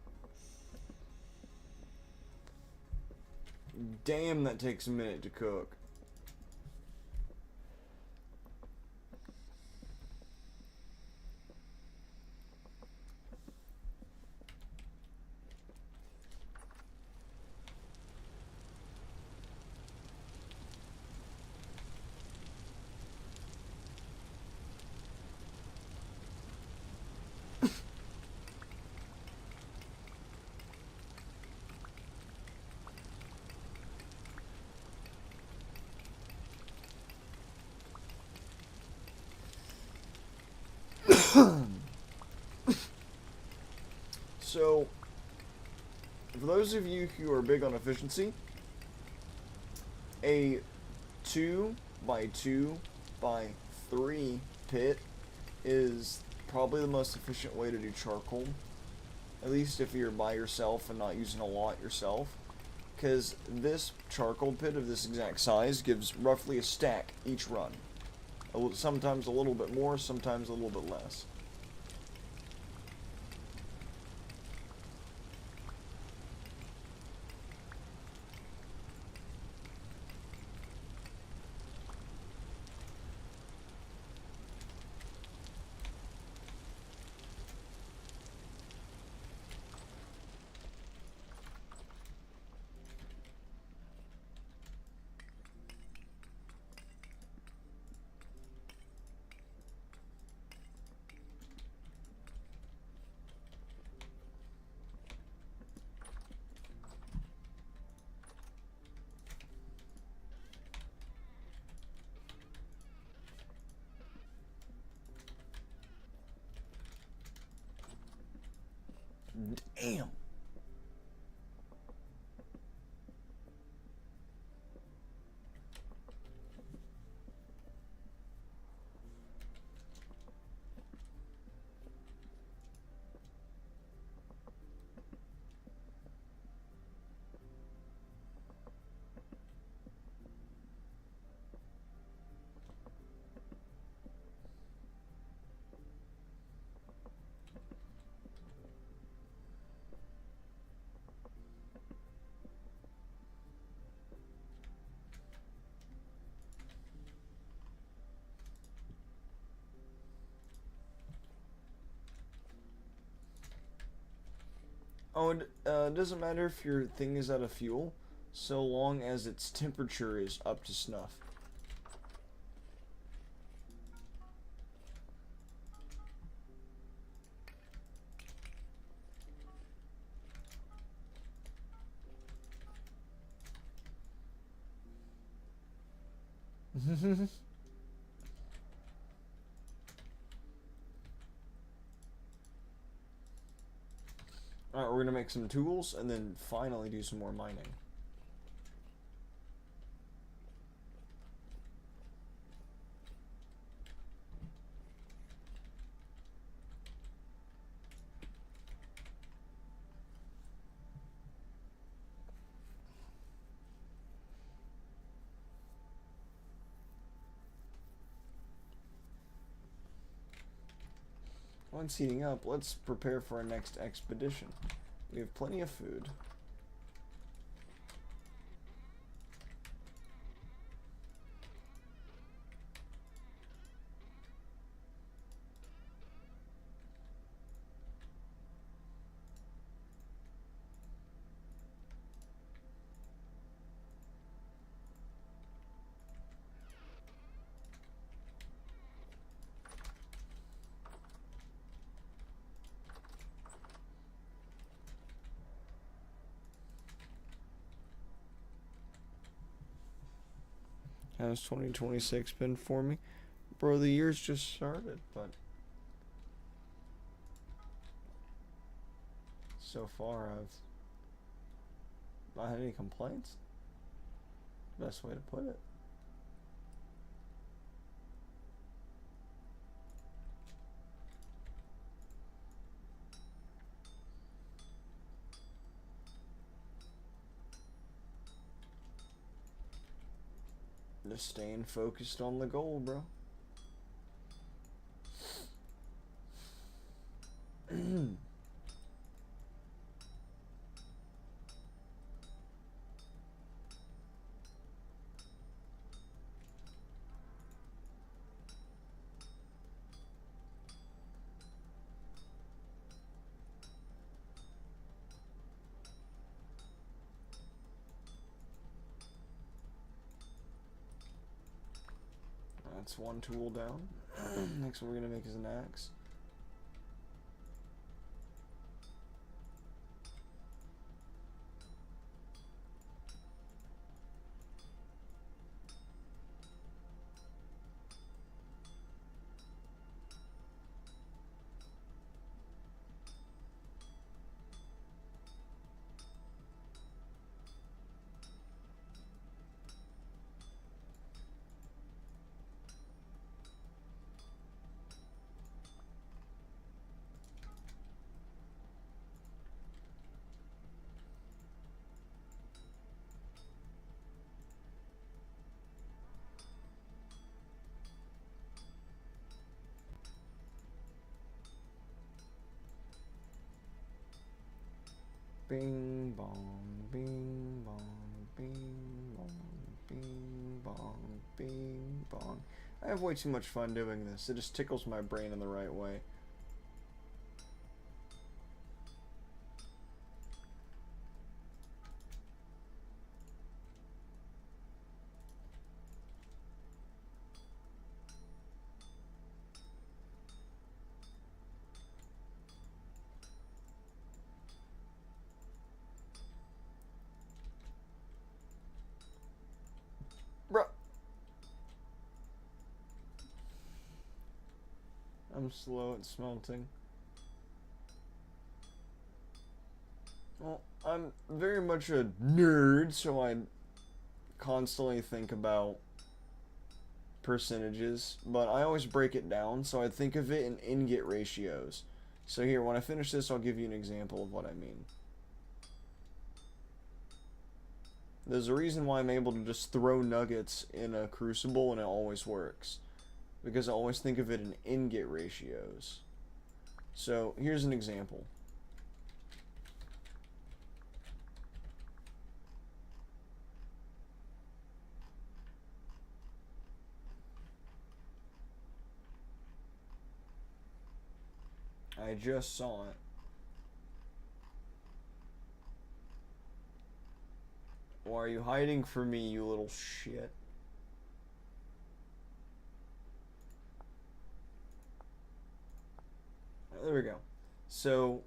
Damn, that takes a minute to cook. So, for those of you who are big on efficiency, a 2 by 2 by 3 pit is probably the most efficient way to do charcoal. At least if you're by yourself and not using a lot yourself. Because this charcoal pit of this exact size gives roughly a stack each run. Sometimes a little bit more, sometimes a little bit less. Damn. Oh, it doesn't matter if your thing is out of fuel, so long as its temperature is up to snuff. Alright, we're gonna make some tools and then finally do some more mining. Once heating up, let's prepare for our next expedition. We have plenty of food. How's 2026 been for me? Bro, the year's just started, but so far I've not had any complaints. Best way to put it. Just staying focused on the goal, bro. That's one tool down. Next one we're gonna make is an axe. Bing bong, bing bong, bing bong, bing bong, bing bong. I have way too much fun doing this. It just tickles my brain in the right way. Bruh. I'm slow at smelting. Well, I'm very much a nerd, so I constantly think about percentages, but I always break it down, so I think of it in ingot ratios. So here, when I finish this, I'll give you an example of what I mean. There's a reason why I'm able to just throw nuggets in a crucible and it always works. Because I always think of it in ingot ratios. So, here's an example. I just saw it. Why are you hiding from me, you little shit? There we go. So,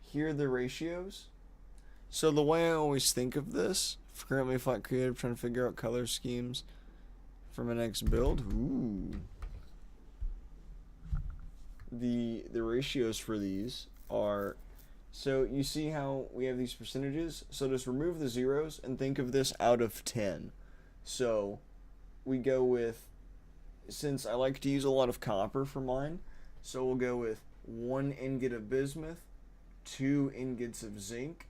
here are the ratios. So the way I always think of this, currently Flat Creative, trying to figure out color schemes for my next build. Ooh. The ratios for these are, so you see how we have these percentages? So just remove the zeros and think of this out of 10. So we go with, since I like to use a lot of copper for mine, so we'll go with 1 ingot of bismuth, 2 ingots of zinc,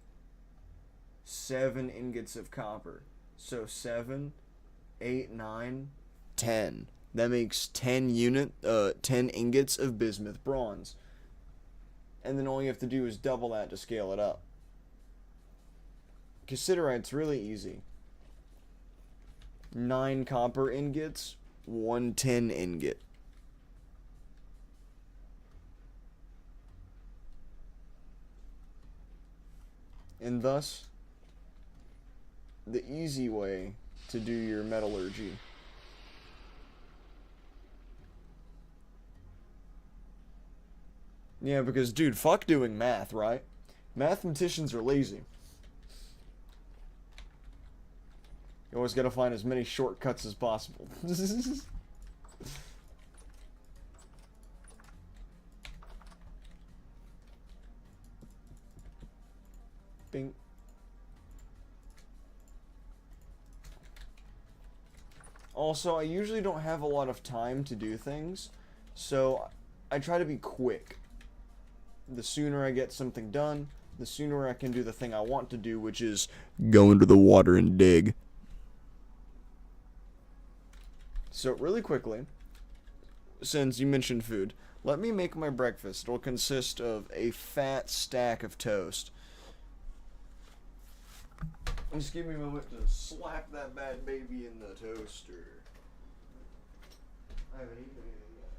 7 ingots of copper. So 7, 8, 9, 10. That makes 10 ingots of bismuth bronze. And then all you have to do is double that to scale it up. Cassiterite's really easy. 9 copper ingots, 1 tin ingot. And thus, the easy way to do your metallurgy. Yeah, because, dude, fuck doing math, right? Mathematicians are lazy. You always gotta find as many shortcuts as possible. Bing. Also, I usually don't have a lot of time to do things, so I try to be quick. The sooner I get something done, the sooner I can do the thing I want to do, which is go into the water and dig. So really quickly, since you mentioned food, let me make my breakfast. It'll consist of a fat stack of toast. Just give me a moment to slap that bad baby in the toaster. I haven't eaten anything yet.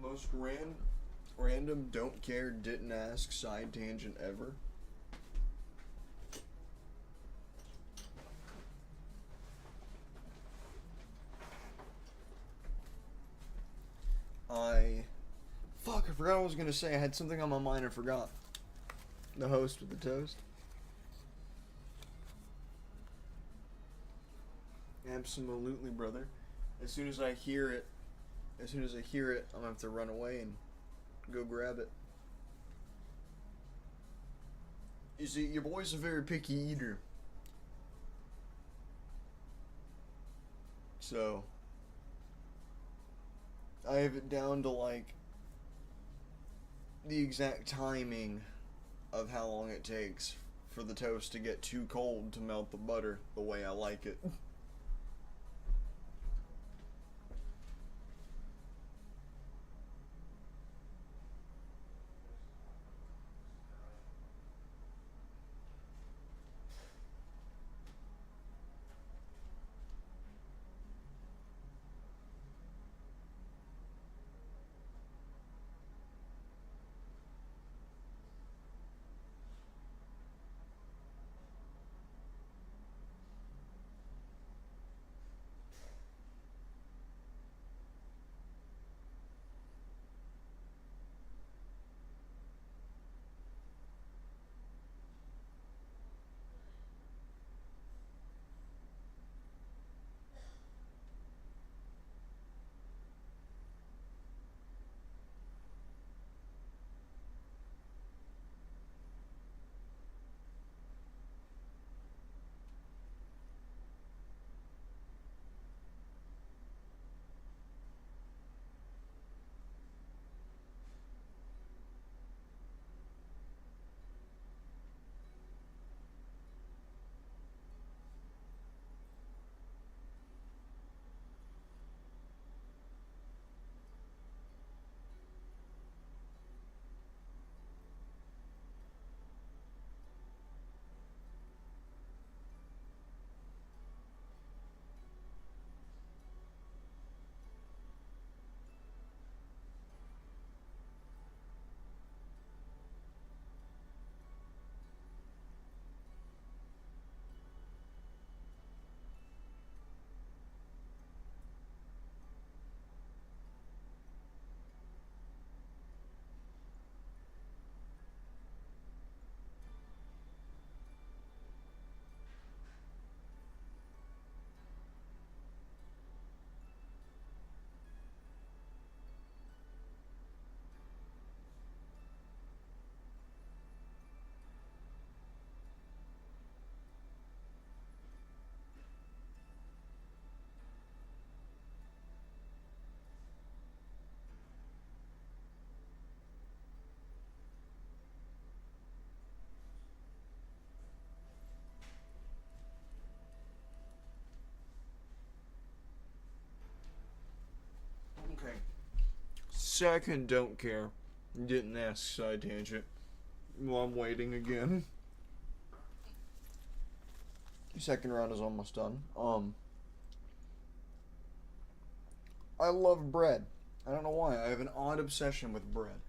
Most random, don't care, didn't ask side tangent ever. Fuck, I forgot what I was gonna say. I had something on my mind, I forgot. The host with the toast. Absolutely, brother. As soon as I hear it, I'm gonna have to run away and go grab it. You see, your boy's a very picky eater. So, I have it down to like the exact timing of how long it takes for the toast to get too cold to melt the butter the way I like it. Second, don't care. Didn't ask, side tangent. Well, I'm waiting again. Second round is almost done. I love bread. I don't know why. I have an odd obsession with bread.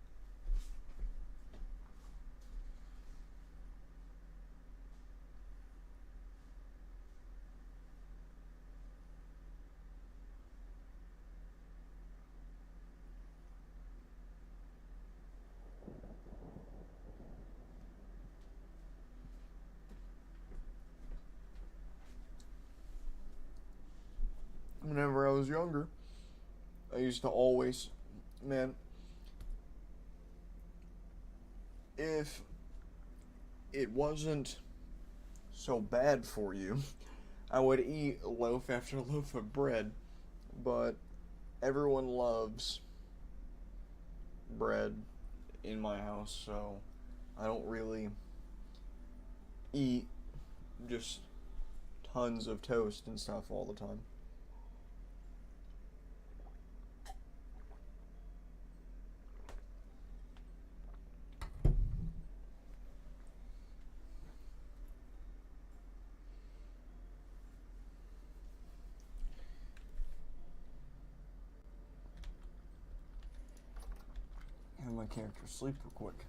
Whenever I was younger, I used to always, man, if it wasn't so bad for you, I would eat loaf after loaf of bread, but everyone loves bread in my house, so I don't really eat just tons of toast and stuff all the time. Have my character sleep real quick.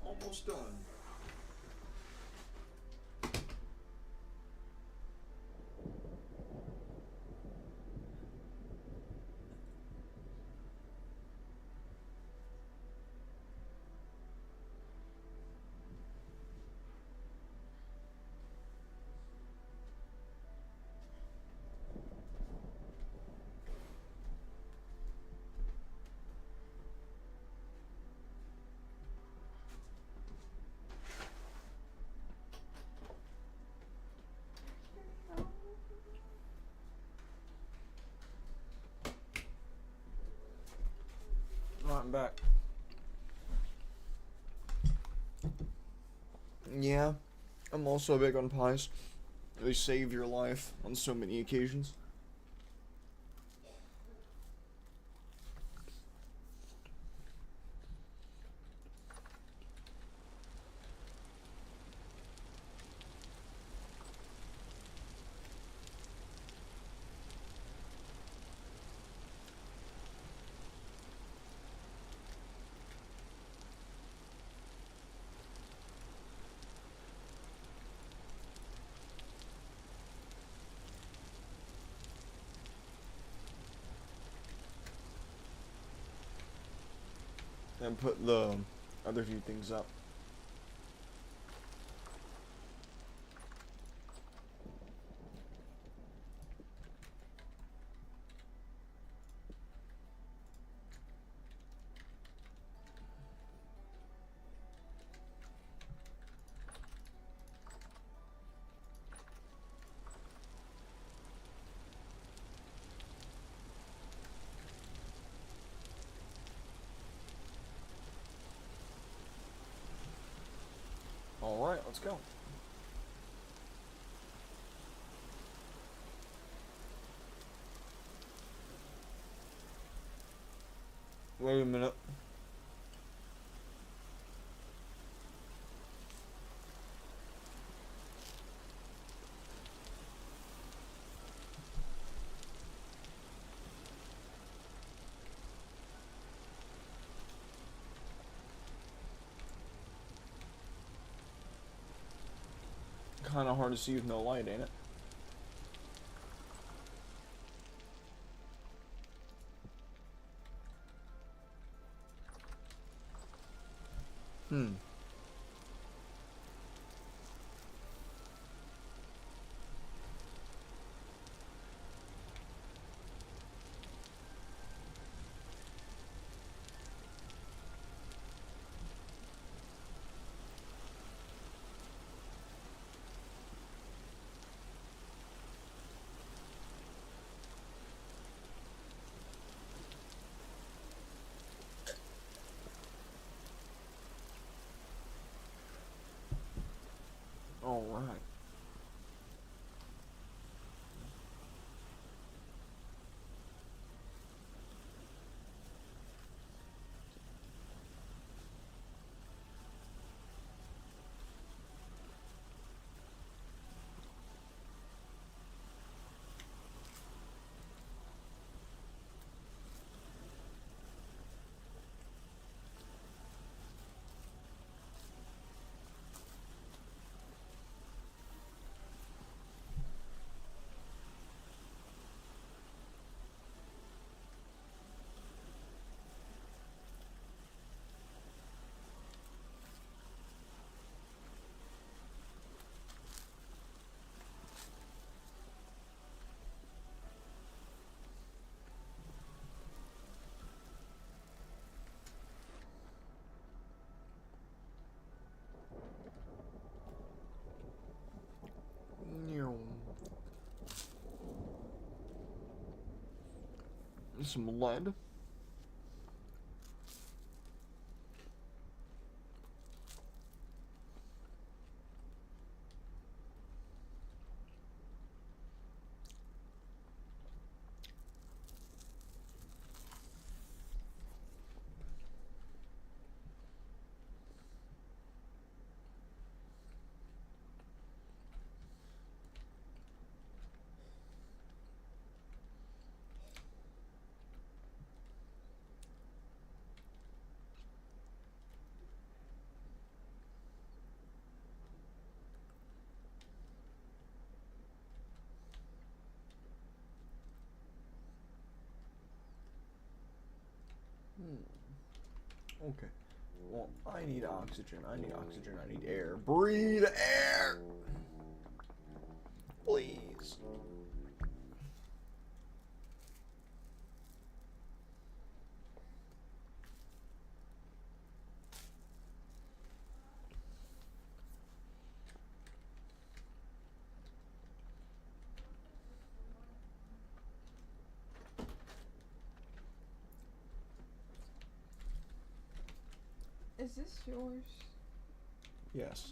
Almost done. I'm back. Yeah, I'm also big on pies. They save your life on so many occasions. and put the other two things up. Alright, let's go. Wait a minute. Kinda hard to see with no light, ain't it? Hmm. Alright. Some lead. Okay. Well, I need oxygen. I need oxygen. I need air. Breathe air! Please. Is this yours? Yes.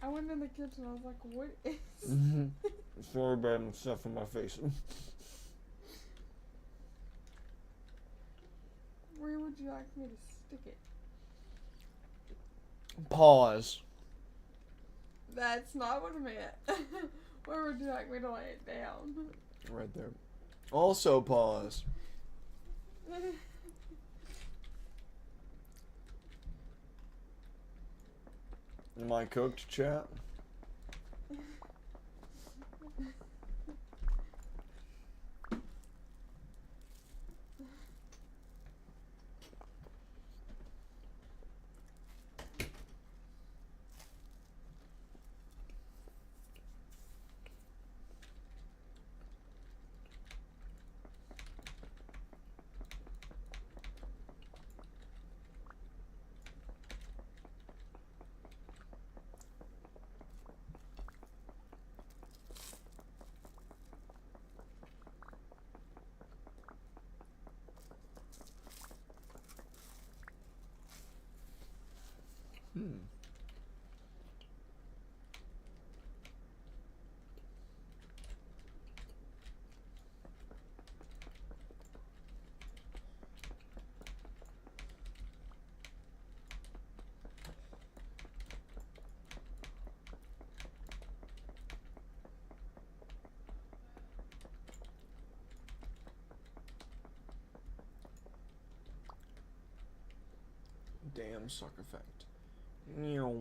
I went in the kitchen. I was like, "What is?" Sorry about stuff in my face. Where would you like me to stick it? Pause. That's not what I meant. Where would you like me to lay it down? Right there. Also pause. Am I cooked, chat? Damn suck effect. Meow.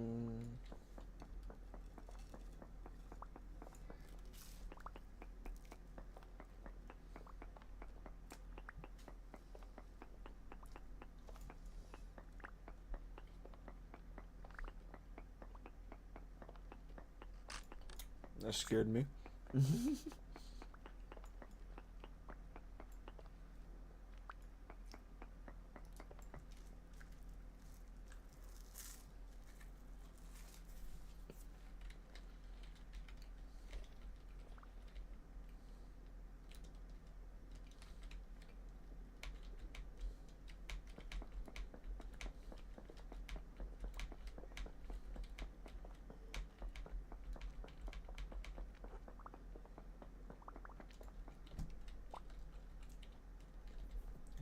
That scared me.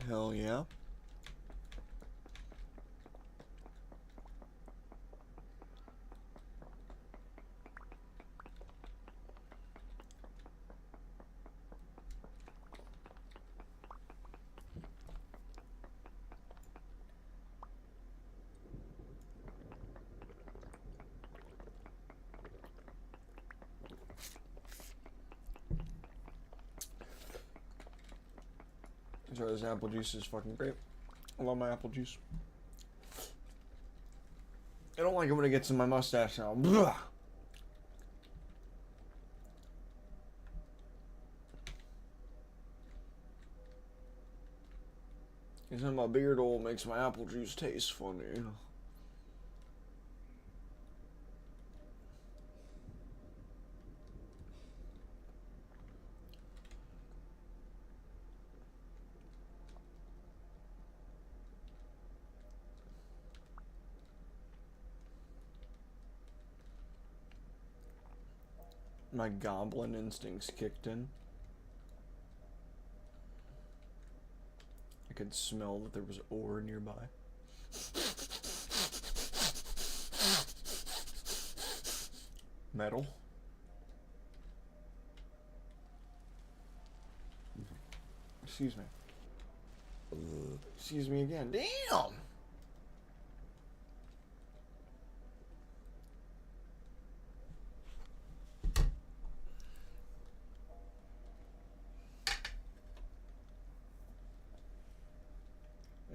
Hell yeah. Sorry, this apple juice is fucking great. I love my apple juice. I don't like it when it gets in my mustache now. Blah. Because then my beard oil makes my apple juice taste funny. My goblin instincts kicked in. I could smell that there was ore nearby. Metal. Excuse me. Excuse me again. Damn!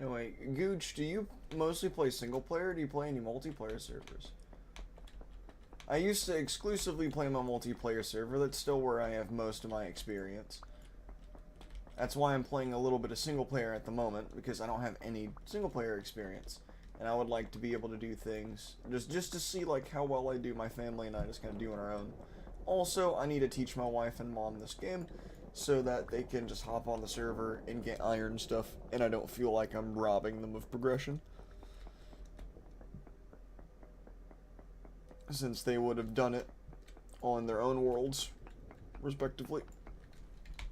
Anyway, Gooch, do you mostly play single player or do you play any multiplayer servers? I used to exclusively play my multiplayer server. That's still where I have most of my experience. That's why I'm playing a little bit of single player at the moment, because I don't have any single player experience. And I would like to be able to do things, just to see like how well I do. My family and I just kind of do on our own. Also, I need to teach my wife and mom this game, so that they can just hop on the server and get iron stuff, and I don't feel like I'm robbing them of progression. Since they would have done it on their own worlds, respectively.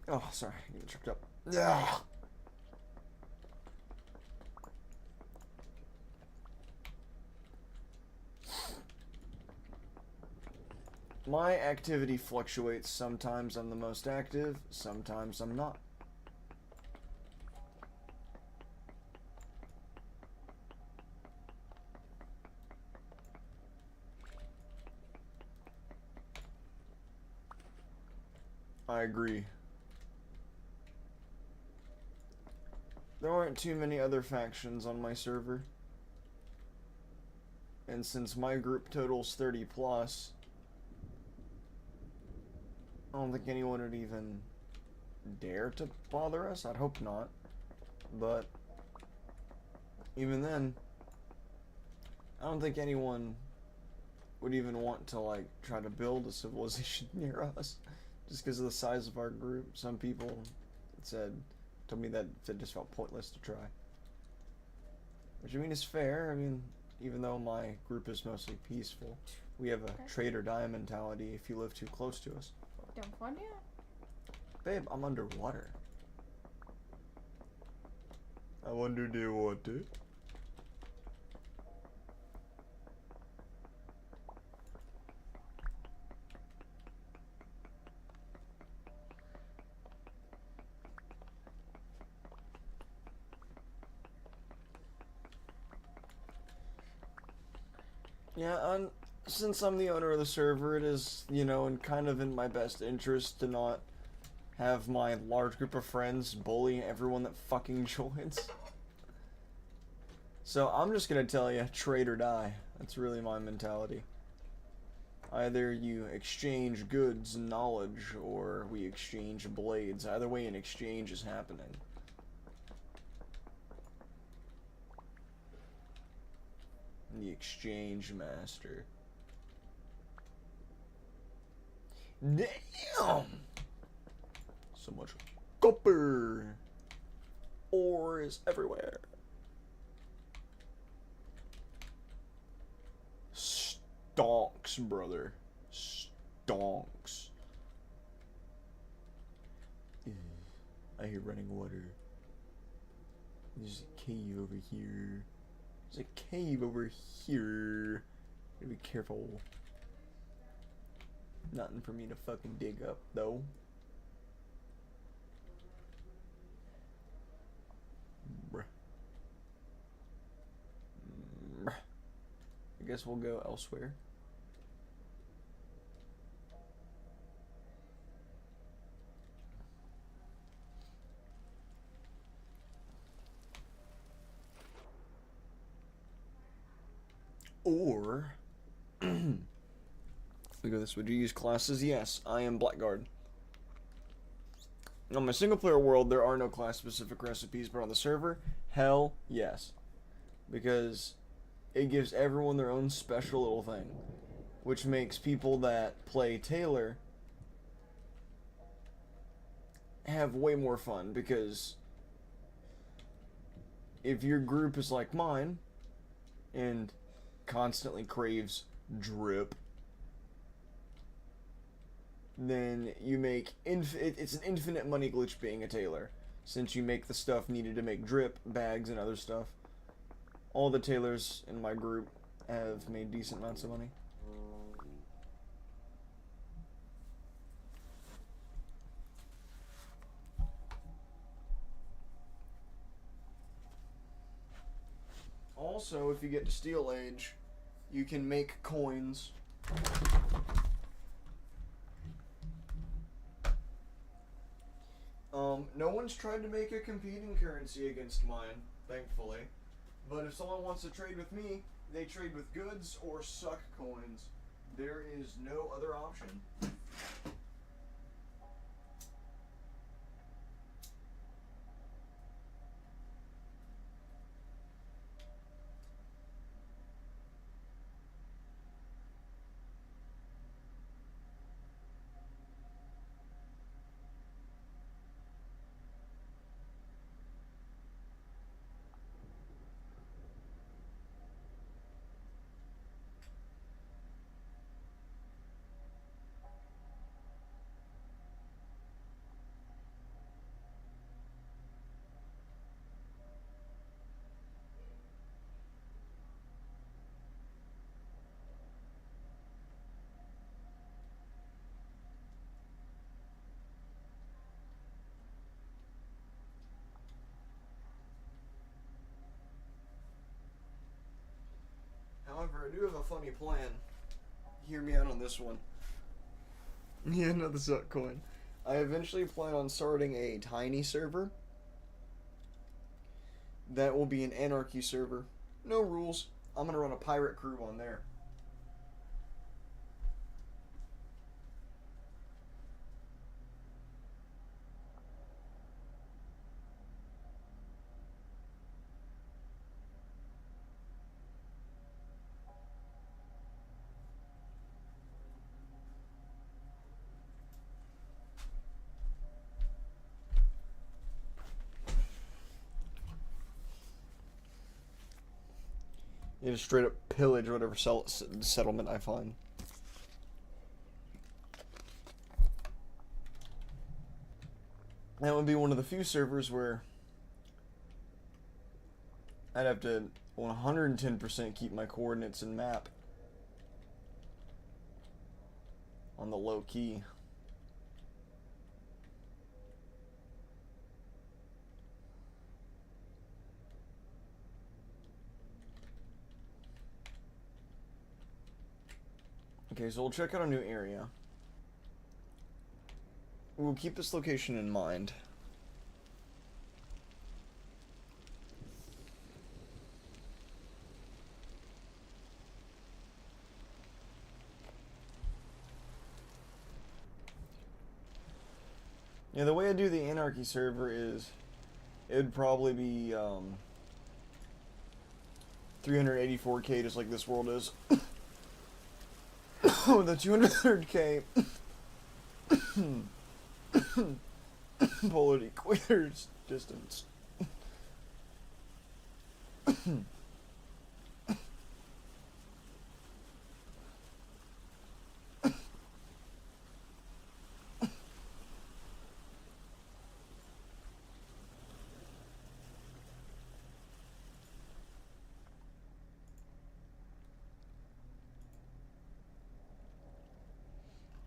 Oh, sorry, I'm getting tripped up. Yeah. My activity fluctuates. Sometimes I'm the most active, sometimes I'm not. I agree. There aren't too many other factions on my server. And since my group totals 30 plus, I don't think anyone would even dare to bother us. I'd hope not. But even then, I don't think anyone would even want to, like, try to build a civilization near us. Just because of the size of our group. Some people told me that it just felt pointless to try. Which, I mean, is fair. I mean, even though my group is mostly peaceful, we have a trade or die mentality if you live too close to us. Don't find it. Babe, I'm underwater. I wonder do what, dude? Yeah, since I'm the owner of the server, it is, you know, and kind of in my best interest to not have my large group of friends bully everyone that fucking joins. So I'm just gonna tell you, trade or die. That's really my mentality. Either you exchange goods and knowledge, or we exchange blades. Either way, an exchange is happening. The exchange master. Damn! So much copper! Ore is everywhere. Stonks, brother. Stonks. I hear running water. There's a cave over here. There's a cave over here. Gotta be careful. Nothing for me to fucking dig up, though. Bruh. Bruh. I guess we'll go elsewhere. Or we go this way. Do you use classes? Yes, I am Blackguard. On my single player world, there are no class specific recipes, but on the server, hell yes. Because it gives everyone their own special little thing, which makes people that play Taylor have way more fun, because if your group is like mine and constantly craves drip, then you make it's an infinite money glitch being a tailor, since you make the stuff needed to make drip, bags, and other stuff. All the tailors in my group have made decent amounts of money. Also, if you get to Steel Age, you can make coins. No one's tried to make a competing currency against mine, thankfully. But if someone wants to trade with me, they trade with goods or suck coins. There is no other option. However, I do have a funny plan. Hear me out on this one. Yeah, another suck coin. I eventually plan on starting a tiny server. That will be an anarchy server. No rules. I'm gonna run a pirate crew on there. You just straight up pillage whatever settlement I find. That would be one of the few servers where I'd have to 110% keep my coordinates and map on the low key. Okay, so we'll check out a new area. We'll keep this location in mind. Yeah, the way I do the Anarchy server is it'd probably be 384k just like this world is. With a 203k polar equators distance.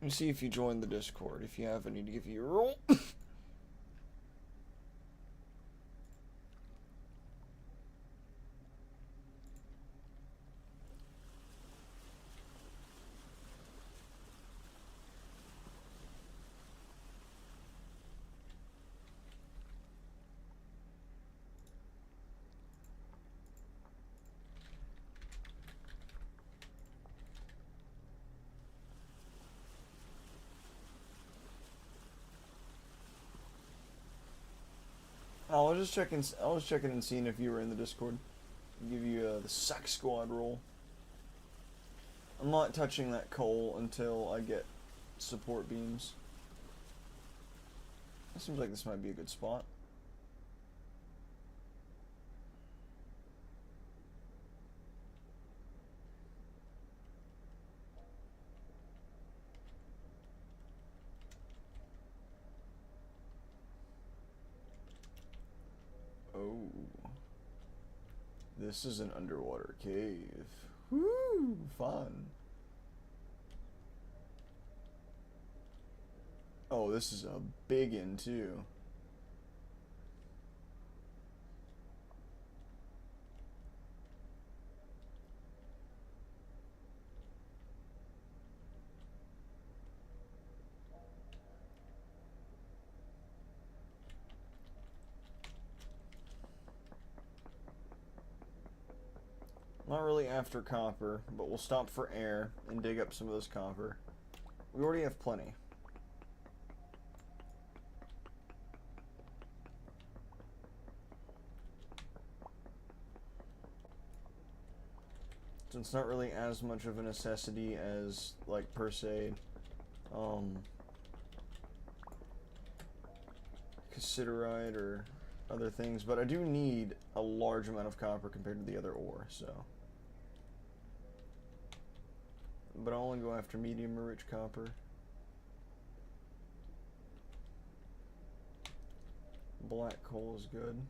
Let me see if you joined the Discord. If you have, I need to give you a role. I was just checking and seeing if you were in the Discord. I'll give you the Sack Squad role. I'm not touching that coal until I get support beams. It seems like this might be a good spot. Oh. This is an underwater cave. Woo! Fun. Oh, this is a big one too. Not really after copper, but we'll stop for air and dig up some of this copper. We already have plenty. So it's not really as much of a necessity as, like, per se, cassiterite or other things, but I do need a large amount of copper compared to the other ore, so. But I'll only go after medium or rich copper. Black coal is good.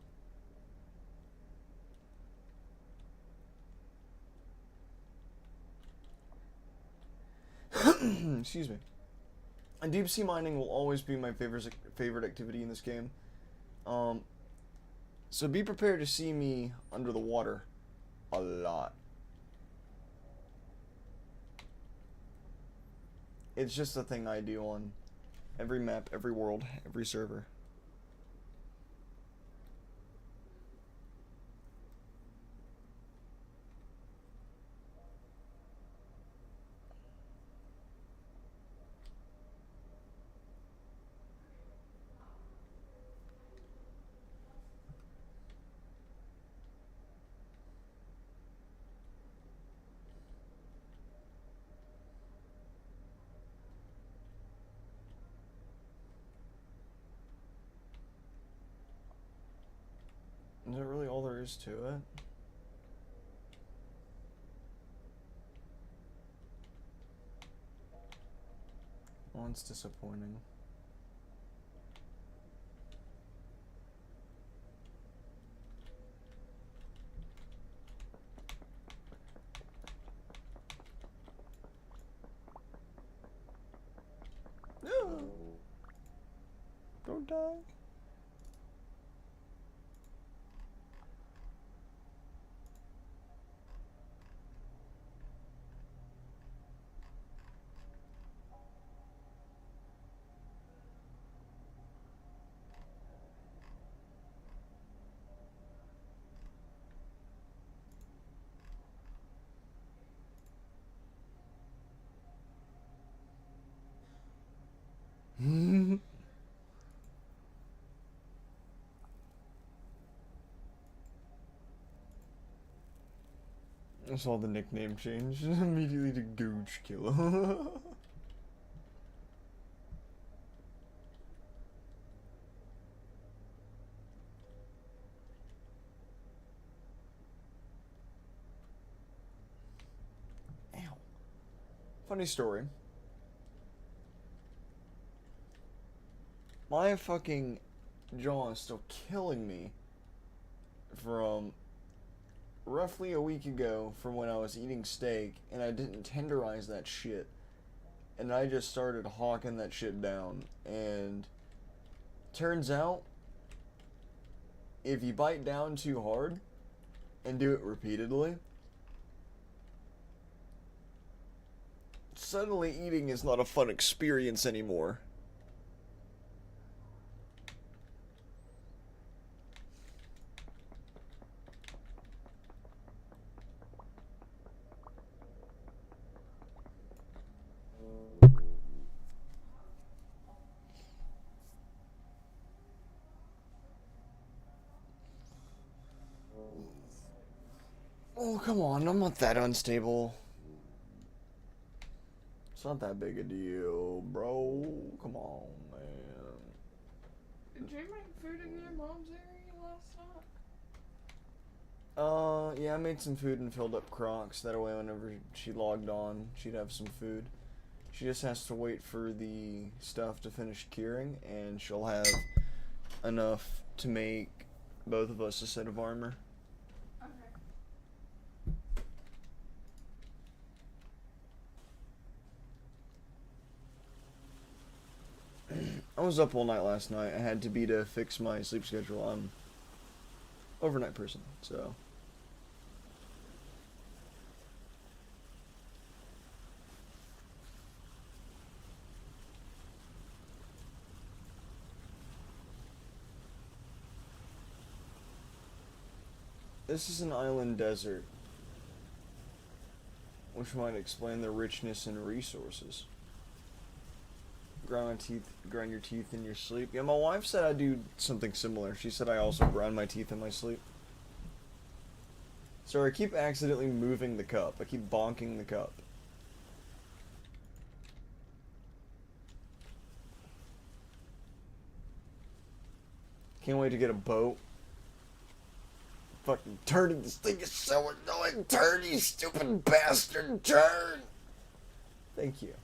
Excuse me. And deep sea mining will always be my favorite activity in this game. So be prepared to see me under the water a lot. It's just a thing I do on Every map, every world, every server. Is that really all there is to it? Well, it's disappointing. No! Don't die. I saw the nickname change immediately to Gooch Killer. Ow. Funny story. My fucking jaw is still killing me from roughly a week ago from when I was eating steak and I didn't tenderize that shit. And I just started hawking that shit down. And turns out, if you bite down too hard and do it repeatedly, suddenly eating is not a fun experience anymore. Oh, come on, I'm not that unstable. It's not that big a deal, bro. Come on, man. Did you make food in your mom's area last night? Yeah, I made some food and filled up Crocs. That way, whenever she logged on, she'd have some food. She just has to wait for the stuff to finish curing, and she'll have enough to make both of us a set of armor. I was up all night last night. I had to be to fix my sleep schedule. I'm an overnight person, so. This is an island desert, which might explain the richness in resources. Grind your teeth in your sleep. Yeah, my wife said I do something similar. She said I also grind my teeth in my sleep. Sorry, I keep accidentally moving the cup. I keep bonking the cup. Can't wait to get a boat. Fucking turning, this thing is so annoying. Turn, you stupid bastard, turn! Thank you.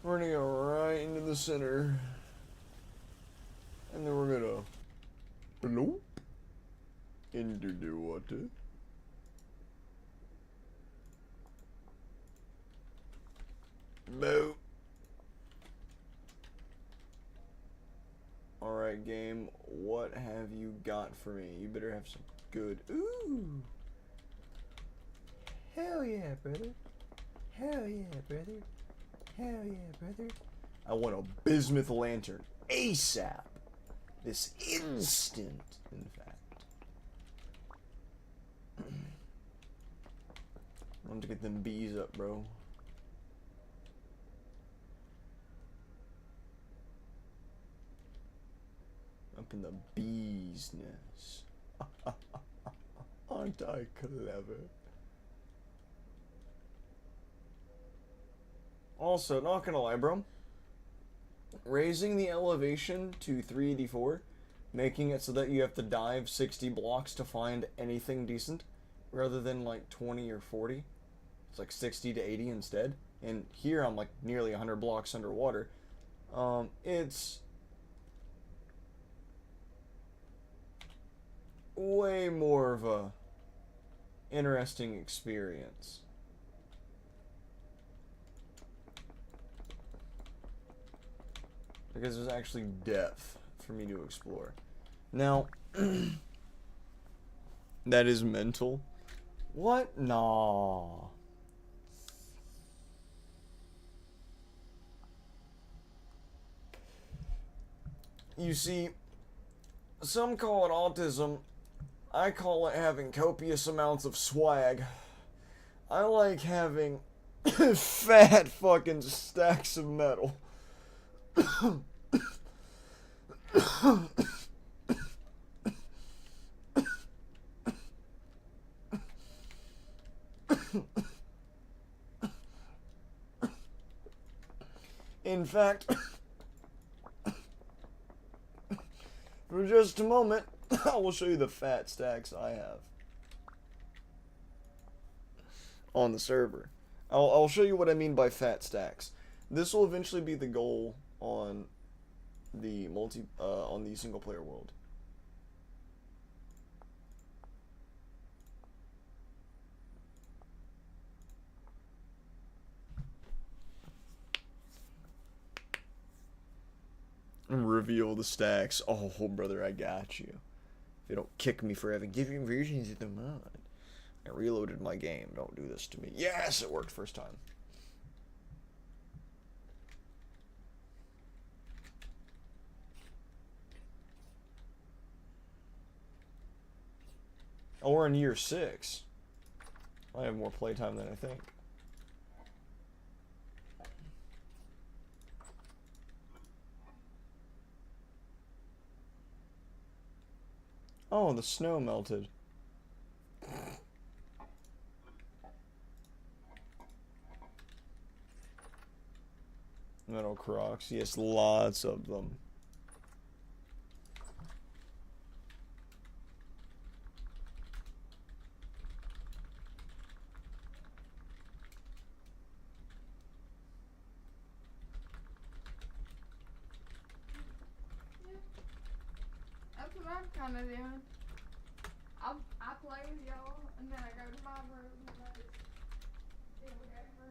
We're gonna go right into the center. And then we're gonna bloop into the water. Boop. Alright. Alright, game, what have you got for me? You better have some good. Ooh! Hell yeah, brother. Hell yeah, brother. Hell yeah, brother. I want a bismuth lantern. ASAP. This instant, in fact. I want to get them bees up, bro. Up in the bee's nest. Aren't I clever? Also, not gonna lie, bro. Raising the elevation to 384, making it so that you have to dive 60 blocks to find anything decent, rather than like 20 or 40. It's like 60 to 80 instead. And here I'm like nearly 100 blocks underwater. It's way more of a interesting experience. Because there's actually depth for me to explore. Now, that is mental. What? Nah. You see, some call it autism. I call it having copious amounts of swag. I like having fat fucking stacks of metal. In fact, for just a moment, I will show you the fat stacks I have on the server. I'll show you what I mean by fat stacks. This will eventually be the goal on the single player world. Reveal the stacks. Oh, brother, I got you. If you don't kick me for having giving versions of the mod. I reloaded my game. Don't do this to me. Yes, it worked first time. Oh, we're in year 6. I have more playtime than I think. Oh, the snow melted. Metal crocs. Yes, lots of them. That's what I'm kind of doing. I play with y'all, and then I go to my room and I just do whatever.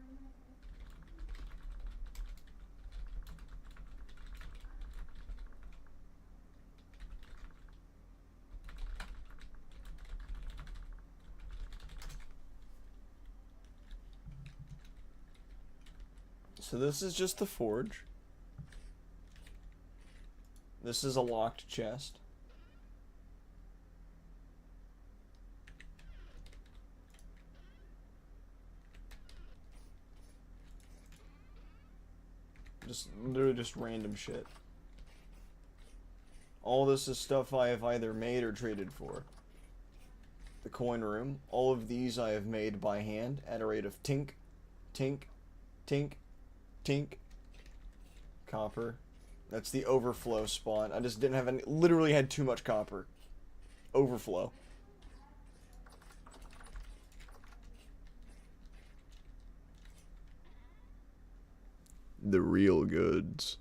So this is just the forge. This is a locked chest. Just literally just random shit. All this is stuff I have either made or traded for. The coin room. All of these I have made by hand at a rate of tink, tink, tink, tink. Copper. That's the overflow spawn. I just didn't have any. Literally had too much copper. Overflow. The real goods.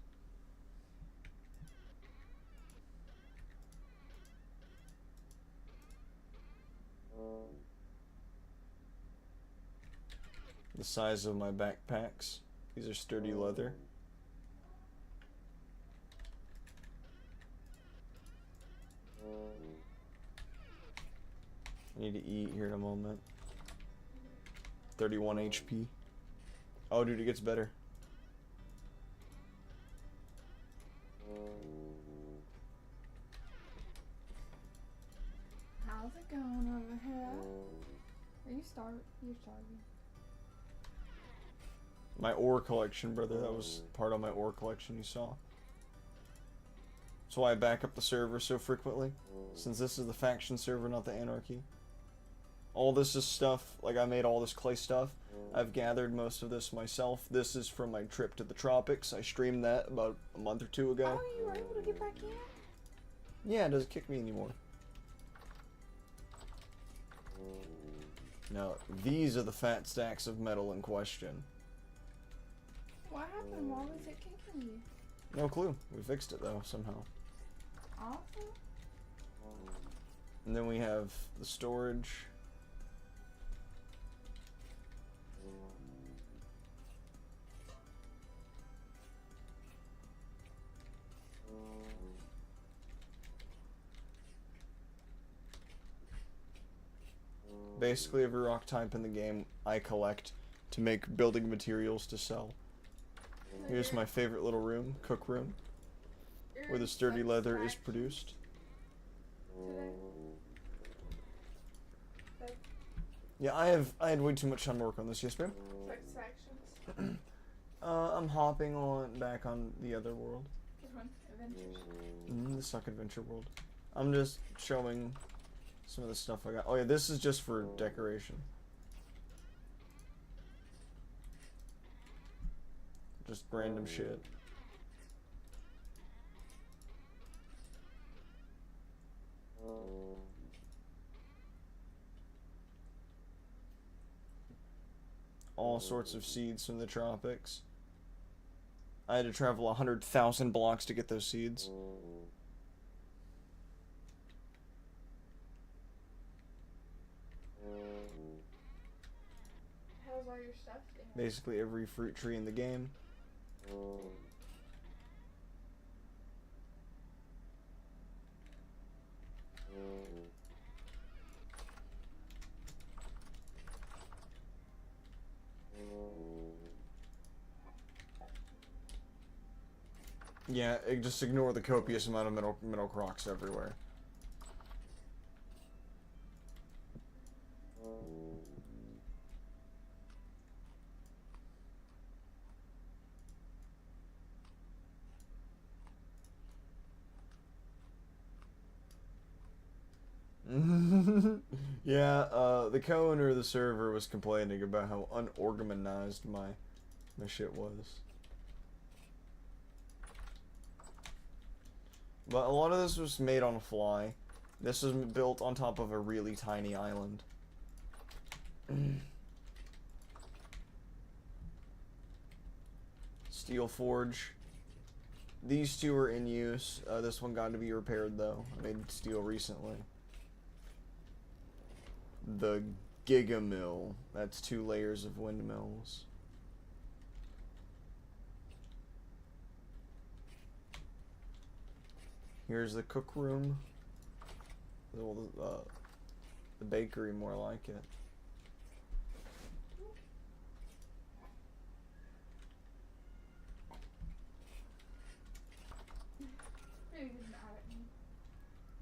The size of my backpacks. These are sturdy leather. I need to eat here in a moment. 31 HP. Oh, dude, it gets better. How's it going over here? Are you starving? You're starving. My ore collection, brother. That was part of my ore collection you saw. That's why I back up the server so frequently. Since this is the faction server, not the anarchy. All this is stuff, like I made all this clay stuff. I've gathered most of this myself. This is from my trip to the tropics. I streamed that about a month or two ago. Oh, you were able to get back in? Yeah, it doesn't kick me anymore. Now, these are the fat stacks of metal in question. What happened? Why was it kicking you? No clue. We fixed it though, somehow. Awesome. And then we have the storage. Basically, every rock type in the game I collect to make building materials to sell. Here's my favorite little room, cook room, where the sturdy leather is produced. Yeah, I had way too much time to work on this. Yes, ma'am? Satisfactions. I'm hopping back on the other world. Which one? Adventures. The Suck Adventure world. I'm just showing some of the stuff I got. Oh yeah, this is just for decoration. Just random shit. All sorts of seeds from the tropics. I had to travel 100,000 blocks to get those seeds. How's all your stuff doing? Basically every fruit tree in the game. Yeah, just ignore the copious amount of metal crocs everywhere. Yeah, the co-owner of the server was complaining about how unorganized my shit was. But a lot of this was made on the fly. This was built on top of a really tiny island. Steel forge. These two are in use. This one got to be repaired though. I made steel recently. The Giga Mill. That's 2 layers of windmills. Here's the cook room. The bakery, more like it.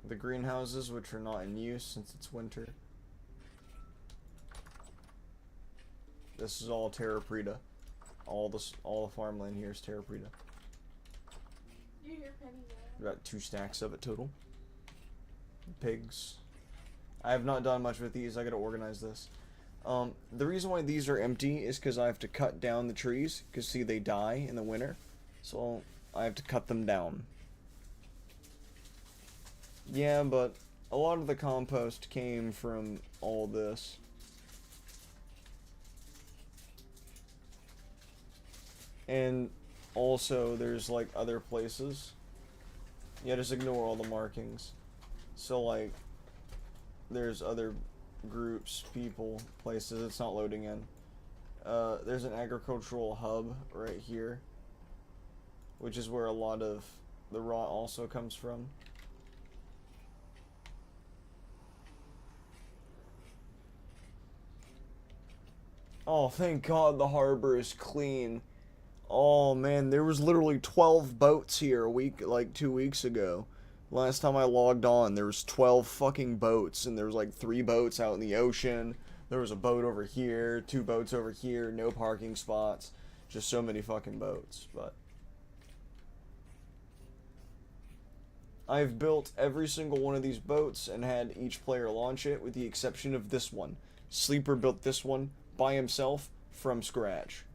The greenhouses, which are not in use since it's winter. This is all Terra Preta. All the farmland here is Terra Preta. You hear Penny yell? About 2 stacks of it total. Pigs. I have not done much with these. I gotta organize this. The reason why these are empty is because I have to cut down the trees. Because see, they die in the winter. So I have to cut them down. Yeah, but a lot of the compost came from all this. And also, there's like other places. Yeah, just ignore all the markings. So like, there's other groups, people, places. It's not loading in. There's an agricultural hub right here, which is where a lot of the raw also comes from. Oh, thank God the harbor is clean. Oh man, there was literally 12 boats here like 2 weeks ago. Last time I logged on, there was 12 fucking boats, and there was like 3 boats out in the ocean. There was a boat over here, 2 boats over here, no parking spots. Just so many fucking boats, but I've built every single one of these boats and had each player launch it with the exception of this one. Sleeper built this one by himself from scratch,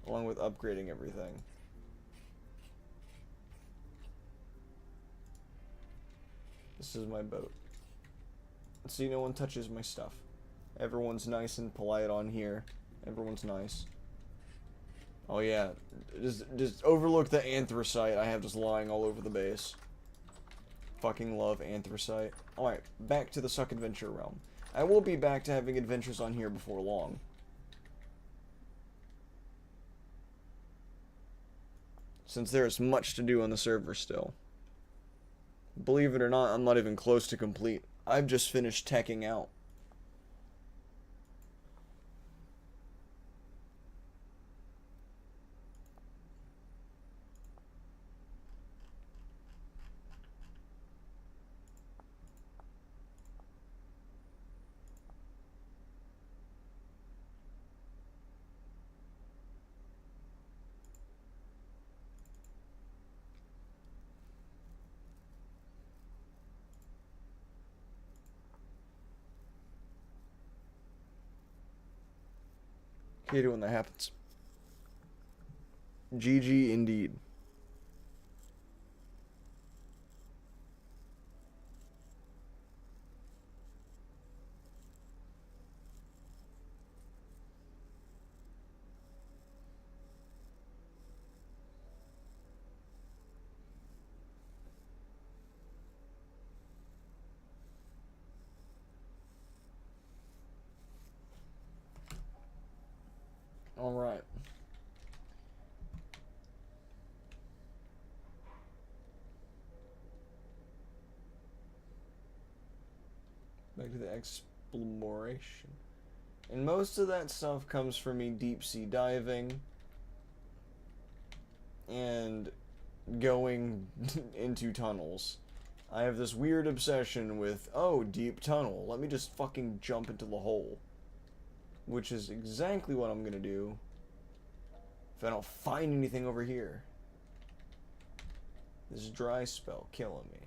along with upgrading everything. This is my boat. See, no one touches my stuff. Everyone's nice and polite on here. Everyone's nice. Oh yeah, just overlook the anthracite I have just lying all over the base. Fucking love anthracite. Alright, back to the Suck Adventure realm. I will be back to having adventures on here before long. Since there is much to do on the server still. Believe it or not, I'm not even close to complete. I've just finished teching out. Hate it when that happens. GG indeed. Alright. Back to the exploration. And most of that stuff comes from me deep sea diving and going into tunnels. I have this weird obsession with, oh, deep tunnel, let me just fucking jump into the hole. Which is exactly what I'm gonna do if I don't find anything over here. This dry spell killing me.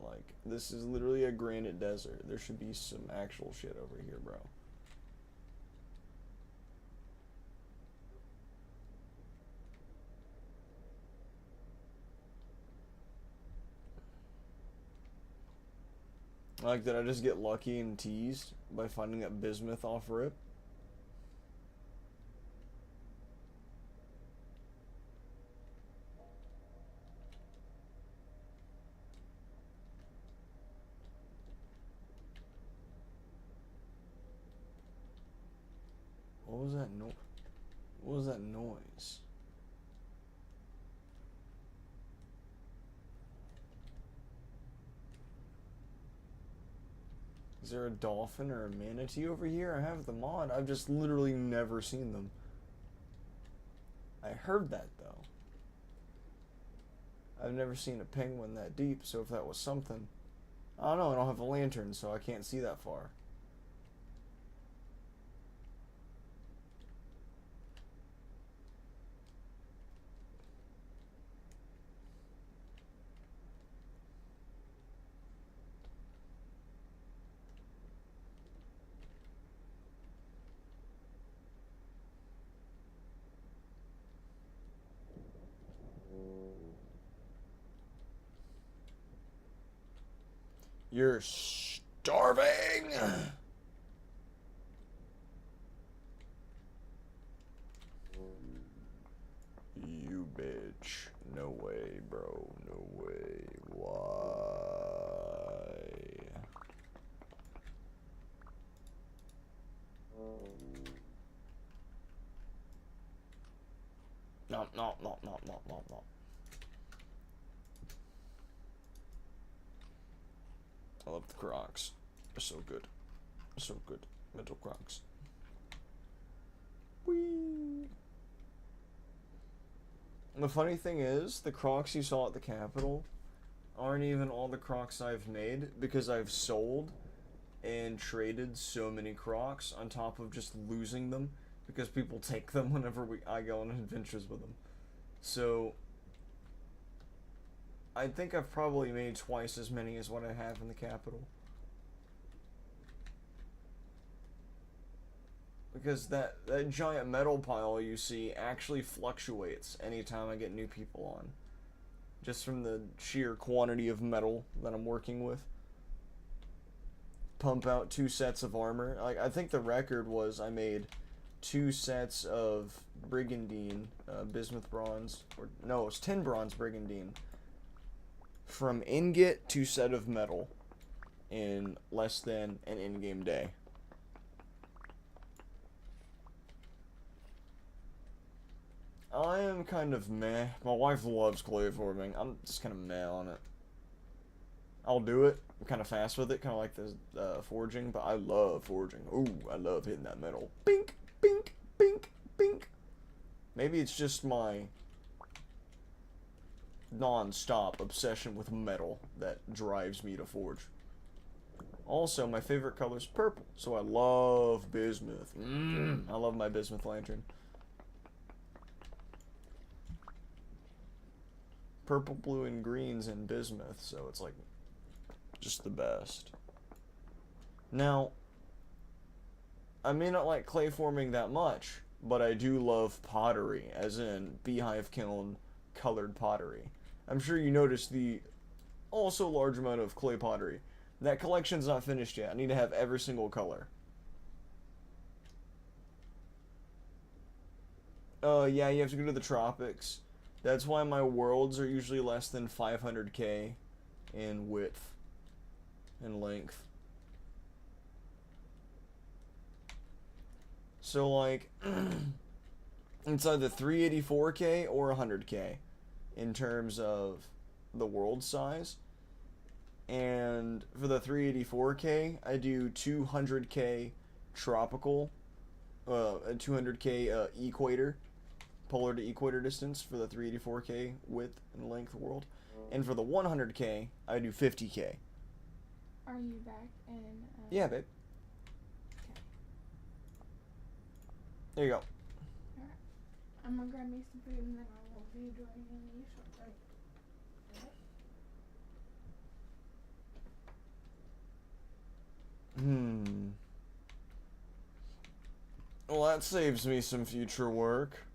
Like, this is literally a granite desert. There should be some actual shit over here, bro. Like, did I just get lucky and teased by finding that bismuth off rip? What was that noise? What was that noise? Is there a dolphin or a manatee over here? I have them on. I've just literally never seen them. I heard that, though. I've never seen a penguin that deep, so if that was something... I don't know, I don't have a lantern, so I can't see that far. You're starving! You bitch. No way, bro. No way. Why? No, no, no, no, no, no, no. I love the Crocs. They're so good. So good. Metal Crocs. The funny thing is, the Crocs you saw at the Capitol aren't even all the Crocs I've made, because I've sold and traded so many Crocs on top of just losing them because people take them whenever I go on adventures with them. So I think I've probably made twice as many as what I have in the Capitol. Because that giant metal pile you see actually fluctuates anytime I get new people on. Just from the sheer quantity of metal that I'm working with. Pump out 2 sets of armor. Like, I think the record was I made 2 sets of Brigandine, Bismuth Bronze, or no, it was 10 Bronze Brigandine. From ingot to set of metal in less than an in-game day. I am kind of meh. My wife loves clay forming. I'm just kind of meh on it. I'll do it. I'm kind of fast with it, kind of like the forging, but I love forging. Ooh, I love hitting that metal. Bink, bink, bink, bink. Maybe it's just my non-stop obsession with metal that drives me to forge. Also, my favorite color is purple, so I love bismuth. I love my bismuth lantern. Purple, blue, and greens in bismuth, so it's like just the best. Now, I may not like clay forming that much, but I do love pottery, as in beehive kiln colored pottery. I'm sure you noticed the also large amount of clay pottery. That collection's not finished yet. I need to have every single color. Yeah, you have to go to the tropics. That's why my worlds are usually less than 500k in width and length. So, like, it's either 384k or 100k in terms of the world size. And for the 384k, I do 200k tropical, 200k equator, polar to equator distance for the 384k width and length world. And for the 100k, I do 50k. Are you back in? Yeah, babe. Okay. There you go. Alright. I'm gonna grab me some food and then I will be joining you shortly. Well, that saves me some future work.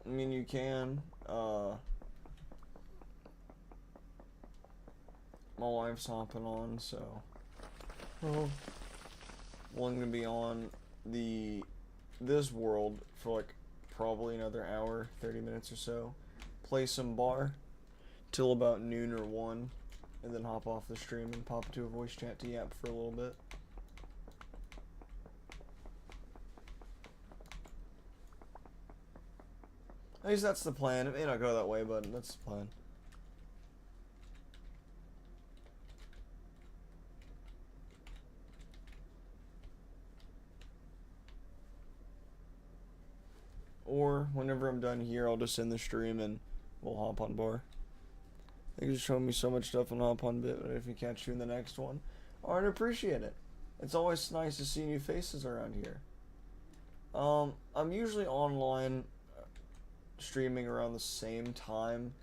I mean, you can. My wife's hopping on, so. Well, I'm gonna be on this world for like probably another hour, 30 minutes or so. Play some bar till about noon or 1, and then hop off the stream and pop into a voice chat to yap for a little bit. At least that's the plan. It may not go that way, but that's the plan. Or whenever I'm done here, I'll just end the stream and we'll hop on bar. They just showing me so much stuff on Hop on Bit, but if you catch you in the next one, I'd appreciate it. It's always nice to see new faces around here. I'm usually online streaming around the same time,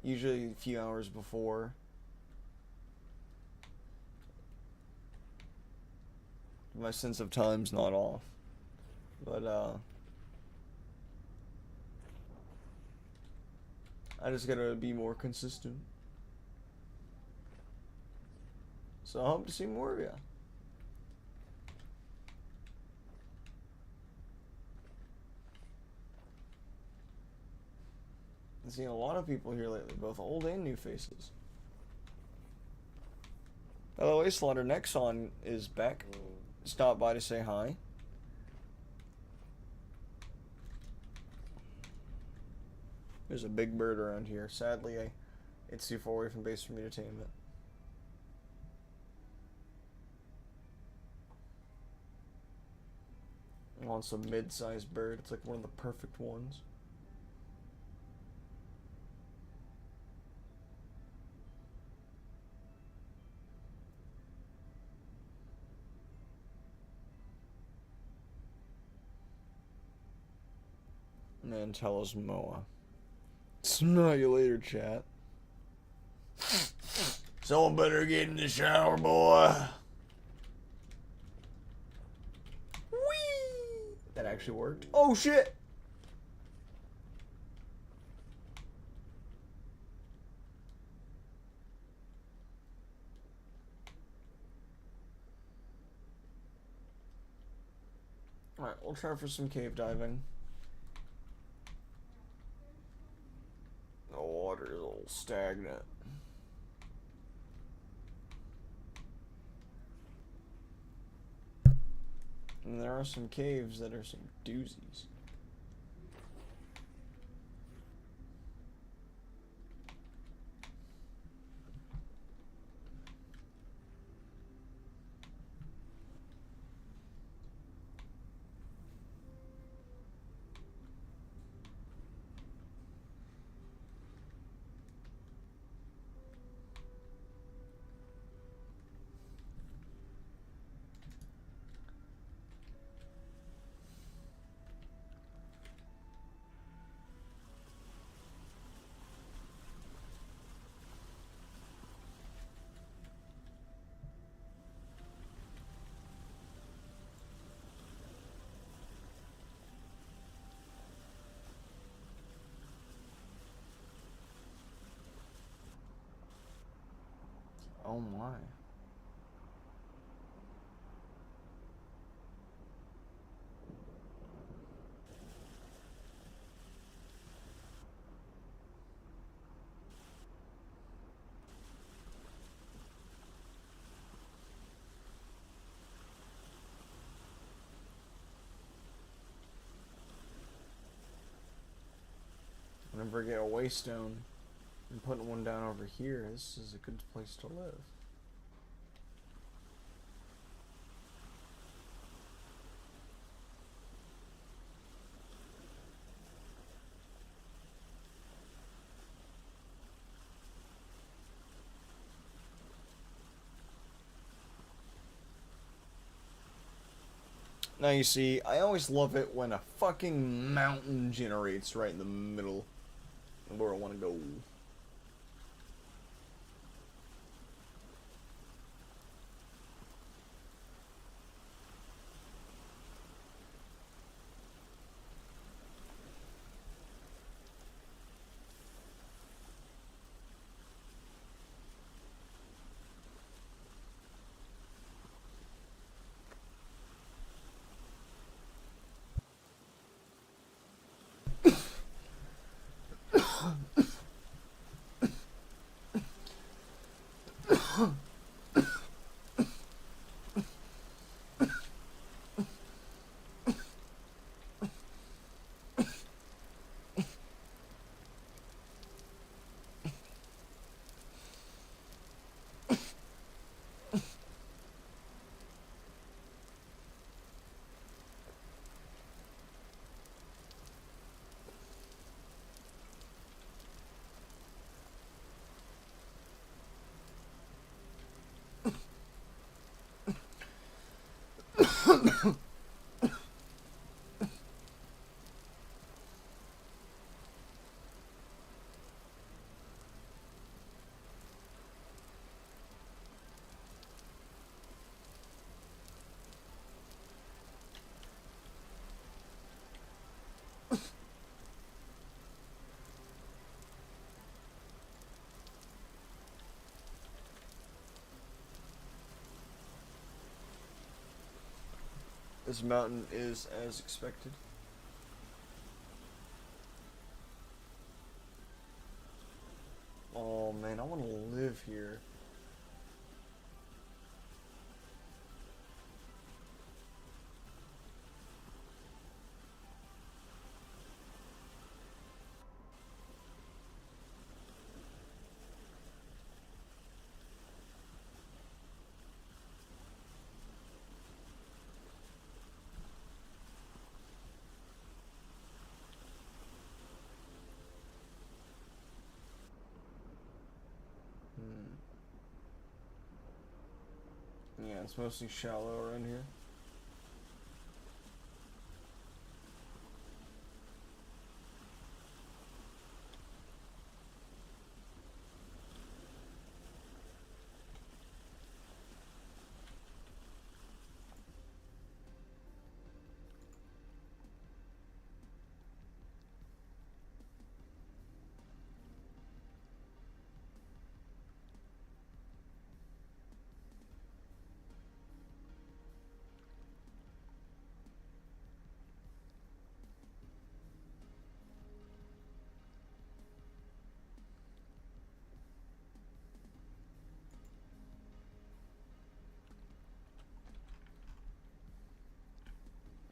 usually a few hours before. My sense of time's not off, but I just gotta be more consistent. So I hope to see more of you. I've seen a lot of people here lately, both old and new faces. By the way, Slaughter Nexon is back. Stop by to say hi. There's a big bird around here. Sadly, it's too far away from base for me to tame it. I want some mid-sized bird. It's like one of the perfect ones. Mantella's Moa. Smell you later, chat. Someone better get in the shower, boy. Whee! That actually worked. Oh shit! Alright, we'll try for some cave diving. The water is a little stagnant. And there are some caves that are some doozies. Oh my. Whenever I get a waystone, I'm putting one down over here. This is a good place to live. Now you see, I always love it when a fucking mountain generates right in the middle of where I want to go. This mountain is as expected. Oh man, I want to live here. Yeah, it's mostly shallow around here.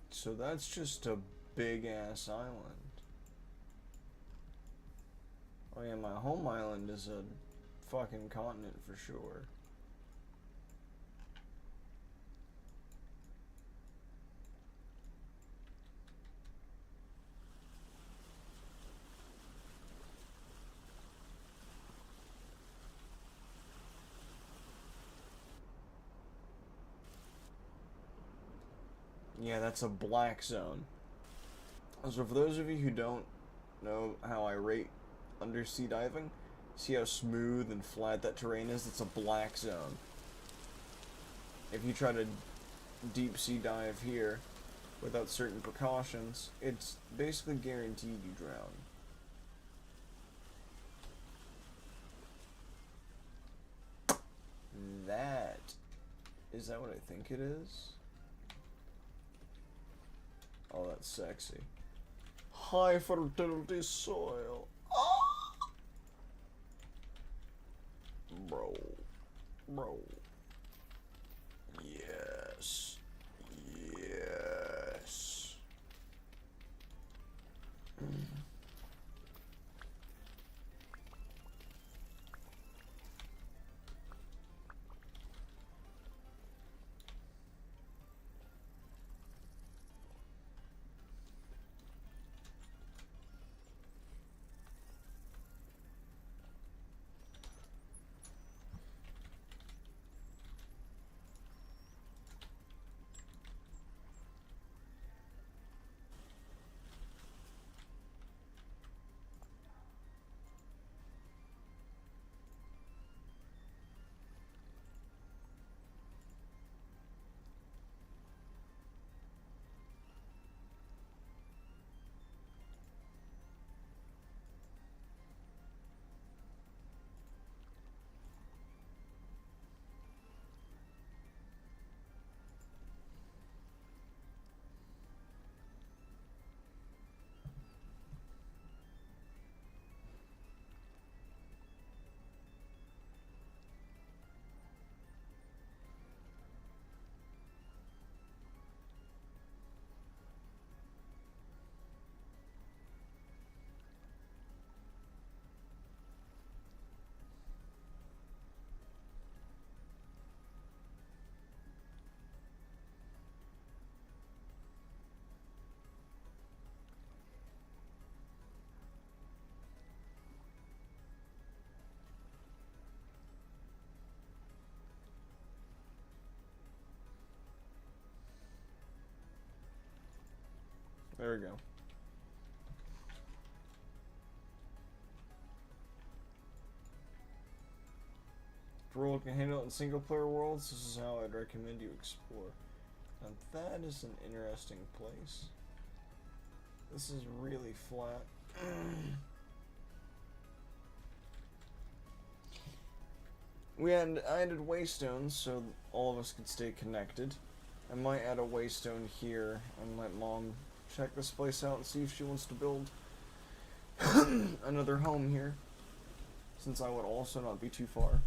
So that's just a big ass island. Oh yeah, my home island is a fucking continent for sure. Yeah, that's a black zone. So for those of you who don't know how I rate undersea diving, see how smooth and flat that terrain is? It's a black zone. If you try to deep sea dive here without certain precautions, it's basically guaranteed you drown. That is that what I think it is? Oh, that's sexy. High fertility soil. Oh! Bro. Yes. There we go. If Roll can handle it in single player worlds, this is how I'd recommend you explore. Now that is an interesting place. This is really flat. I added waystones so all of us could stay connected. I might add a waystone here and let Mom check this place out and see if she wants to build another home here, since I would also not be too far.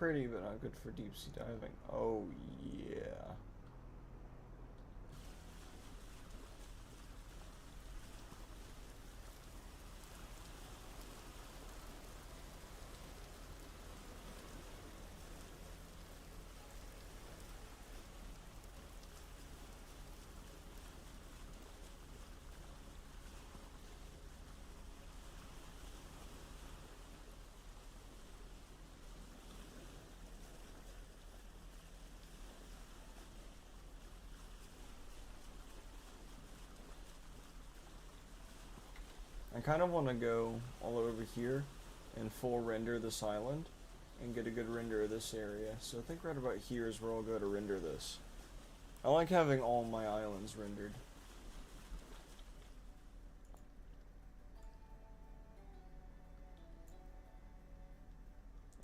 pretty, but not good for deep sea diving. Oh, yeah. I kind of want to go all over here and full render this island and get a good render of this area. So I think right about here is where I'll go to render this. I like having all my islands rendered.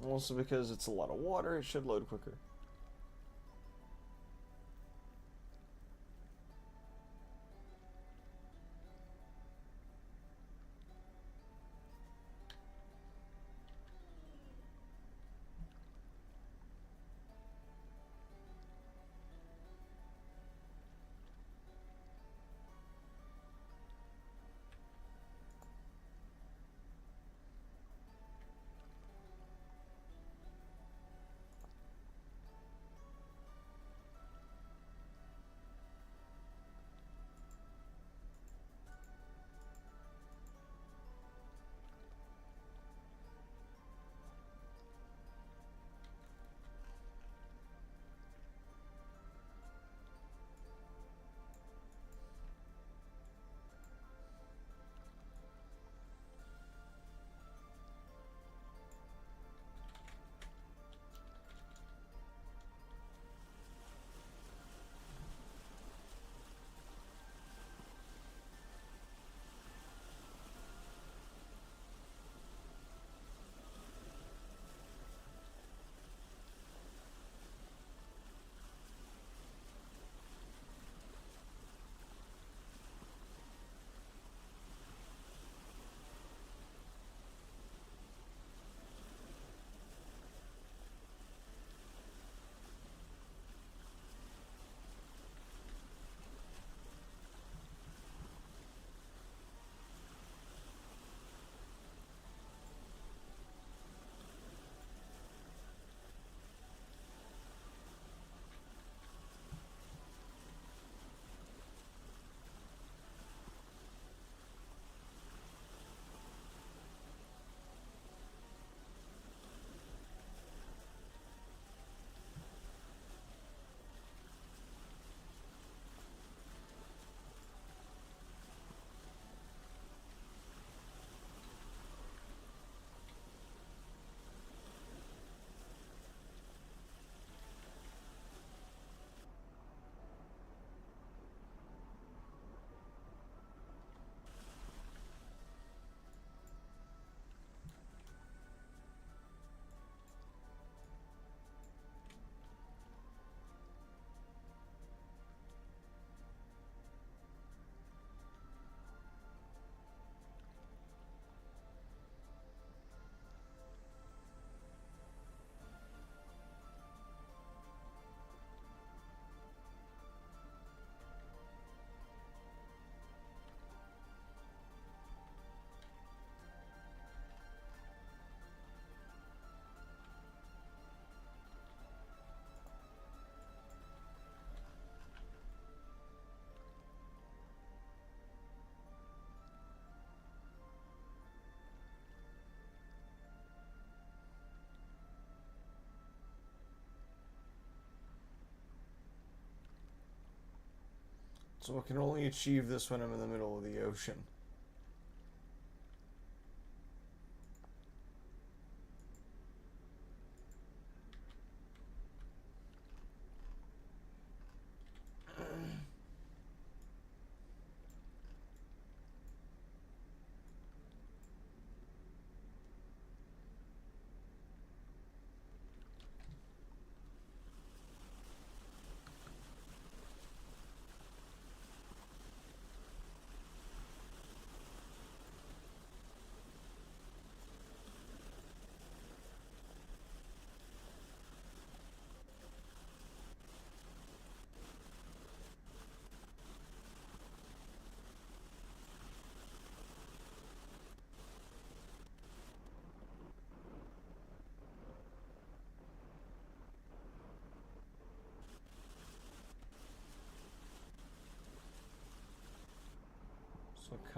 Also because it's a lot of water, it should load quicker. So I can only achieve this when I'm in the middle of the ocean.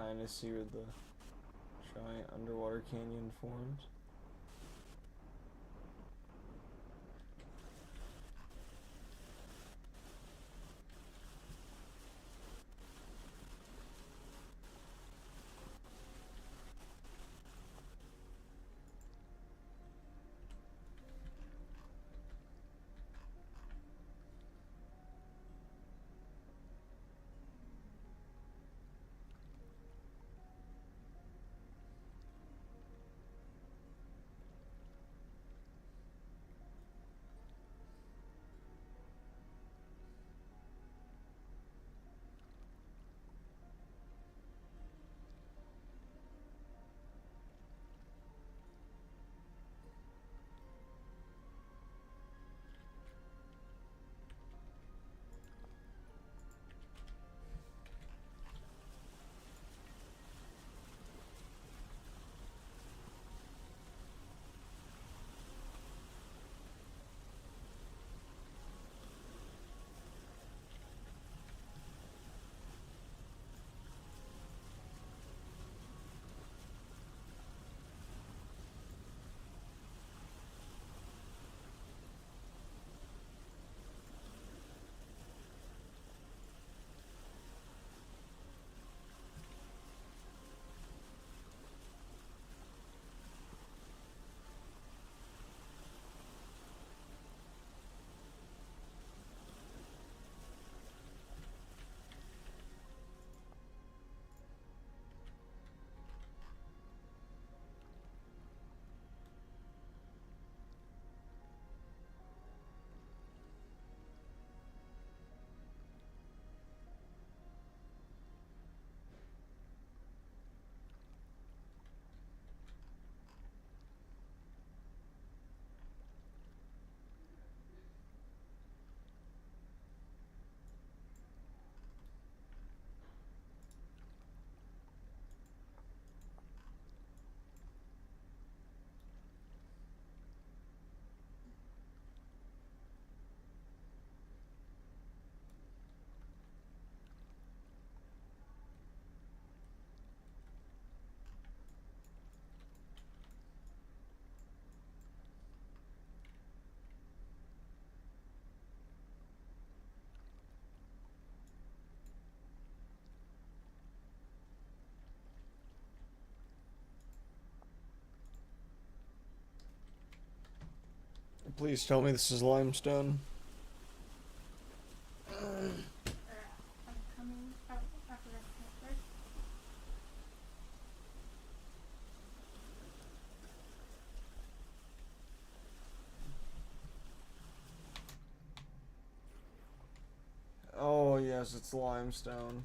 kind of see where the giant underwater canyon forms. Please tell me this is limestone. I'm coming. Oh, I forgot to say it first. Oh yes, it's limestone.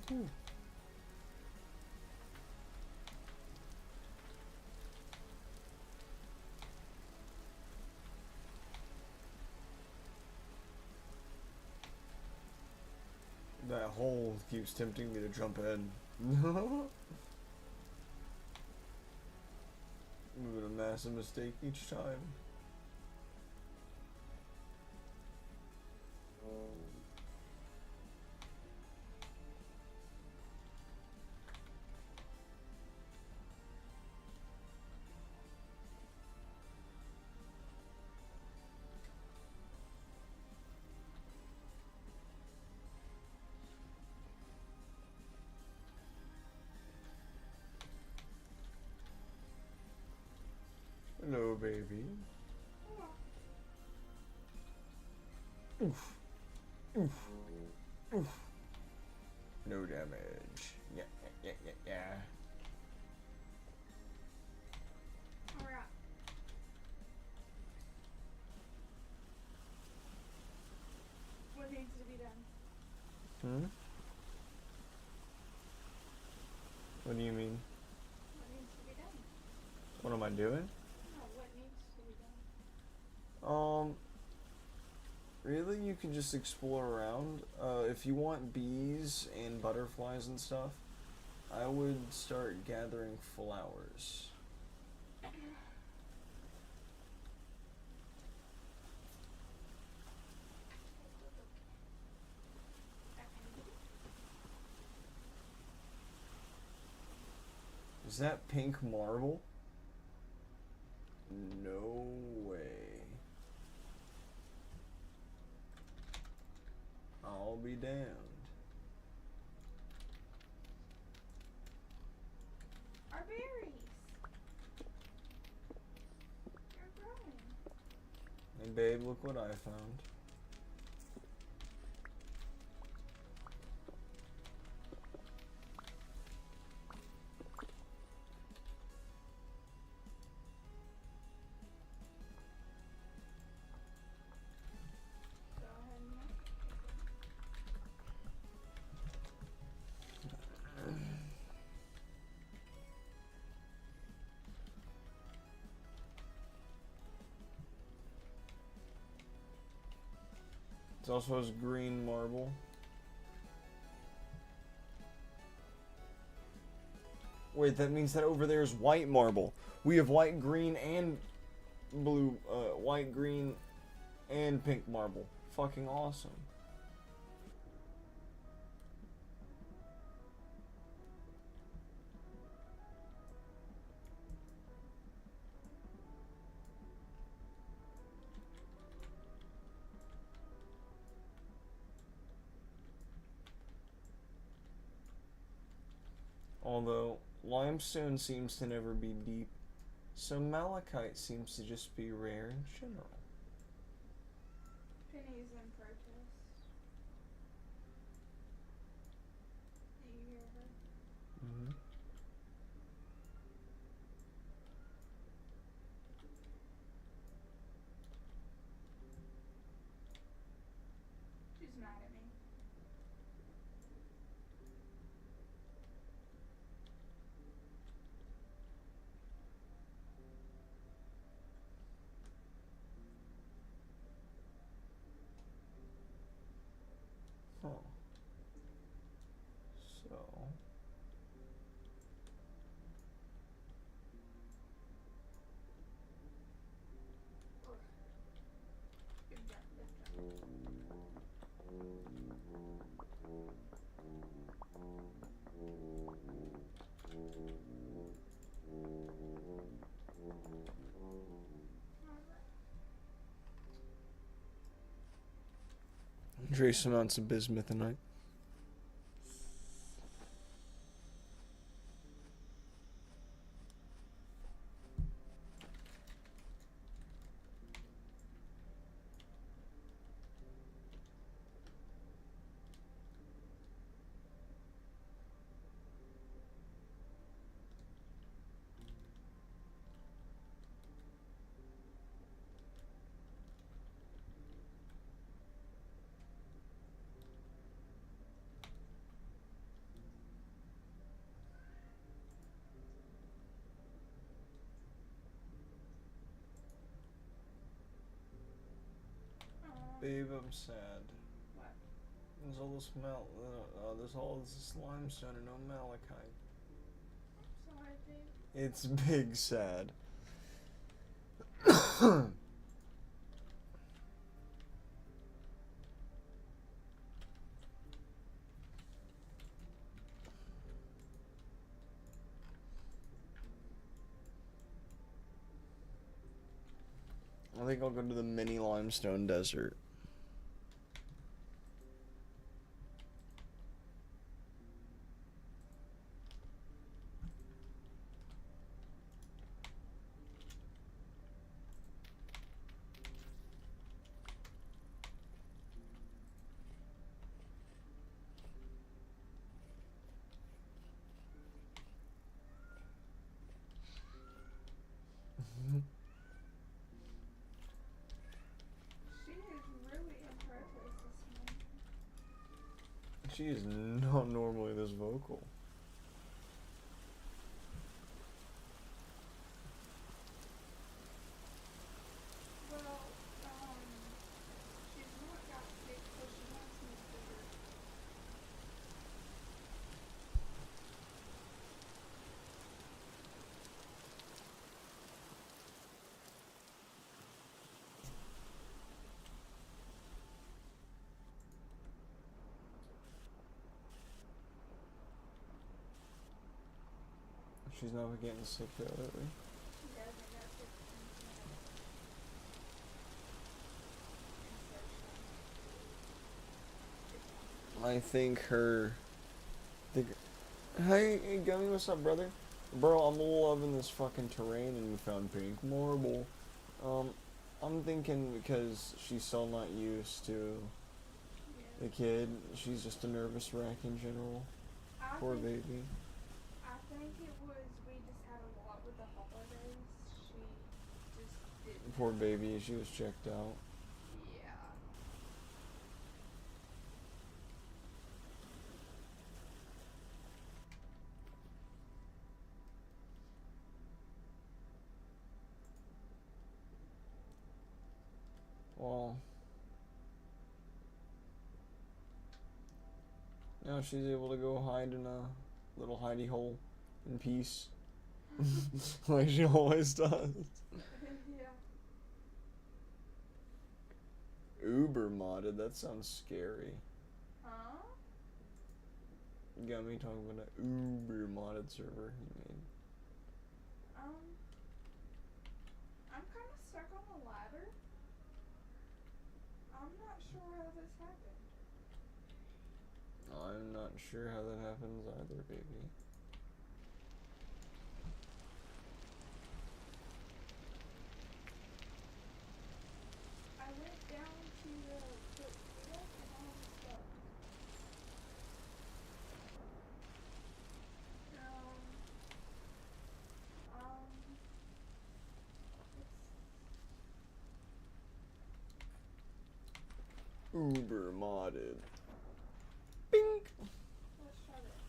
Whew. That hole keeps tempting me to jump in. Moving a massive mistake each time. No, baby. Oof. Oof. Oof. No damage. Yeah, yeah, yeah, yeah. Alright. What needs to be done? Hmm? What do you mean? What needs to be done? What am I doing? No, what needs to be done? Really, you can just explore around. If you want bees and butterflies and stuff, I would start gathering flowers. Is that pink marble? No way. I'll be damned. Our berries. They're growing. Hey babe, look what I found. Go ahead and look. It also has green marble. Wait, that means that over there is white marble. We have white, green, and blue, white, green, and pink marble. Fucking awesome. Although, limestone seems to never be deep, so malachite seems to just be rare in general. Penny's in protest. Do you hear her? Mm-hmm. She's mad at me. Huh. So... Good job, good job. Trace amounts of bismuth tonight. Babe, I'm sad. What? There's all this there's all this limestone and no malachite. I'm sorry, babe. It's big sad. I think I'll go to the mini limestone desert. She is really impressive this morning. She is not normally this vocal. Well, she's not got sick, so she has no fever. She's never getting sick though lately. She hasn't got sick since May. I think her. Hey, Gummy, what's up, brother? Bro, I'm loving this fucking terrain and we found pink marble. I'm thinking because she's still not used to the Yeah. kid, she's just a nervous wreck in general. Poor baby. I think it was we just had a lot with the holidays. She just didn't. Poor baby, she was checked out. Yeah. Well, now she's able to go hide in a little hidey hole in peace. Like she always does. Yeah. Uber modded, that sounds scary. Huh? Got me talking about an Uber modded server he made. I'm kind of stuck on the ladder. I'm not sure how this happened. I'm not sure how that happens either, baby. I went down to put food up and I'm stuck. Uber modded. Bink! Let's try this.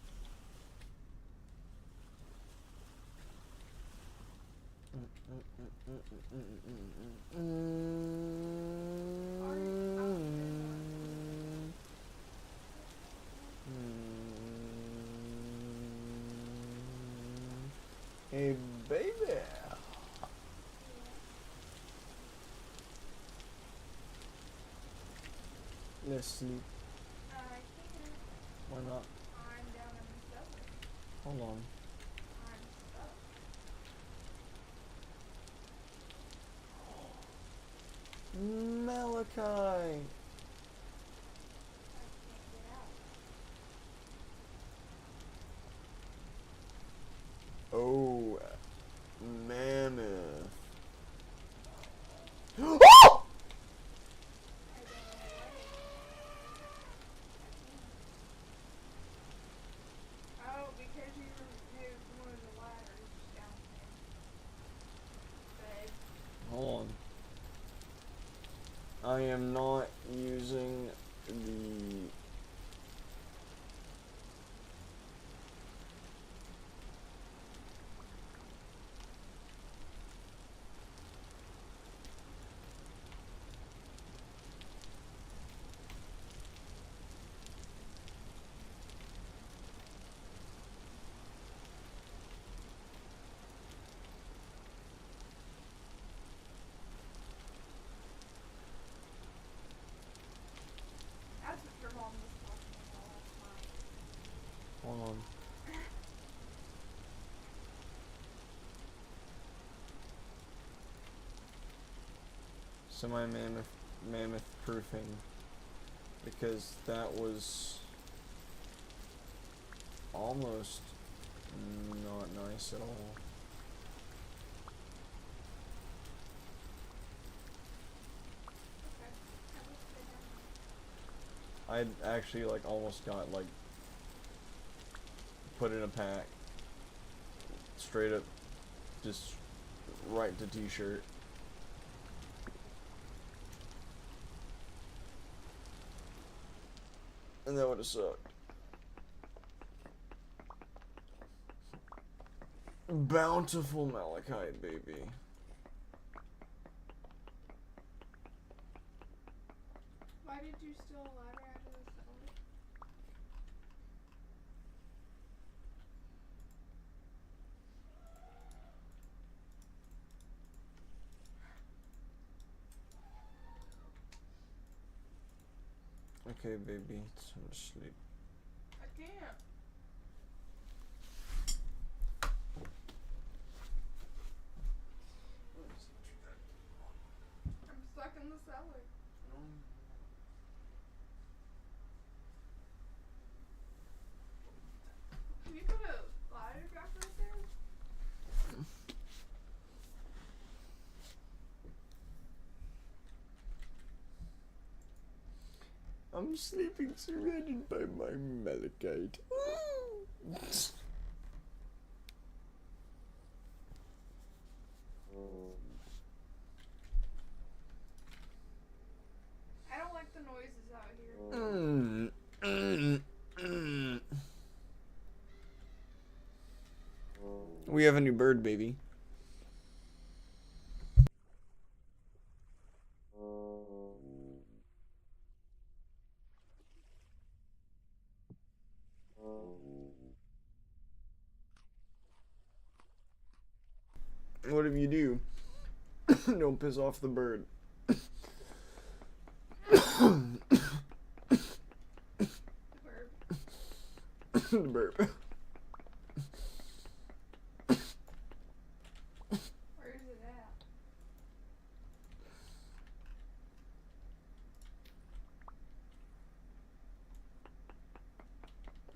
Hey, baby. Let's sleep. I can't. Why not? I'm down in the cellar. Hold on. I'm stuck. Malachi. I can't get out. Oh, mammoth. Oh! I don't know why. Oh, because you removed one of the ladders down there. Babe. Hold on. I am not on. Semi-mammoth proofing, because that was almost not nice at all. Okay. I'd actually like almost got like put in a pack, straight up, just right to t-shirt. And that would have sucked. Bountiful malachite, baby. Why did you steal a ladder out of the cellar? Okay, baby, it's time to sleep. I can't. I'm stuck in the cellar. Can you put a ladder back right there? I'm sleeping surrounded by my malachite. I don't like the noises out here. We have a new bird, baby. Whatever you do, don't piss off the bird. The burp. The burp. Where is it at?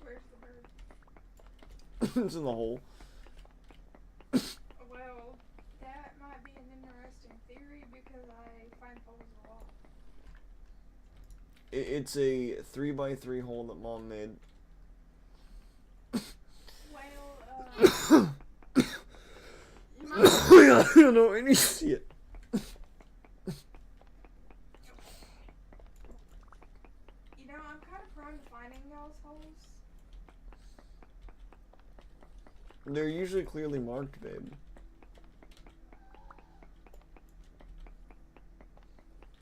Where's the bird? It's in the hole. Well, that might be an interesting theory because I find holes a lot. It's a 3x3 hole that Mom made. Well, you might, I don't know any shit. you know, I'm kind of prone to finding y'all's holes. They're usually clearly marked, babe.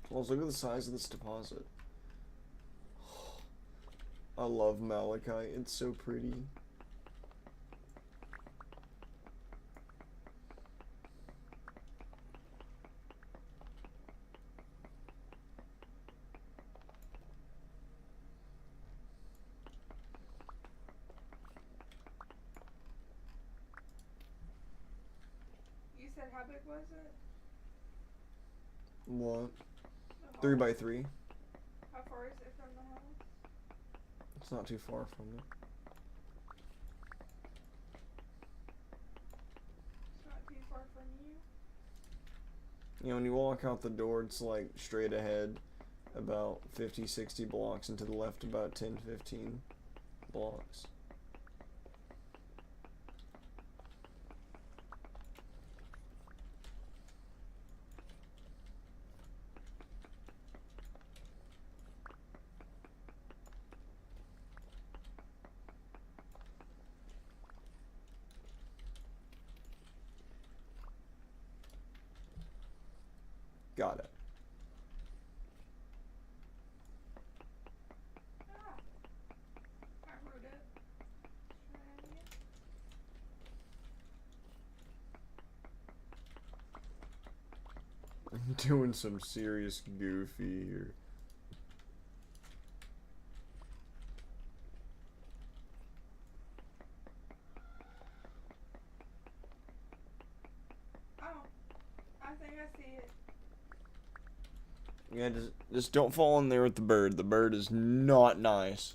Well, look at the size of this deposit. I love malachite. It's so pretty. You said how big was it? What? The hole? 3x3. How far is it from the house? It's not too far from it. It's not too far from you. You know, when you walk out the door, it's like straight ahead about 50, 60 blocks, and to the left about 10, 15 blocks. Got it. Ah! I wrote it. Try it again. I'm doing some serious goofy here. I see it. Yeah, just don't fall in there with the bird. The bird is not nice.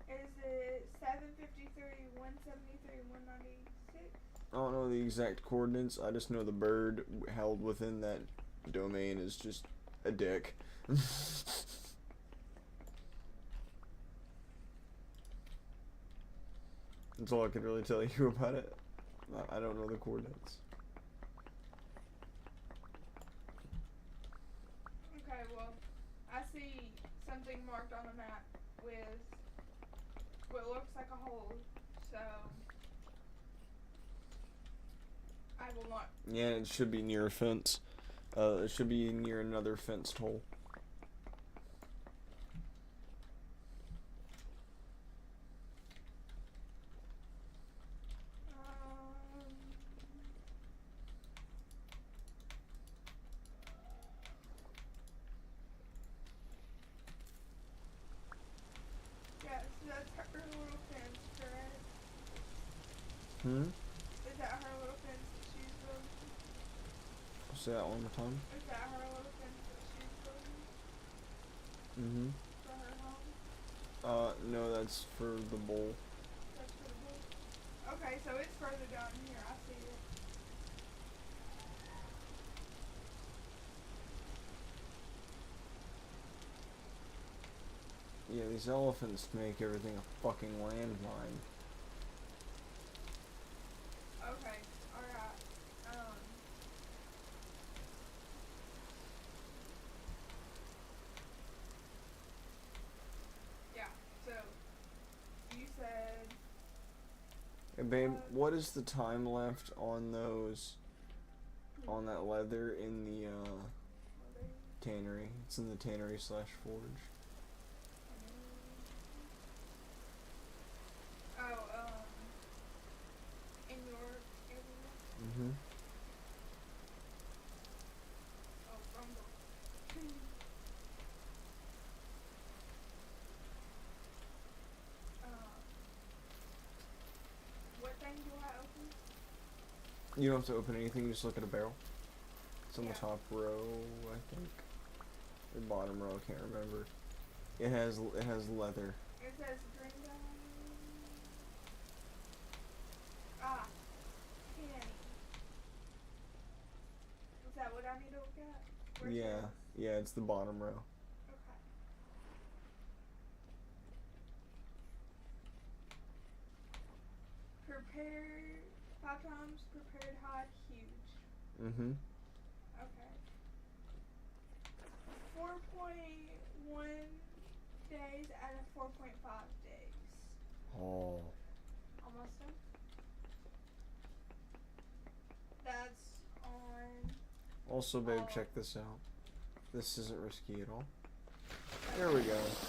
Is it 753, 173, 196? I don't know the exact coordinates. I just know the bird held within that domain is just a dick. That's all I can really tell you about it. I don't know the coordinates. Okay, well, I see something marked on the map with what looks like a hole, so I will not. Yeah, it should be near a fence. It should be near another fenced hole. Yeah, so that's her little fence, correct? Hmm? Is that her little fence that she's building? Say that one more time. Is that her little fence that she's building Mm-hmm. for her home? No, that's for the bowl. That's for the bull. Okay, so it's further down here. I see it. Yeah, these elephants make everything a fucking landmine. Okay, alright. Yeah, so you said Hey, babe, what is the time left on those, on that leather in the, tannery? It's in the tannery slash forge. In your area? Mm-hmm. Oh, Rumble. What thing do I open? You don't have to open anything, you just look at a barrel. It's on Yeah. the top row, I think. Or bottom row, I can't remember. It has leather. It says green dye. Ah, canny. Is that what I need to look at? Where's Yeah, yours? yeah, it's the bottom row. Okay. Prepared 5 times, prepared hot, huge. Mm-hmm. Okay. 4.1 days out of 4.5 days. Oh. Almost done. That's on. Also, babe, check this out. This isn't risky at all. There we go. That's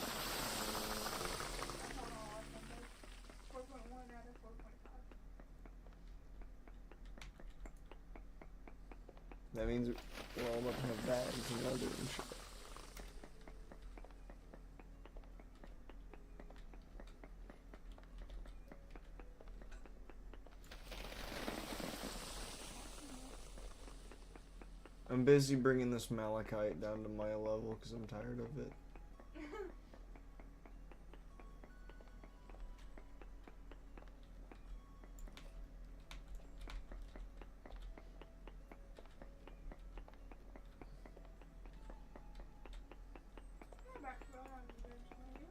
on all of them. 4.1 out of 4.5. That means we're all about to have bags and leather and shit. I'm busy bringing this malachite down to my level because I'm tired of it. I'm back to the home eventually.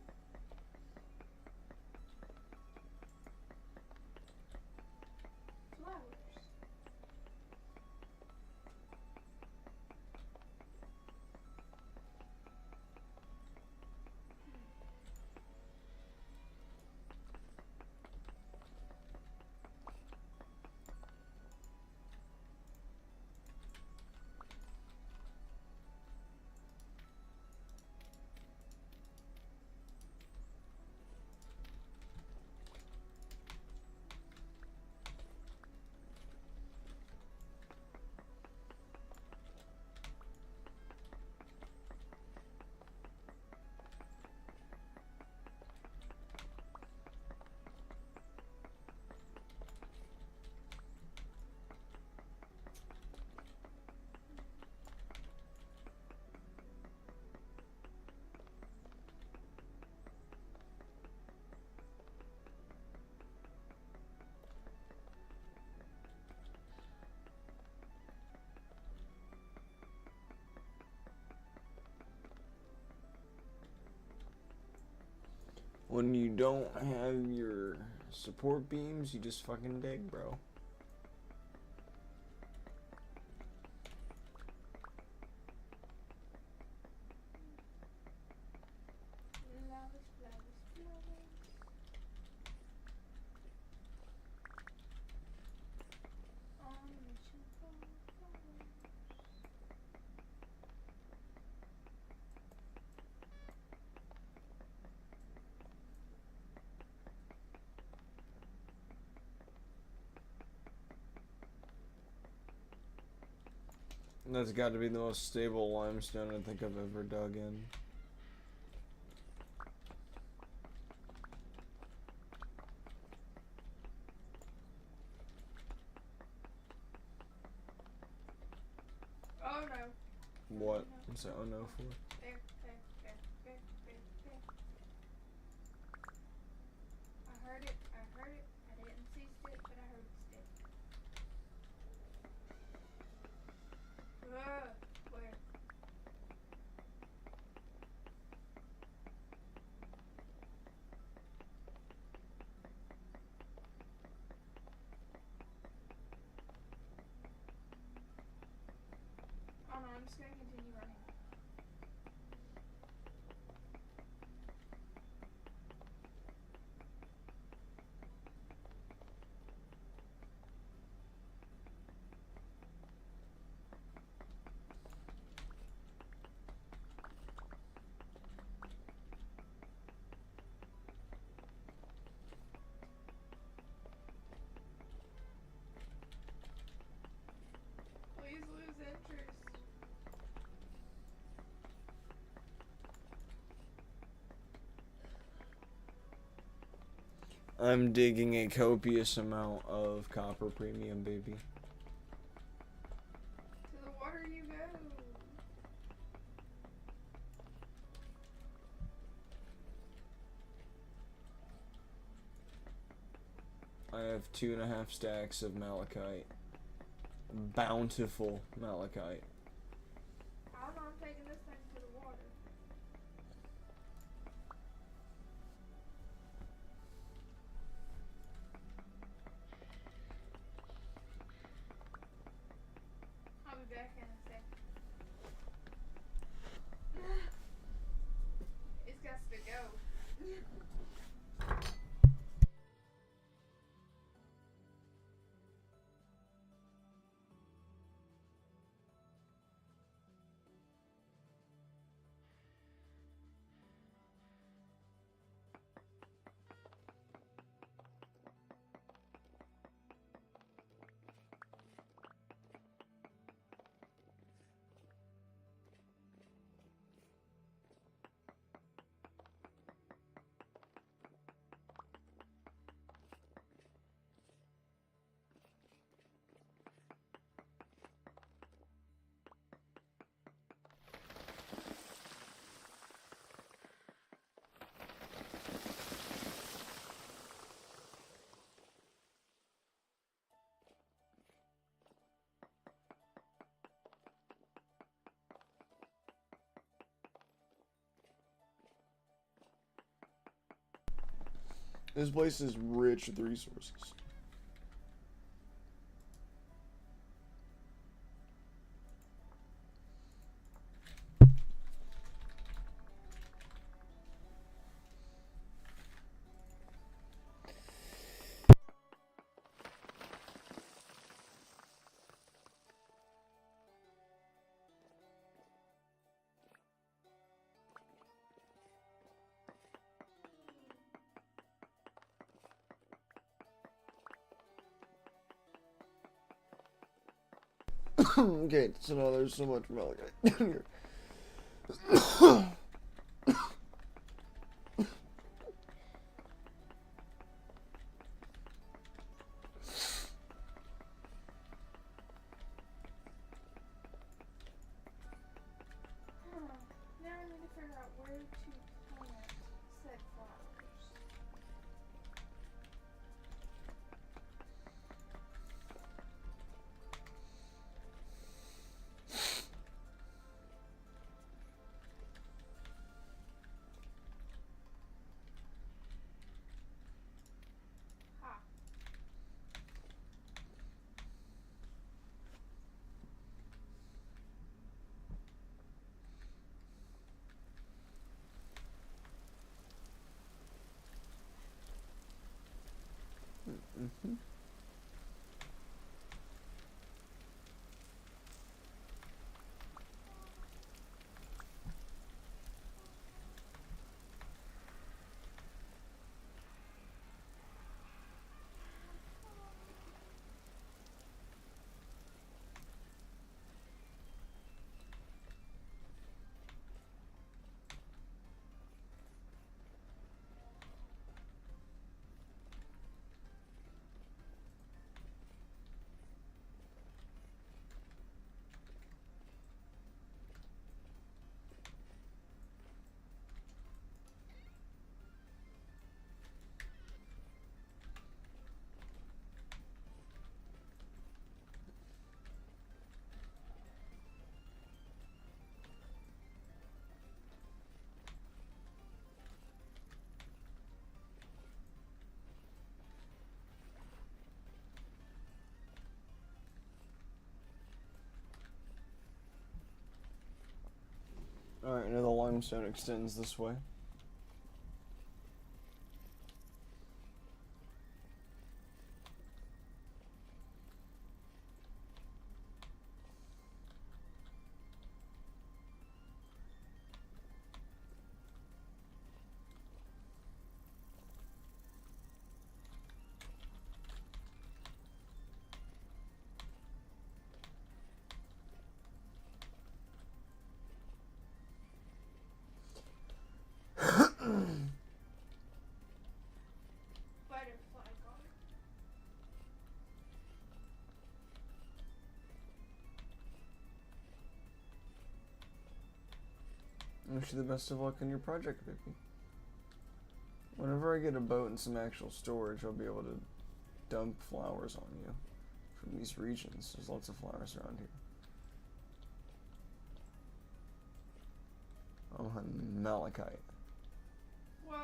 Flowers. When you don't have your support beams, you just fucking dig, bro. That's got to be the most stable limestone I think I've ever dug in. Oh no. What? What's that? Oh no for? There. I heard it. I didn't see stick, but I heard stick. Where? Oh no, I'm just gonna continue running. Please lose interest. I'm digging a copious amount of copper premium, baby. To the water you go. I have 2.5 stacks of malachite. Bountiful malachite. I don't know, I'm taking this thing to the water. I'll be back in a second. It's got to go. This place is rich with resources. Okay, so now there's so much malachite here. Now I need to figure out where to plant said flowers. Alright, now the limestone extends this way. Butterfly guard. I wish you the best of luck in your project, Vicky. Whenever I get a boat and some actual storage, I'll be able to dump flowers on you from these regions. There's lots of flowers around here. I'm hunting malachite. Whoa.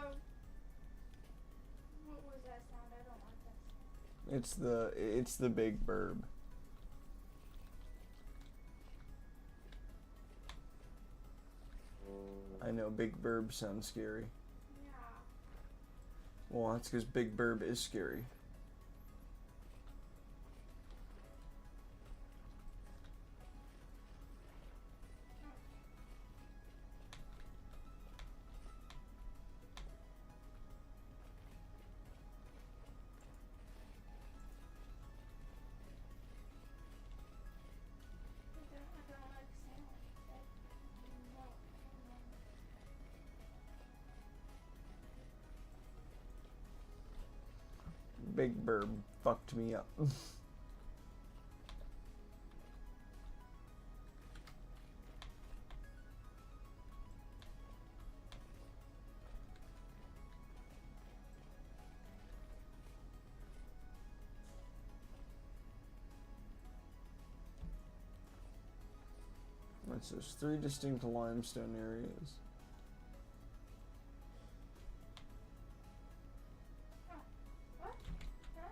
What was that sound? I don't like that sound. It's the big burb. I know big burb sounds scary. Yeah. Well, that's because big burb is scary. I don't like sound. Big burb fucked me up. That's just 3 distinct limestone areas. What? Huh?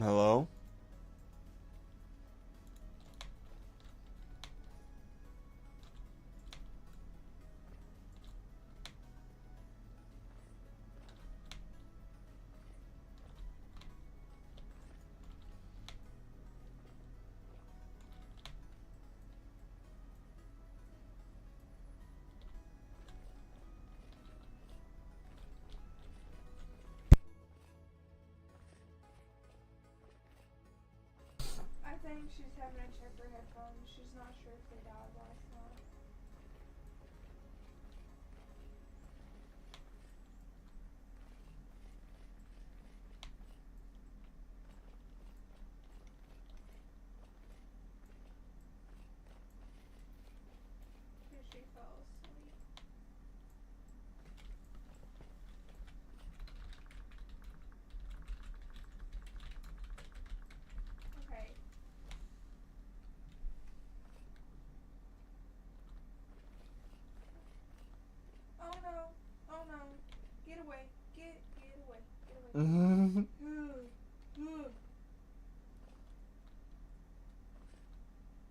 Hello? I think she's having to check her headphones. She's not sure if they died last night. Because she fell asleep. Okay. Oh no. Oh no. Get away. Get away. Get away.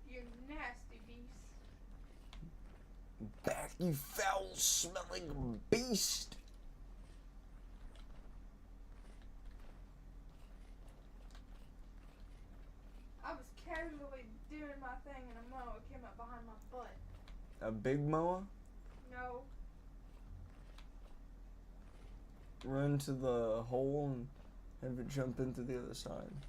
You nasty beast. Back, you foul-smelling beast! I was casually doing my thing and a moa came up behind my butt. A big moa? No. Run to the hole and have it jump into the other side.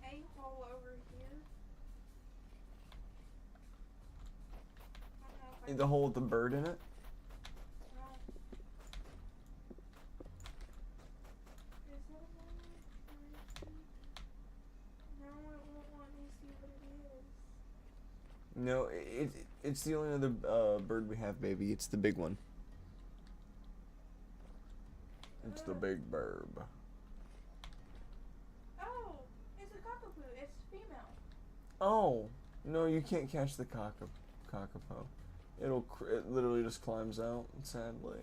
I have a hole over here. I don't know if I The hole with the bird in it? No. Is that a one? No, it won't let me see what it is. No, it's the only other bird we have, baby. It's the big one. It's the big burb. Oh, it's a cockapoo. It's female. Oh, no, you can't catch the cockapoo. It literally just climbs out, sadly.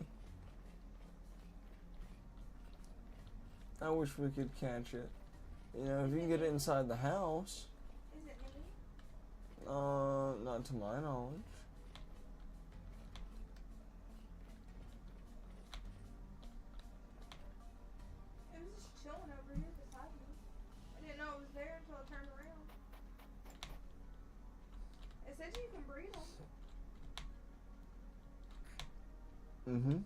I wish we could catch it. You know, if you can get it inside the house. Is it new? Not to my knowledge. It was just chilling over here beside me. I didn't know it was there until I turned around. It said you can breed them. Mm-hmm. Can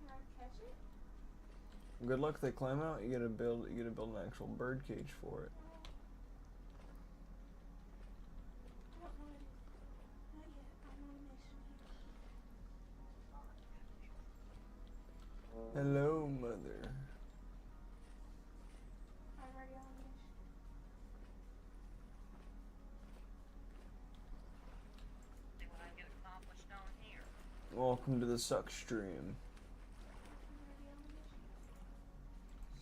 I catch it? Good luck. They climb out. You gotta build an actual bird cage for it. I don't know what it is. Not yet. I'm on a mission here. Hello, mother. I'm ready on a mission. See what I can get accomplished on here. Welcome to the suck stream. I'm ready on a mission.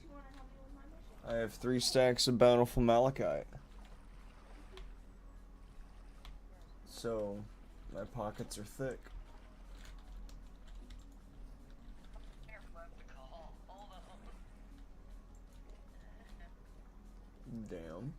She wanna help me with my mission? I have 3 stacks of bountiful malachite. So, my pockets are thick. Careful, I have to call. Hold on. Damn.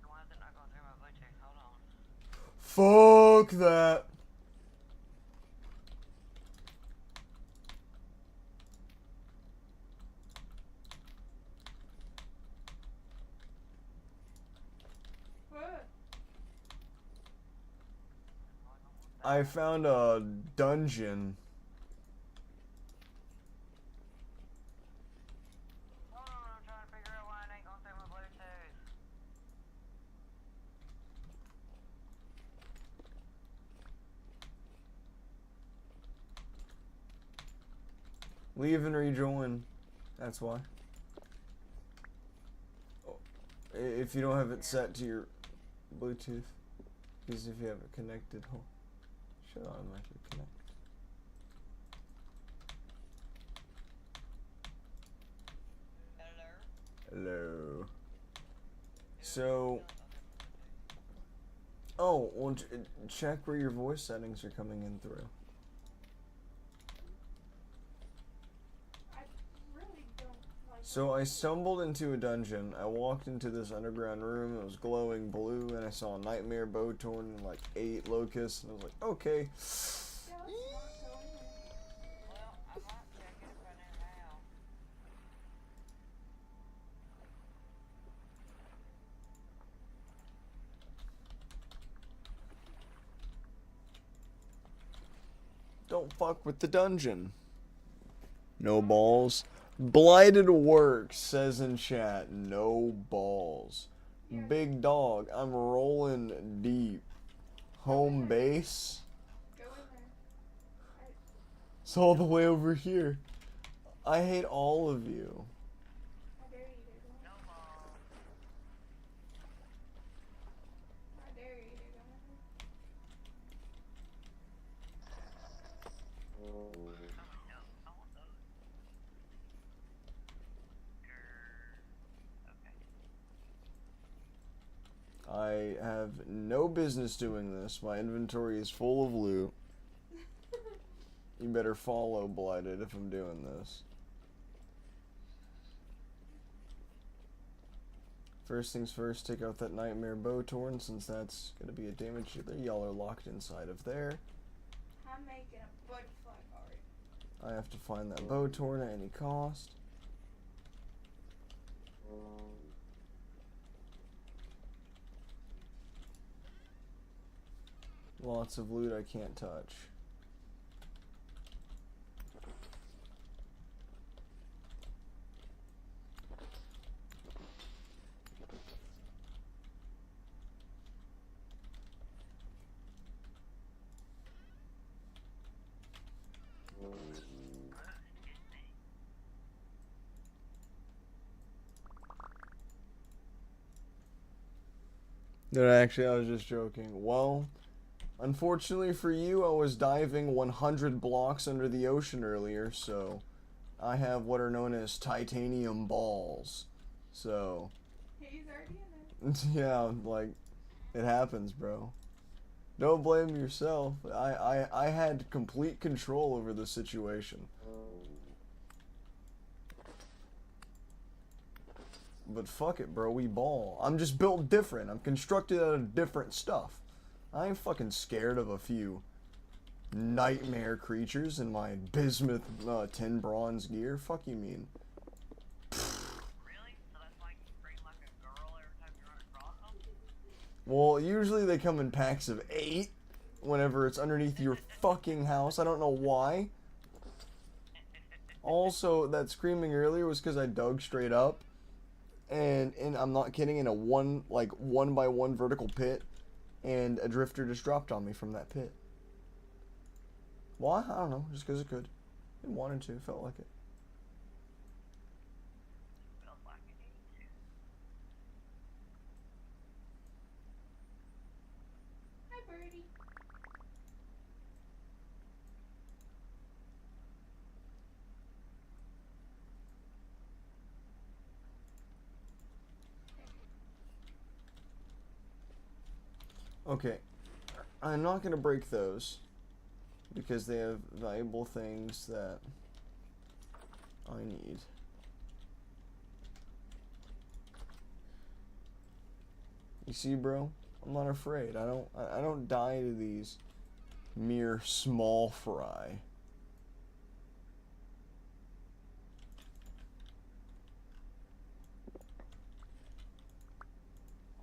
Why is it not going through my Bluetooth? Hold on. Fuck that. What? I found a dungeon. Hold on, I'm trying to figure out why it ain't going through my Bluetooth. Leave and rejoin. That's why. If you don't have it set to your Bluetooth, because if you have it connected, should automatically connect. Hello? Hello. So, oh, well, check where your voice settings are coming in through. I really don't like So I stumbled into a dungeon. I walked into this underground room. It was glowing blue, and I saw a nightmare bowtorn and like 8 locusts, and I was like, okay. Yeah, let's not go in there. Well, I might check it if I knew how. Don't fuck with the dungeon. No balls. Blighted works, says in chat. No balls. Yeah. Big dog, I'm rolling deep. Home base. Go in there. It's all the way over here. I hate all of you. I dare you to go in. No balls. I dare you to go in there. Oh, no. I want those. Okay. I have no business doing this. My inventory is full of loot. You better follow Blighted if I'm doing this. First things first, take out that Nightmare Bowtorn, since that's going to be a damage dealer. Y'all are locked inside of there. I'm making a butterfly card. I have to find that Bowtorn at any cost. Lots of loot I can't touch. Actually, I was just joking. Well, unfortunately for you, I was diving 100 blocks under the ocean earlier, so I have what are known as titanium balls. So, He's already in it. yeah, like, it happens, bro. Don't blame yourself. I had complete control over the situation. But fuck it, bro. We ball. I'm just built different. I'm constructed out of different stuff. I ain't fucking scared of a few nightmare creatures in my bismuth 10 bronze gear. Fuck you mean? Really? So that's why you scream like a girl every time you run across them? Well, usually they come in packs of 8 whenever it's underneath your fucking house. I don't know why. Also, that screaming earlier was because I dug straight up. And I'm not kidding, in a one by one vertical pit, and a drifter just dropped on me from that pit. Why? I don't know, just because it could. It wanted to, felt like it. Feels like it needs to. Hi, birdie. Okay, I'm not gonna break those because they have valuable things that I need. You see, bro? I'm not afraid. I don't die to these mere small fry.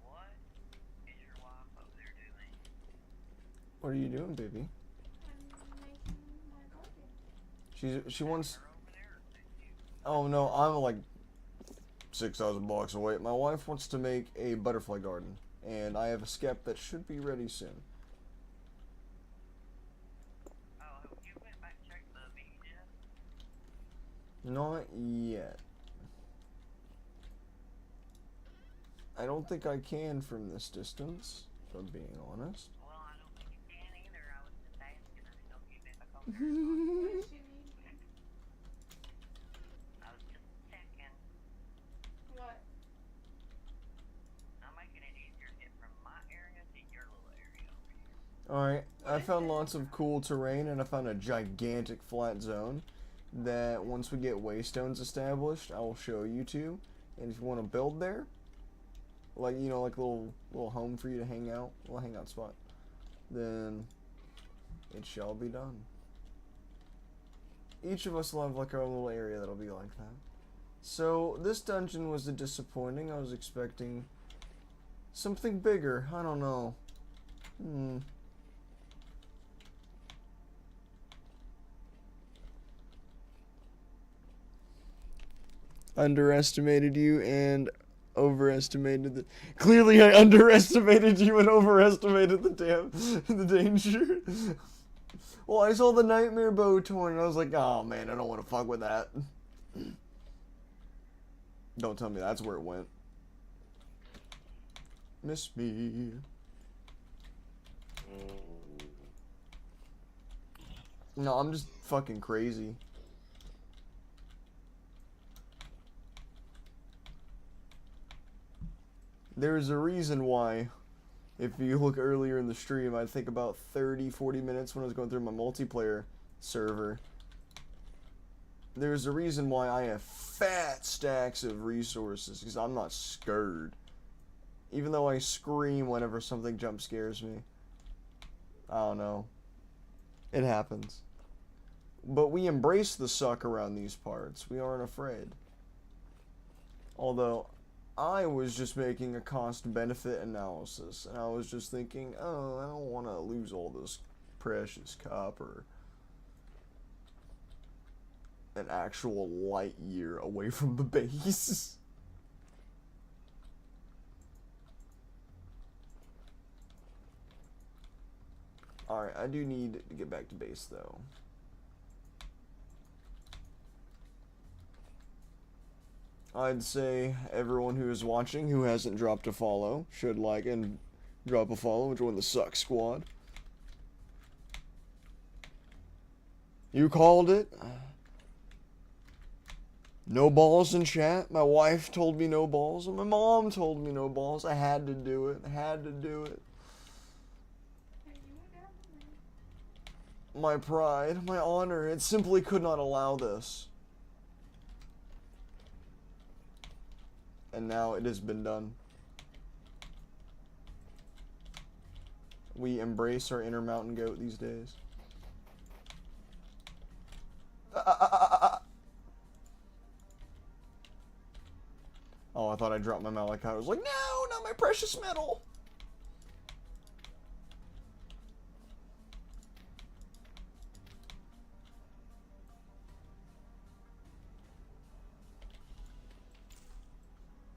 What is your wife over there doing? What are you doing, baby? I'm making my garden. She wants. Her over there or six you? Oh no, I'm like 6,000 blocks away. My wife wants to make a butterfly garden, and I have a skep that should be ready soon. Oh, you went back and checked the bees yet? Not yet. I don't think I can from this distance, if I'm being honest. Well, I don't think you can either. I was just asking. I didn't know if you'd been back over there. What does she need? I was just checking. What? I'm making it easier to get from my area to your little area over here. Alright, I found lots of cool terrain, and I found a gigantic flat zone that once we get waystones established, I will show you to. And if you want to build there, like, you know, like a little home for you to hang out, little hangout spot, then it shall be done. Each of us will have like our little area that'll be like that. So this dungeon was a disappointing. I was expecting something bigger. I don't know. Underestimated you and overestimated the. Clearly, I underestimated you and overestimated the danger. Well, I saw the nightmare bow torn, and I was like, oh man, I don't want to fuck with that. Don't tell me that's where it went. Miss me. No, I'm just fucking crazy. There's a reason why, if you look earlier in the stream, I think about 30-40 minutes when I was going through my multiplayer server. There's a reason why I have fat stacks of resources, because I'm not scared. Even though I scream whenever something jump scares me. I don't know. It happens. But we embrace the suck around these parts. We aren't afraid. Although, I was just making a cost-benefit analysis, and I was just thinking, oh, I don't want to lose all this precious copper an actual light year away from the base. Alright, I do need to get back to base, though. I'd say everyone who is watching who hasn't dropped a follow should like and Drop a follow and join the Suck Squad. You called it. No balls in chat. My wife told me no balls, and my mom told me no balls. I had to do it. I had to do it. Hey, you went down to me. My pride, my honor, it simply could not allow this. And now it has been done. We embrace our inner mountain goat these days. Oh, I thought I dropped my Malachite. I was like, no, not my precious metal.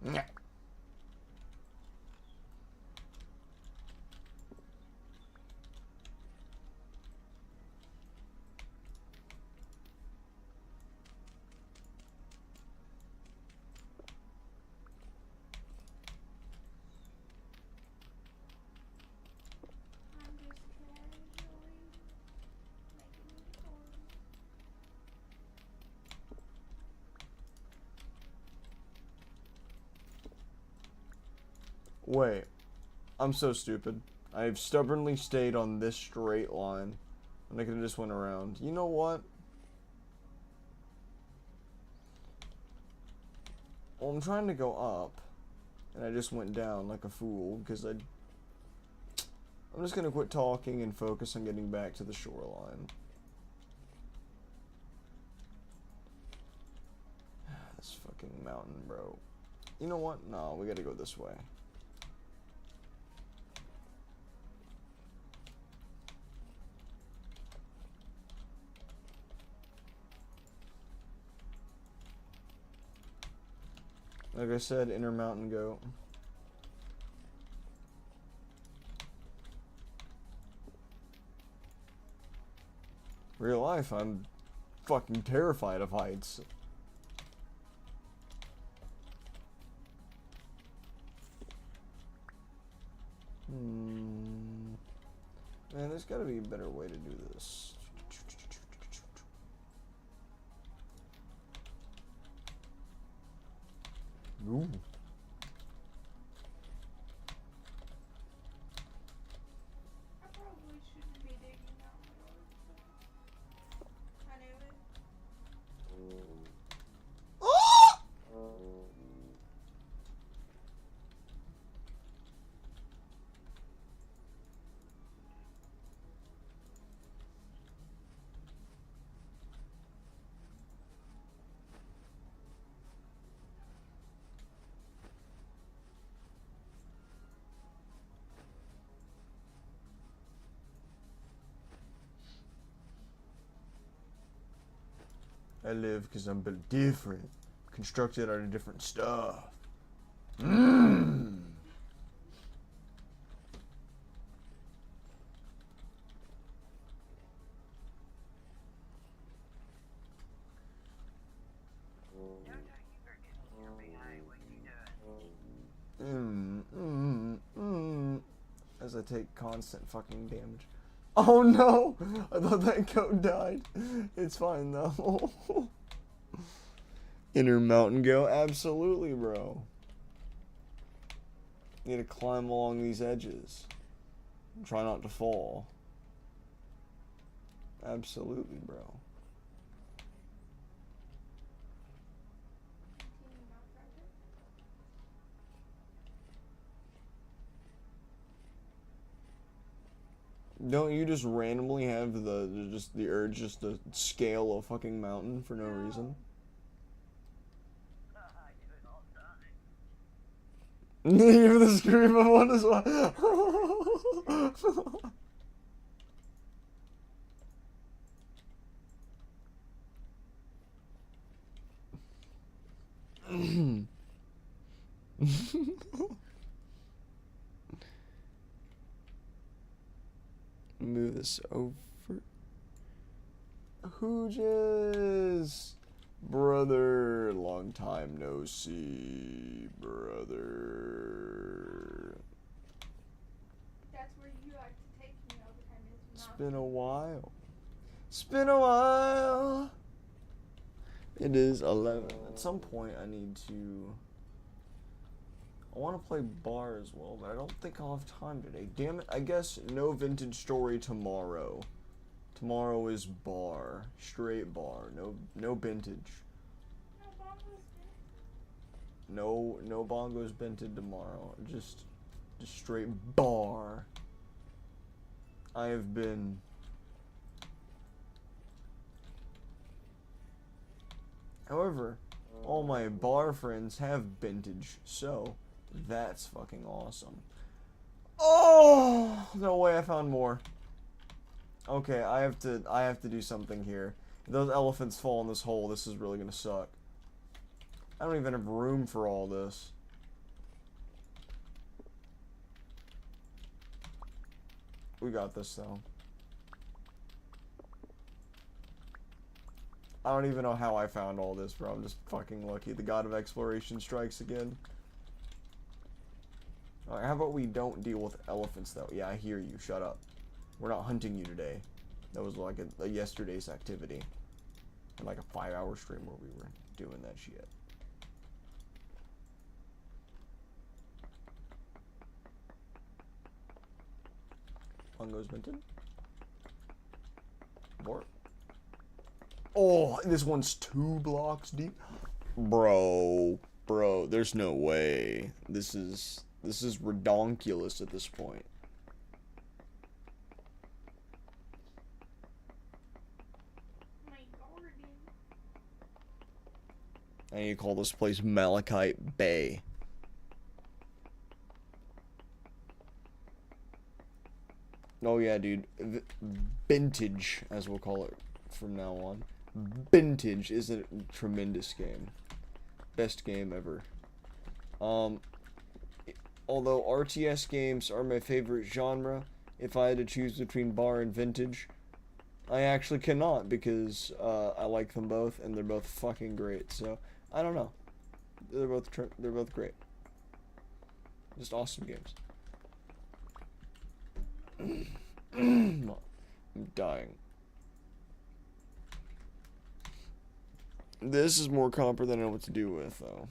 Yeah. I'm just casually making a recording. Wait, I'm so stupid. I've stubbornly stayed on this straight line, and I could have just went around. You know what? Well, I'm trying to go up, and I just went down like a fool, because I'm just gonna quit talking and focus on getting back to the shoreline. This fucking mountain, bro. You know what? No, we gotta go this way. Like I said, inner mountain goat. Real life, I'm fucking terrified of heights. Man, there's gotta be a better way to do this. Ooh. I probably shouldn't be digging out my road. I knew it. Ah! I live because I'm built different, constructed out of different stuff. Mmm. Jojo, you forget your behave. What you doing? As I take constant fucking damage. Oh no! I thought that goat died. It's fine though. Inner mountain goat? Absolutely, bro. You need to climb along these edges. Try not to fall. Absolutely, bro. Can you not drive it? Don't you just randomly have the urge just to scale a fucking mountain for no reason? I do it all the time. Even the scream of one as well. Move this over. Hooges! Brother, long time no see, brother. It's been a while. It's been a while. It is 11. At some point, I need to. I want to play bar as well, but I don't think I'll have time today. Damn it! I guess no vintage story tomorrow. Tomorrow is bar, straight bar. No vintage. No bongos vented tomorrow. Just straight bar. I have been. However, all my bar friends have vintage, so that's fucking awesome. Oh, no way! I found more. Okay, I have to do something here. If those elephants fall in this hole, this is really gonna suck. I don't even have room for all this. We got this though. I don't even know how I found all this, bro. I'm just fucking lucky. The god of exploration strikes again. Alright, how about we don't deal with elephants though? Yeah, I hear you. Shut up. We're not hunting you today. That was like a yesterday's activity. Like a 5-hour stream where we were doing that shit. Bongos minted. More. Oh, this one's 2 blocks deep. Bro, there's no way. This is redonkulous at this point. I need to call this place Malachite Bay. Oh yeah, dude. Vintage, as we'll call it from now on. Vintage is a tremendous game. Best game ever. Although RTS games are my favorite genre, if I had to choose between bar and vintage, I actually cannot because I like them both and they're both fucking great. So I don't know. They're both great. Just awesome games. I'm dying. This is more copper than I know what to do with, though.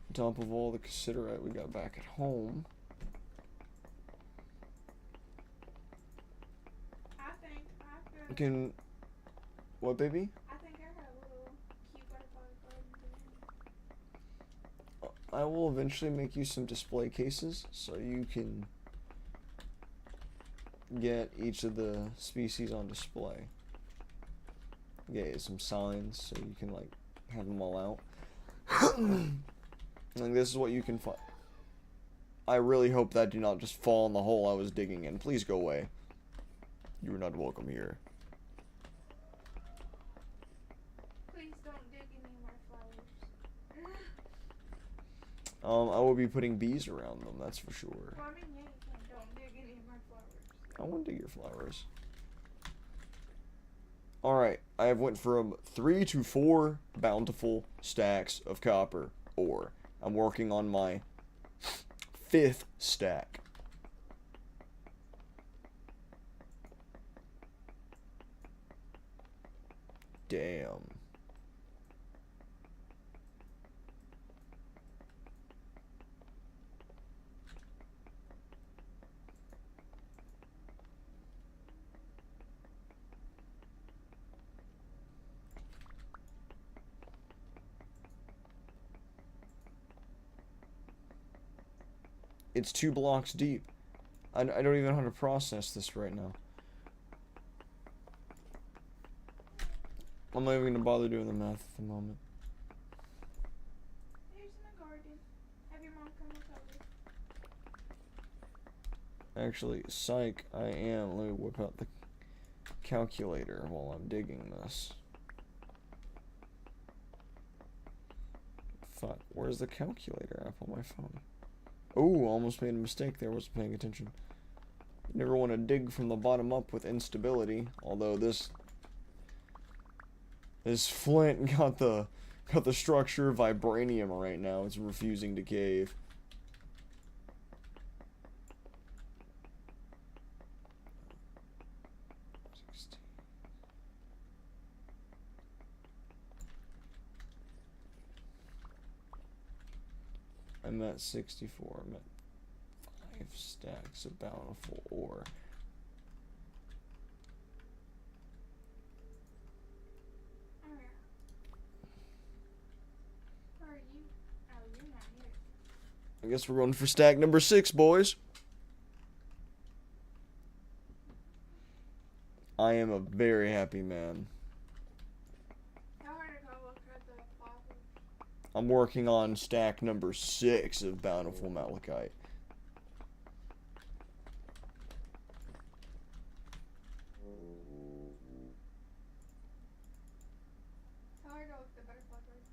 On top of all the cassiterite we got back at home. I think What, baby? I think I have a little cute butterfly garden. I will eventually make you some display cases so you can get each of the species on display. Get some signs so you can like have them all out. Like this is what you can find. I really hope that did not just fall in the hole I was digging in. Please go away. You are not welcome here. Please don't dig any of my flowers. I will be putting bees around them, that's for sure. Well, I mean, yeah, you can. Don't dig any of my flowers. I want to dig your flowers. Alright, I have went from 3 to 4 bountiful stacks of copper ore. I'm working on my 5th stack. Damn. It's 2 blocks deep. I don't even know how to process this right now. I'm not even going to bother doing the math at the moment. Here's my garden. Have your mom come look over. Actually, psych, I am. Let me whip out the calculator while I'm digging this. Fuck, where's the calculator app on my phone? Oh, almost made a mistake there, wasn't paying attention. You never want to dig from the bottom up with instability, although this flint got the structure of vibranium right now. It's refusing to cave. I'm at 64. I'm at 5 stacks of bountiful ore. Oh yeah. Where are you? Oh, you're not here. I guess we're going for stack number 6, boys. I am a very happy man. Tell her to go look at the flowers. I'm working on stack number 6 of bountiful malachite. Tell her to look at the butterfly bird.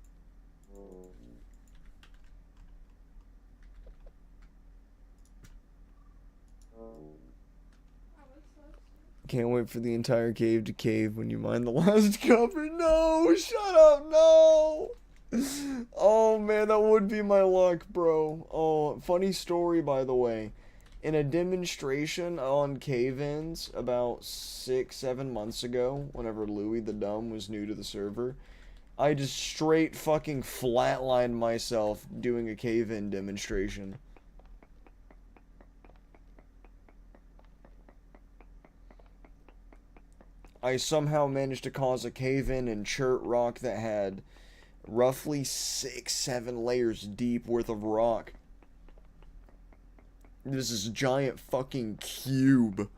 Oh, what's this? Can't wait for the entire cave to cave when you mine the last copper. No, shut up, no. Oh man, that would be my luck, bro. Oh, funny story, by the way. In a demonstration on cave-ins about 6-7 months ago, whenever Louis the Dumb was new to the server, I just straight fucking flatlined myself doing a cave-in demonstration. I somehow managed to cause a cave-in in Chert Rock that had roughly 6-7 layers deep worth of rock. This is a giant fucking cube.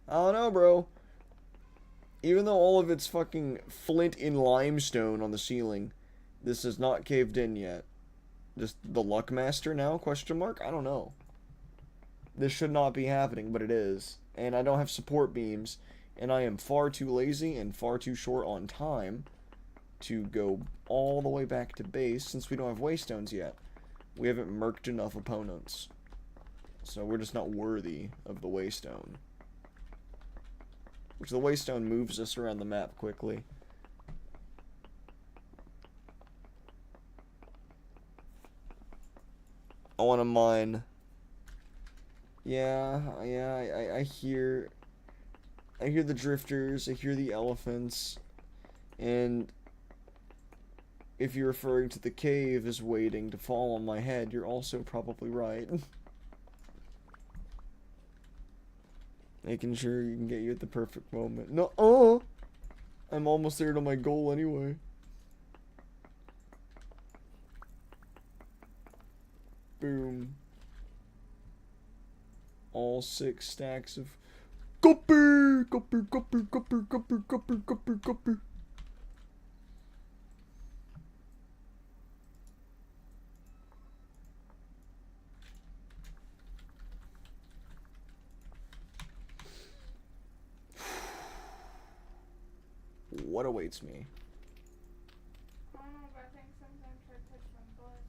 I don't know, bro. Even though all of it's fucking flint and limestone on the ceiling, this is not caved in yet. Just the Luckmaster now? Question mark? I don't know. This should not be happening, but it is. And I don't have support beams, and I am far too lazy and far too short on time to go all the way back to base since we don't have waystones yet. We haven't murked enough opponents. So we're just not worthy of the waystone. Which the waystone moves us around the map quickly. I want to mine. Yeah, I hear the drifters, I hear the elephants, and if you're referring to the cave as waiting to fall on my head, you're also probably right. Making sure you can get you at the perfect moment. No, I'm almost there to my goal anyway. Boom. All 6 stacks of copper. What awaits me? I don't know, but I think sometimes I touch my butt.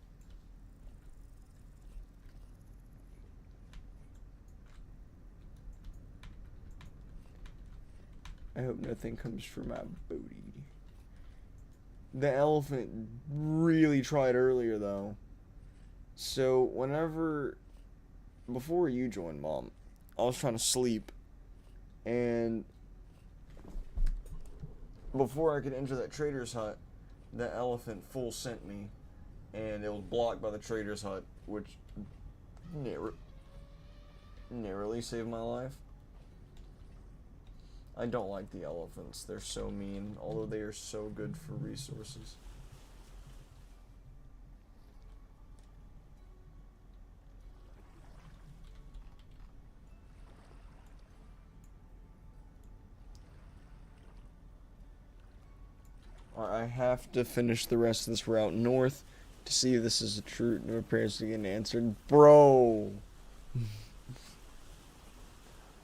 I hope nothing comes for my booty. The elephant really tried earlier, though. So, before you joined, Mom, I was trying to sleep, and before I could enter that trader's hut, the elephant full sent me, and it was blocked by the trader's hut, which narrowly saved my life. I don't like the elephants. They're so mean, although they are so good for resources. I have to finish the rest of this route north to see if this is a true no prayers to get answered. Bro!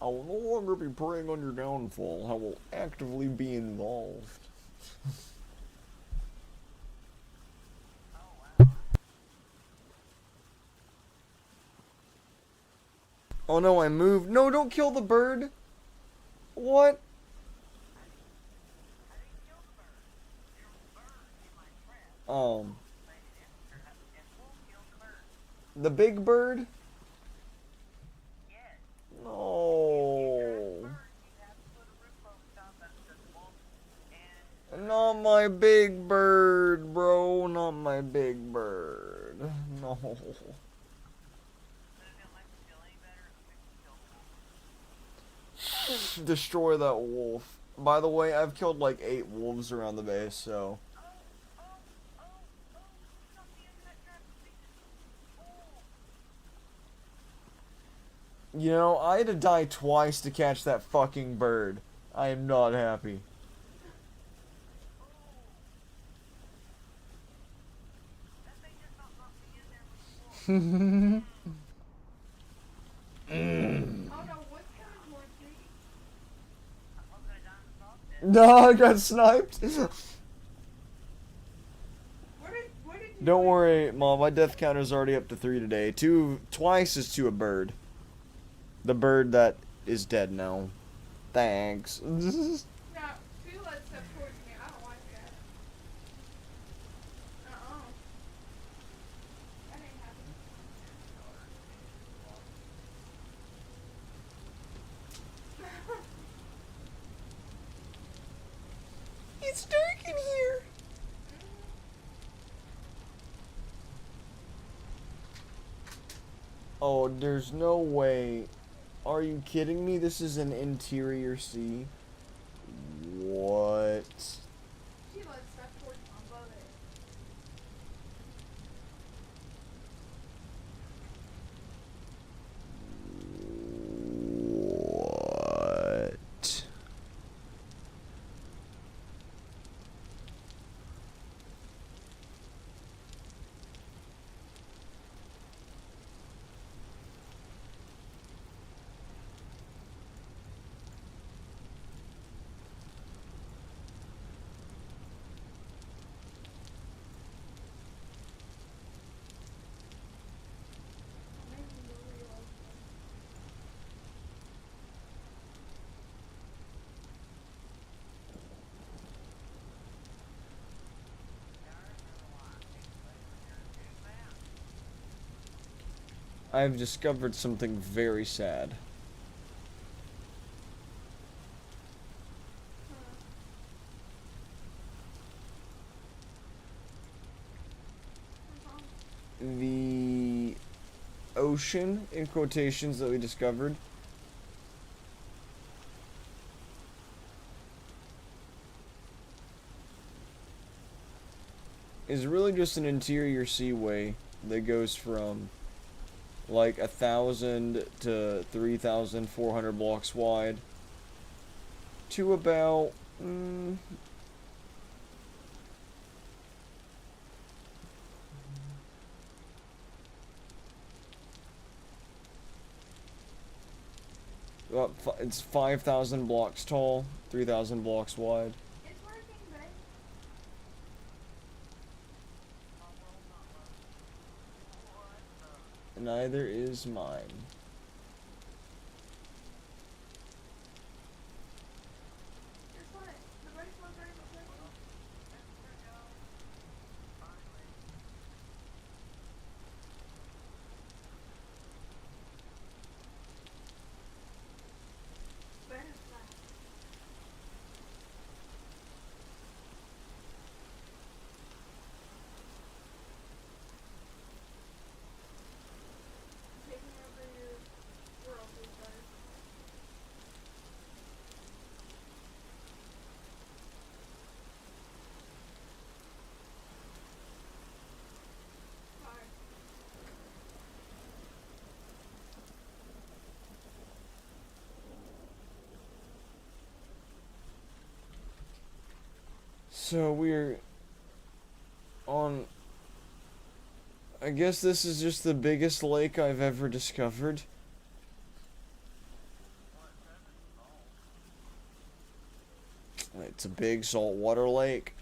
I will no longer be preying on your downfall. I will actively be involved. Oh no, I moved. No, don't kill the bird! What? The big bird? No. No, not my big bird, bro. Not my big bird. No. So if you don't like the kill any better, I'm gonna kill the wolf. Destroy that wolf. By the way, I've killed like 8 wolves around the base, so. Oh, oh, oh, oh, stop me in that trap, please. Oh. You know, I had to die twice to catch that fucking bird. I am not happy. That thing just not knocked me in there with the wolf. Oh no, what's coming towards me? I'm gonna die in the process. No, I got sniped. What did you Don't do? worry, Mom. My death counter's already up to 3 today. Twice is to a bird. The bird that is dead now. Thanks. No, she let stuff towards me. I don't like that. That ain't happening. It's dark in here. Oh, there's no way. Are you kidding me? This is an interior sea. What? She let stuff towards my butt. What? I've discovered something very sad. The ocean, in quotations, that we discovered is really just an interior seaway that goes from like 1,000 to 3,400 blocks wide to about it's 5,000 blocks tall, 3,000 blocks wide. It's working, babe. Neither is mine. Guess what? The race was ready to play. Butterfly. Taking over your world with us. Bye. So we're on. I guess this is just the biggest lake I've ever discovered. It's a big saltwater lake.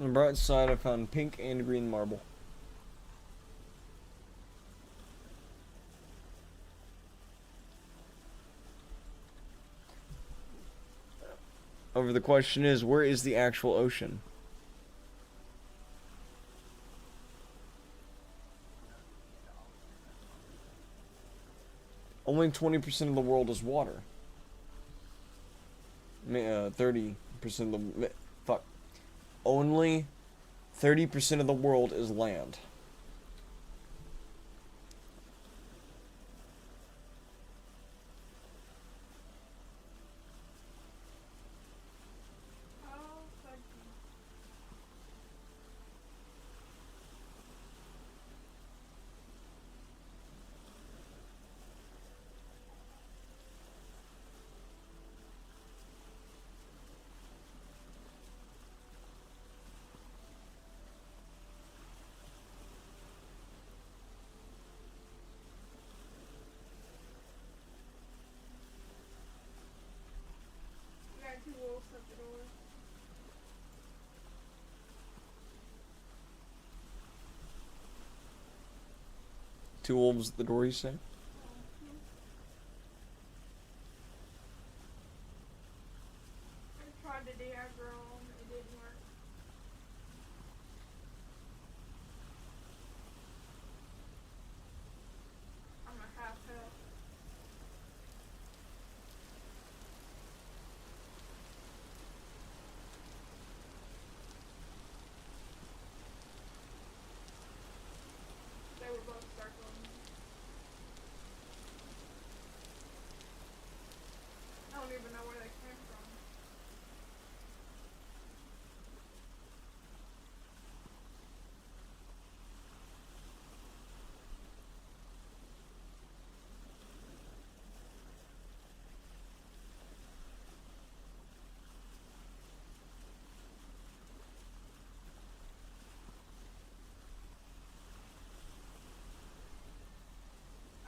On the bright side, I found pink and green marble. However, the question is, where is the actual ocean? Only 20% of the world is water. 30% of the... Fuck. Only 30% of the world is land. Oh, fuck you. We got 2 wolves at the door. Two wolves at the door, you say? I tried to de-aggro them, it didn't work. I'm a half health. They were both circling me. I don't even know where they came from.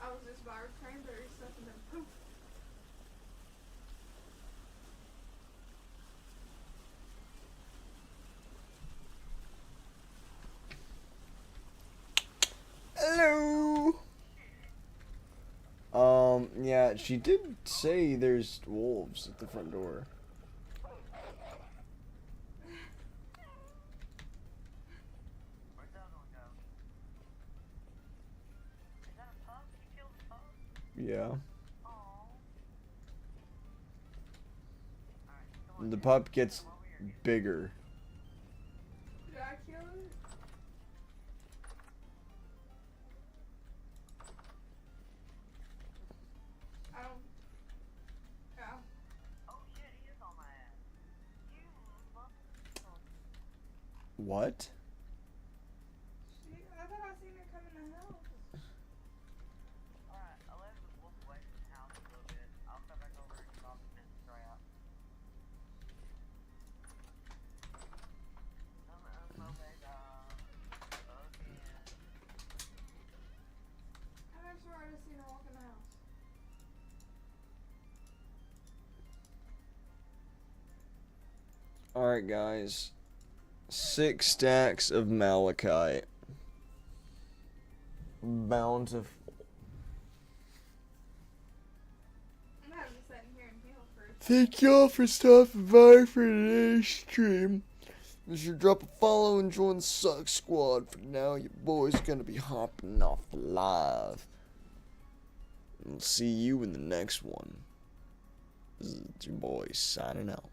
I was just by cranberry stuff and then poof. Hello. Yeah, she did say there's wolves at the front door. Where'd that one go? Is that a pup? You killed a pup? Yeah. Aww. Alright, come on. The Jack. pup gets Come over here. bigger. Did I kill it? I don't. Yeah. Oh shit, he is on my ass. You motherfucker. What? I thought I seen her come in the house. Alright, I let him walk away from the house a little bit. I'll come back over and stop him and try out. Omega. Again. I swear I just seen her walk in the house. Alright, guys. 6 stacks of malachite. Bountiful. I'm gonna have to sit in here and heal first. Thank y'all for stopping by for today's stream. Be sure to drop a follow and join the Suck Squad. For now, your boy's gonna be hopping off live. And we'll see you in the next one. This is your boy signing out.